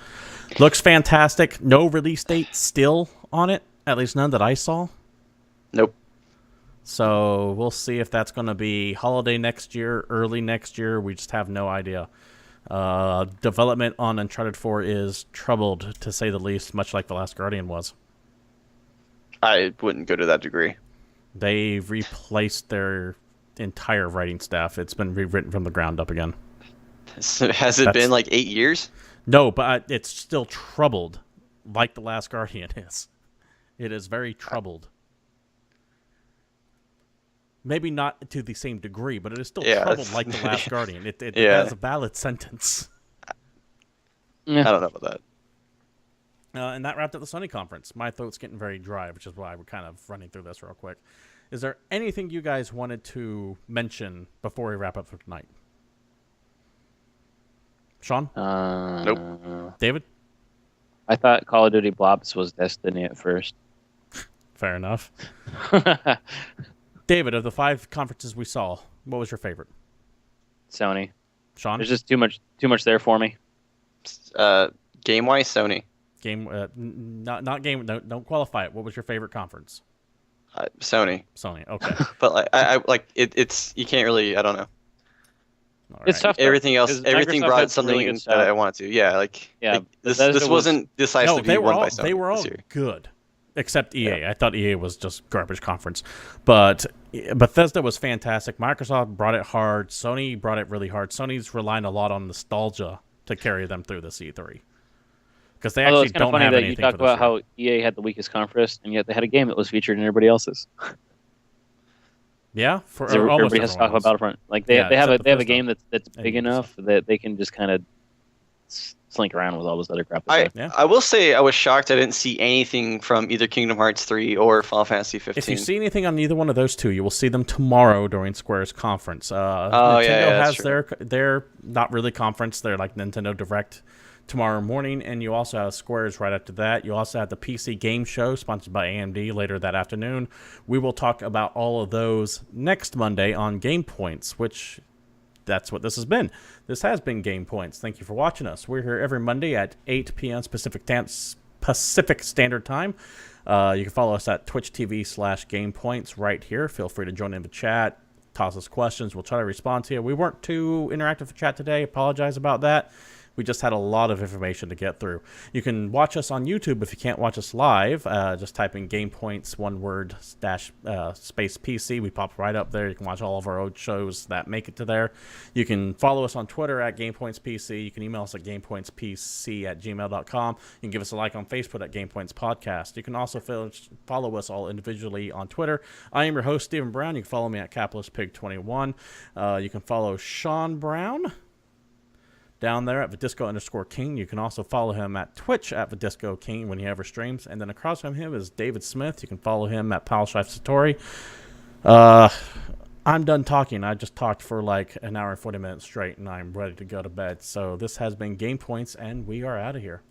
Speaker 1: Looks fantastic. No release date still on it, at least none that I saw.
Speaker 2: Nope.
Speaker 1: So we'll see if that's going to be holiday next year, early next year. We just have no idea. Development on Uncharted 4 is troubled, to say the least, much like The Last Guardian was.
Speaker 2: I wouldn't go to that degree.
Speaker 1: They've replaced their entire writing staff. It's been rewritten from the ground up again.
Speaker 2: Has it been like 8 years?
Speaker 1: No, but it's still troubled, like The Last Guardian is. It is very troubled. Maybe not to the same degree, but it is still troubled like The Last Guardian. It has a valid sentence.
Speaker 2: I don't know about that.
Speaker 1: And that wrapped up the Sony conference. My throat's getting very dry, which is why we're kind of running through this real quick. Is there anything you guys wanted to mention before we wrap up for tonight? Sean?
Speaker 2: Nope.
Speaker 1: David?
Speaker 3: I thought Call of Duty Blobs was Destiny at first.
Speaker 1: Fair enough. David, of the 5 conferences we saw, what was your favorite?
Speaker 3: Sony.
Speaker 1: Sean?
Speaker 3: There's just too much there for me.
Speaker 2: Game-wise, Sony.
Speaker 1: Game, not game. No, don't qualify it. What was your favorite conference?
Speaker 2: Sony.
Speaker 1: Sony. Okay.
Speaker 2: But like, I like it's you can't really. I don't know.
Speaker 1: All
Speaker 3: It's
Speaker 1: right.
Speaker 3: tough. though,
Speaker 2: Everything else,
Speaker 3: 'cause
Speaker 2: everything
Speaker 3: Microsoft
Speaker 2: brought
Speaker 3: had some
Speaker 2: something
Speaker 3: really good
Speaker 2: that
Speaker 3: stuff.
Speaker 2: I wanted to. Yeah, like
Speaker 3: Yeah,
Speaker 2: this
Speaker 3: Bethesda
Speaker 2: wasn't
Speaker 1: No,
Speaker 2: decisively
Speaker 1: they were
Speaker 2: won
Speaker 1: all
Speaker 2: by Sony.
Speaker 1: they were all
Speaker 2: this year.
Speaker 1: good, except EA. I thought EA was just garbage conference, but Bethesda was fantastic. Microsoft brought it hard. Sony brought it really hard. Sony's relying a lot on nostalgia to carry them through this E3 because they
Speaker 3: Although
Speaker 1: actually
Speaker 3: it's kind of
Speaker 1: don't
Speaker 3: funny
Speaker 1: have
Speaker 3: that you
Speaker 1: anything
Speaker 3: talk
Speaker 1: for this
Speaker 3: about
Speaker 1: year.
Speaker 3: how EA had the weakest conference, and yet they had a game that was featured in everybody else's.
Speaker 1: Yeah, for
Speaker 3: So
Speaker 1: almost
Speaker 3: everybody has to talk
Speaker 1: everyone
Speaker 3: about
Speaker 1: else.
Speaker 3: Battlefront. Like they
Speaker 1: Yeah,
Speaker 3: have
Speaker 1: except
Speaker 3: a
Speaker 1: Bethesda
Speaker 3: game that's
Speaker 1: and
Speaker 3: big enough
Speaker 1: Ubisoft.
Speaker 3: that they can just kind of slink around with all this other crap. They're doing.
Speaker 1: Yeah.
Speaker 2: I will say I was shocked I didn't see anything from either Kingdom Hearts 3 or Final Fantasy 15.
Speaker 1: If you see anything on either one of those two, you will see them tomorrow during Square's conference.
Speaker 2: Oh,
Speaker 1: Nintendo
Speaker 2: yeah,
Speaker 1: has
Speaker 2: that's
Speaker 1: their not really conference. They're like Nintendo Direct tomorrow morning, and you also have Square's right after that. You also have the PC Game Show, sponsored by AMD, later that afternoon. We will talk about all of those next Monday on GamePoints, which that's what this has been. This has been GamePoints. Thank you for watching us. We're here every Monday at 8 p.m. Pacific Standard Time. You can follow us at Twitch TV/GamePoints right here. Feel free to join in the chat, toss us questions. We'll try to respond to you. We weren't too interactive for chat today. Apologize about that. We just had a lot of information to get through. You can watch us on YouTube if you can't watch us live. Just type in GamePoints, one word, space PC. We pop right up there. You can watch all of our old shows that make it to there. You can follow us on Twitter at GamePointsPC. You can email us at GamePointsPC@gmail.com. You can give us a like on Facebook at GamePoints Podcast. You can also follow us all individually on Twitter. I am your host, Stephen Brown. You can follow me at CapitalistPig21. You can follow Sean Brown down there at Vidisco_King. You can also follow him at Twitch at VidiscoKing when he ever streams. And then across from him is David Smith. You can follow him at Palshif Satori. I'm done talking. I just talked for like an hour and 40 minutes straight, and I'm ready to go to bed. So this has been Game Points, and we are out of here.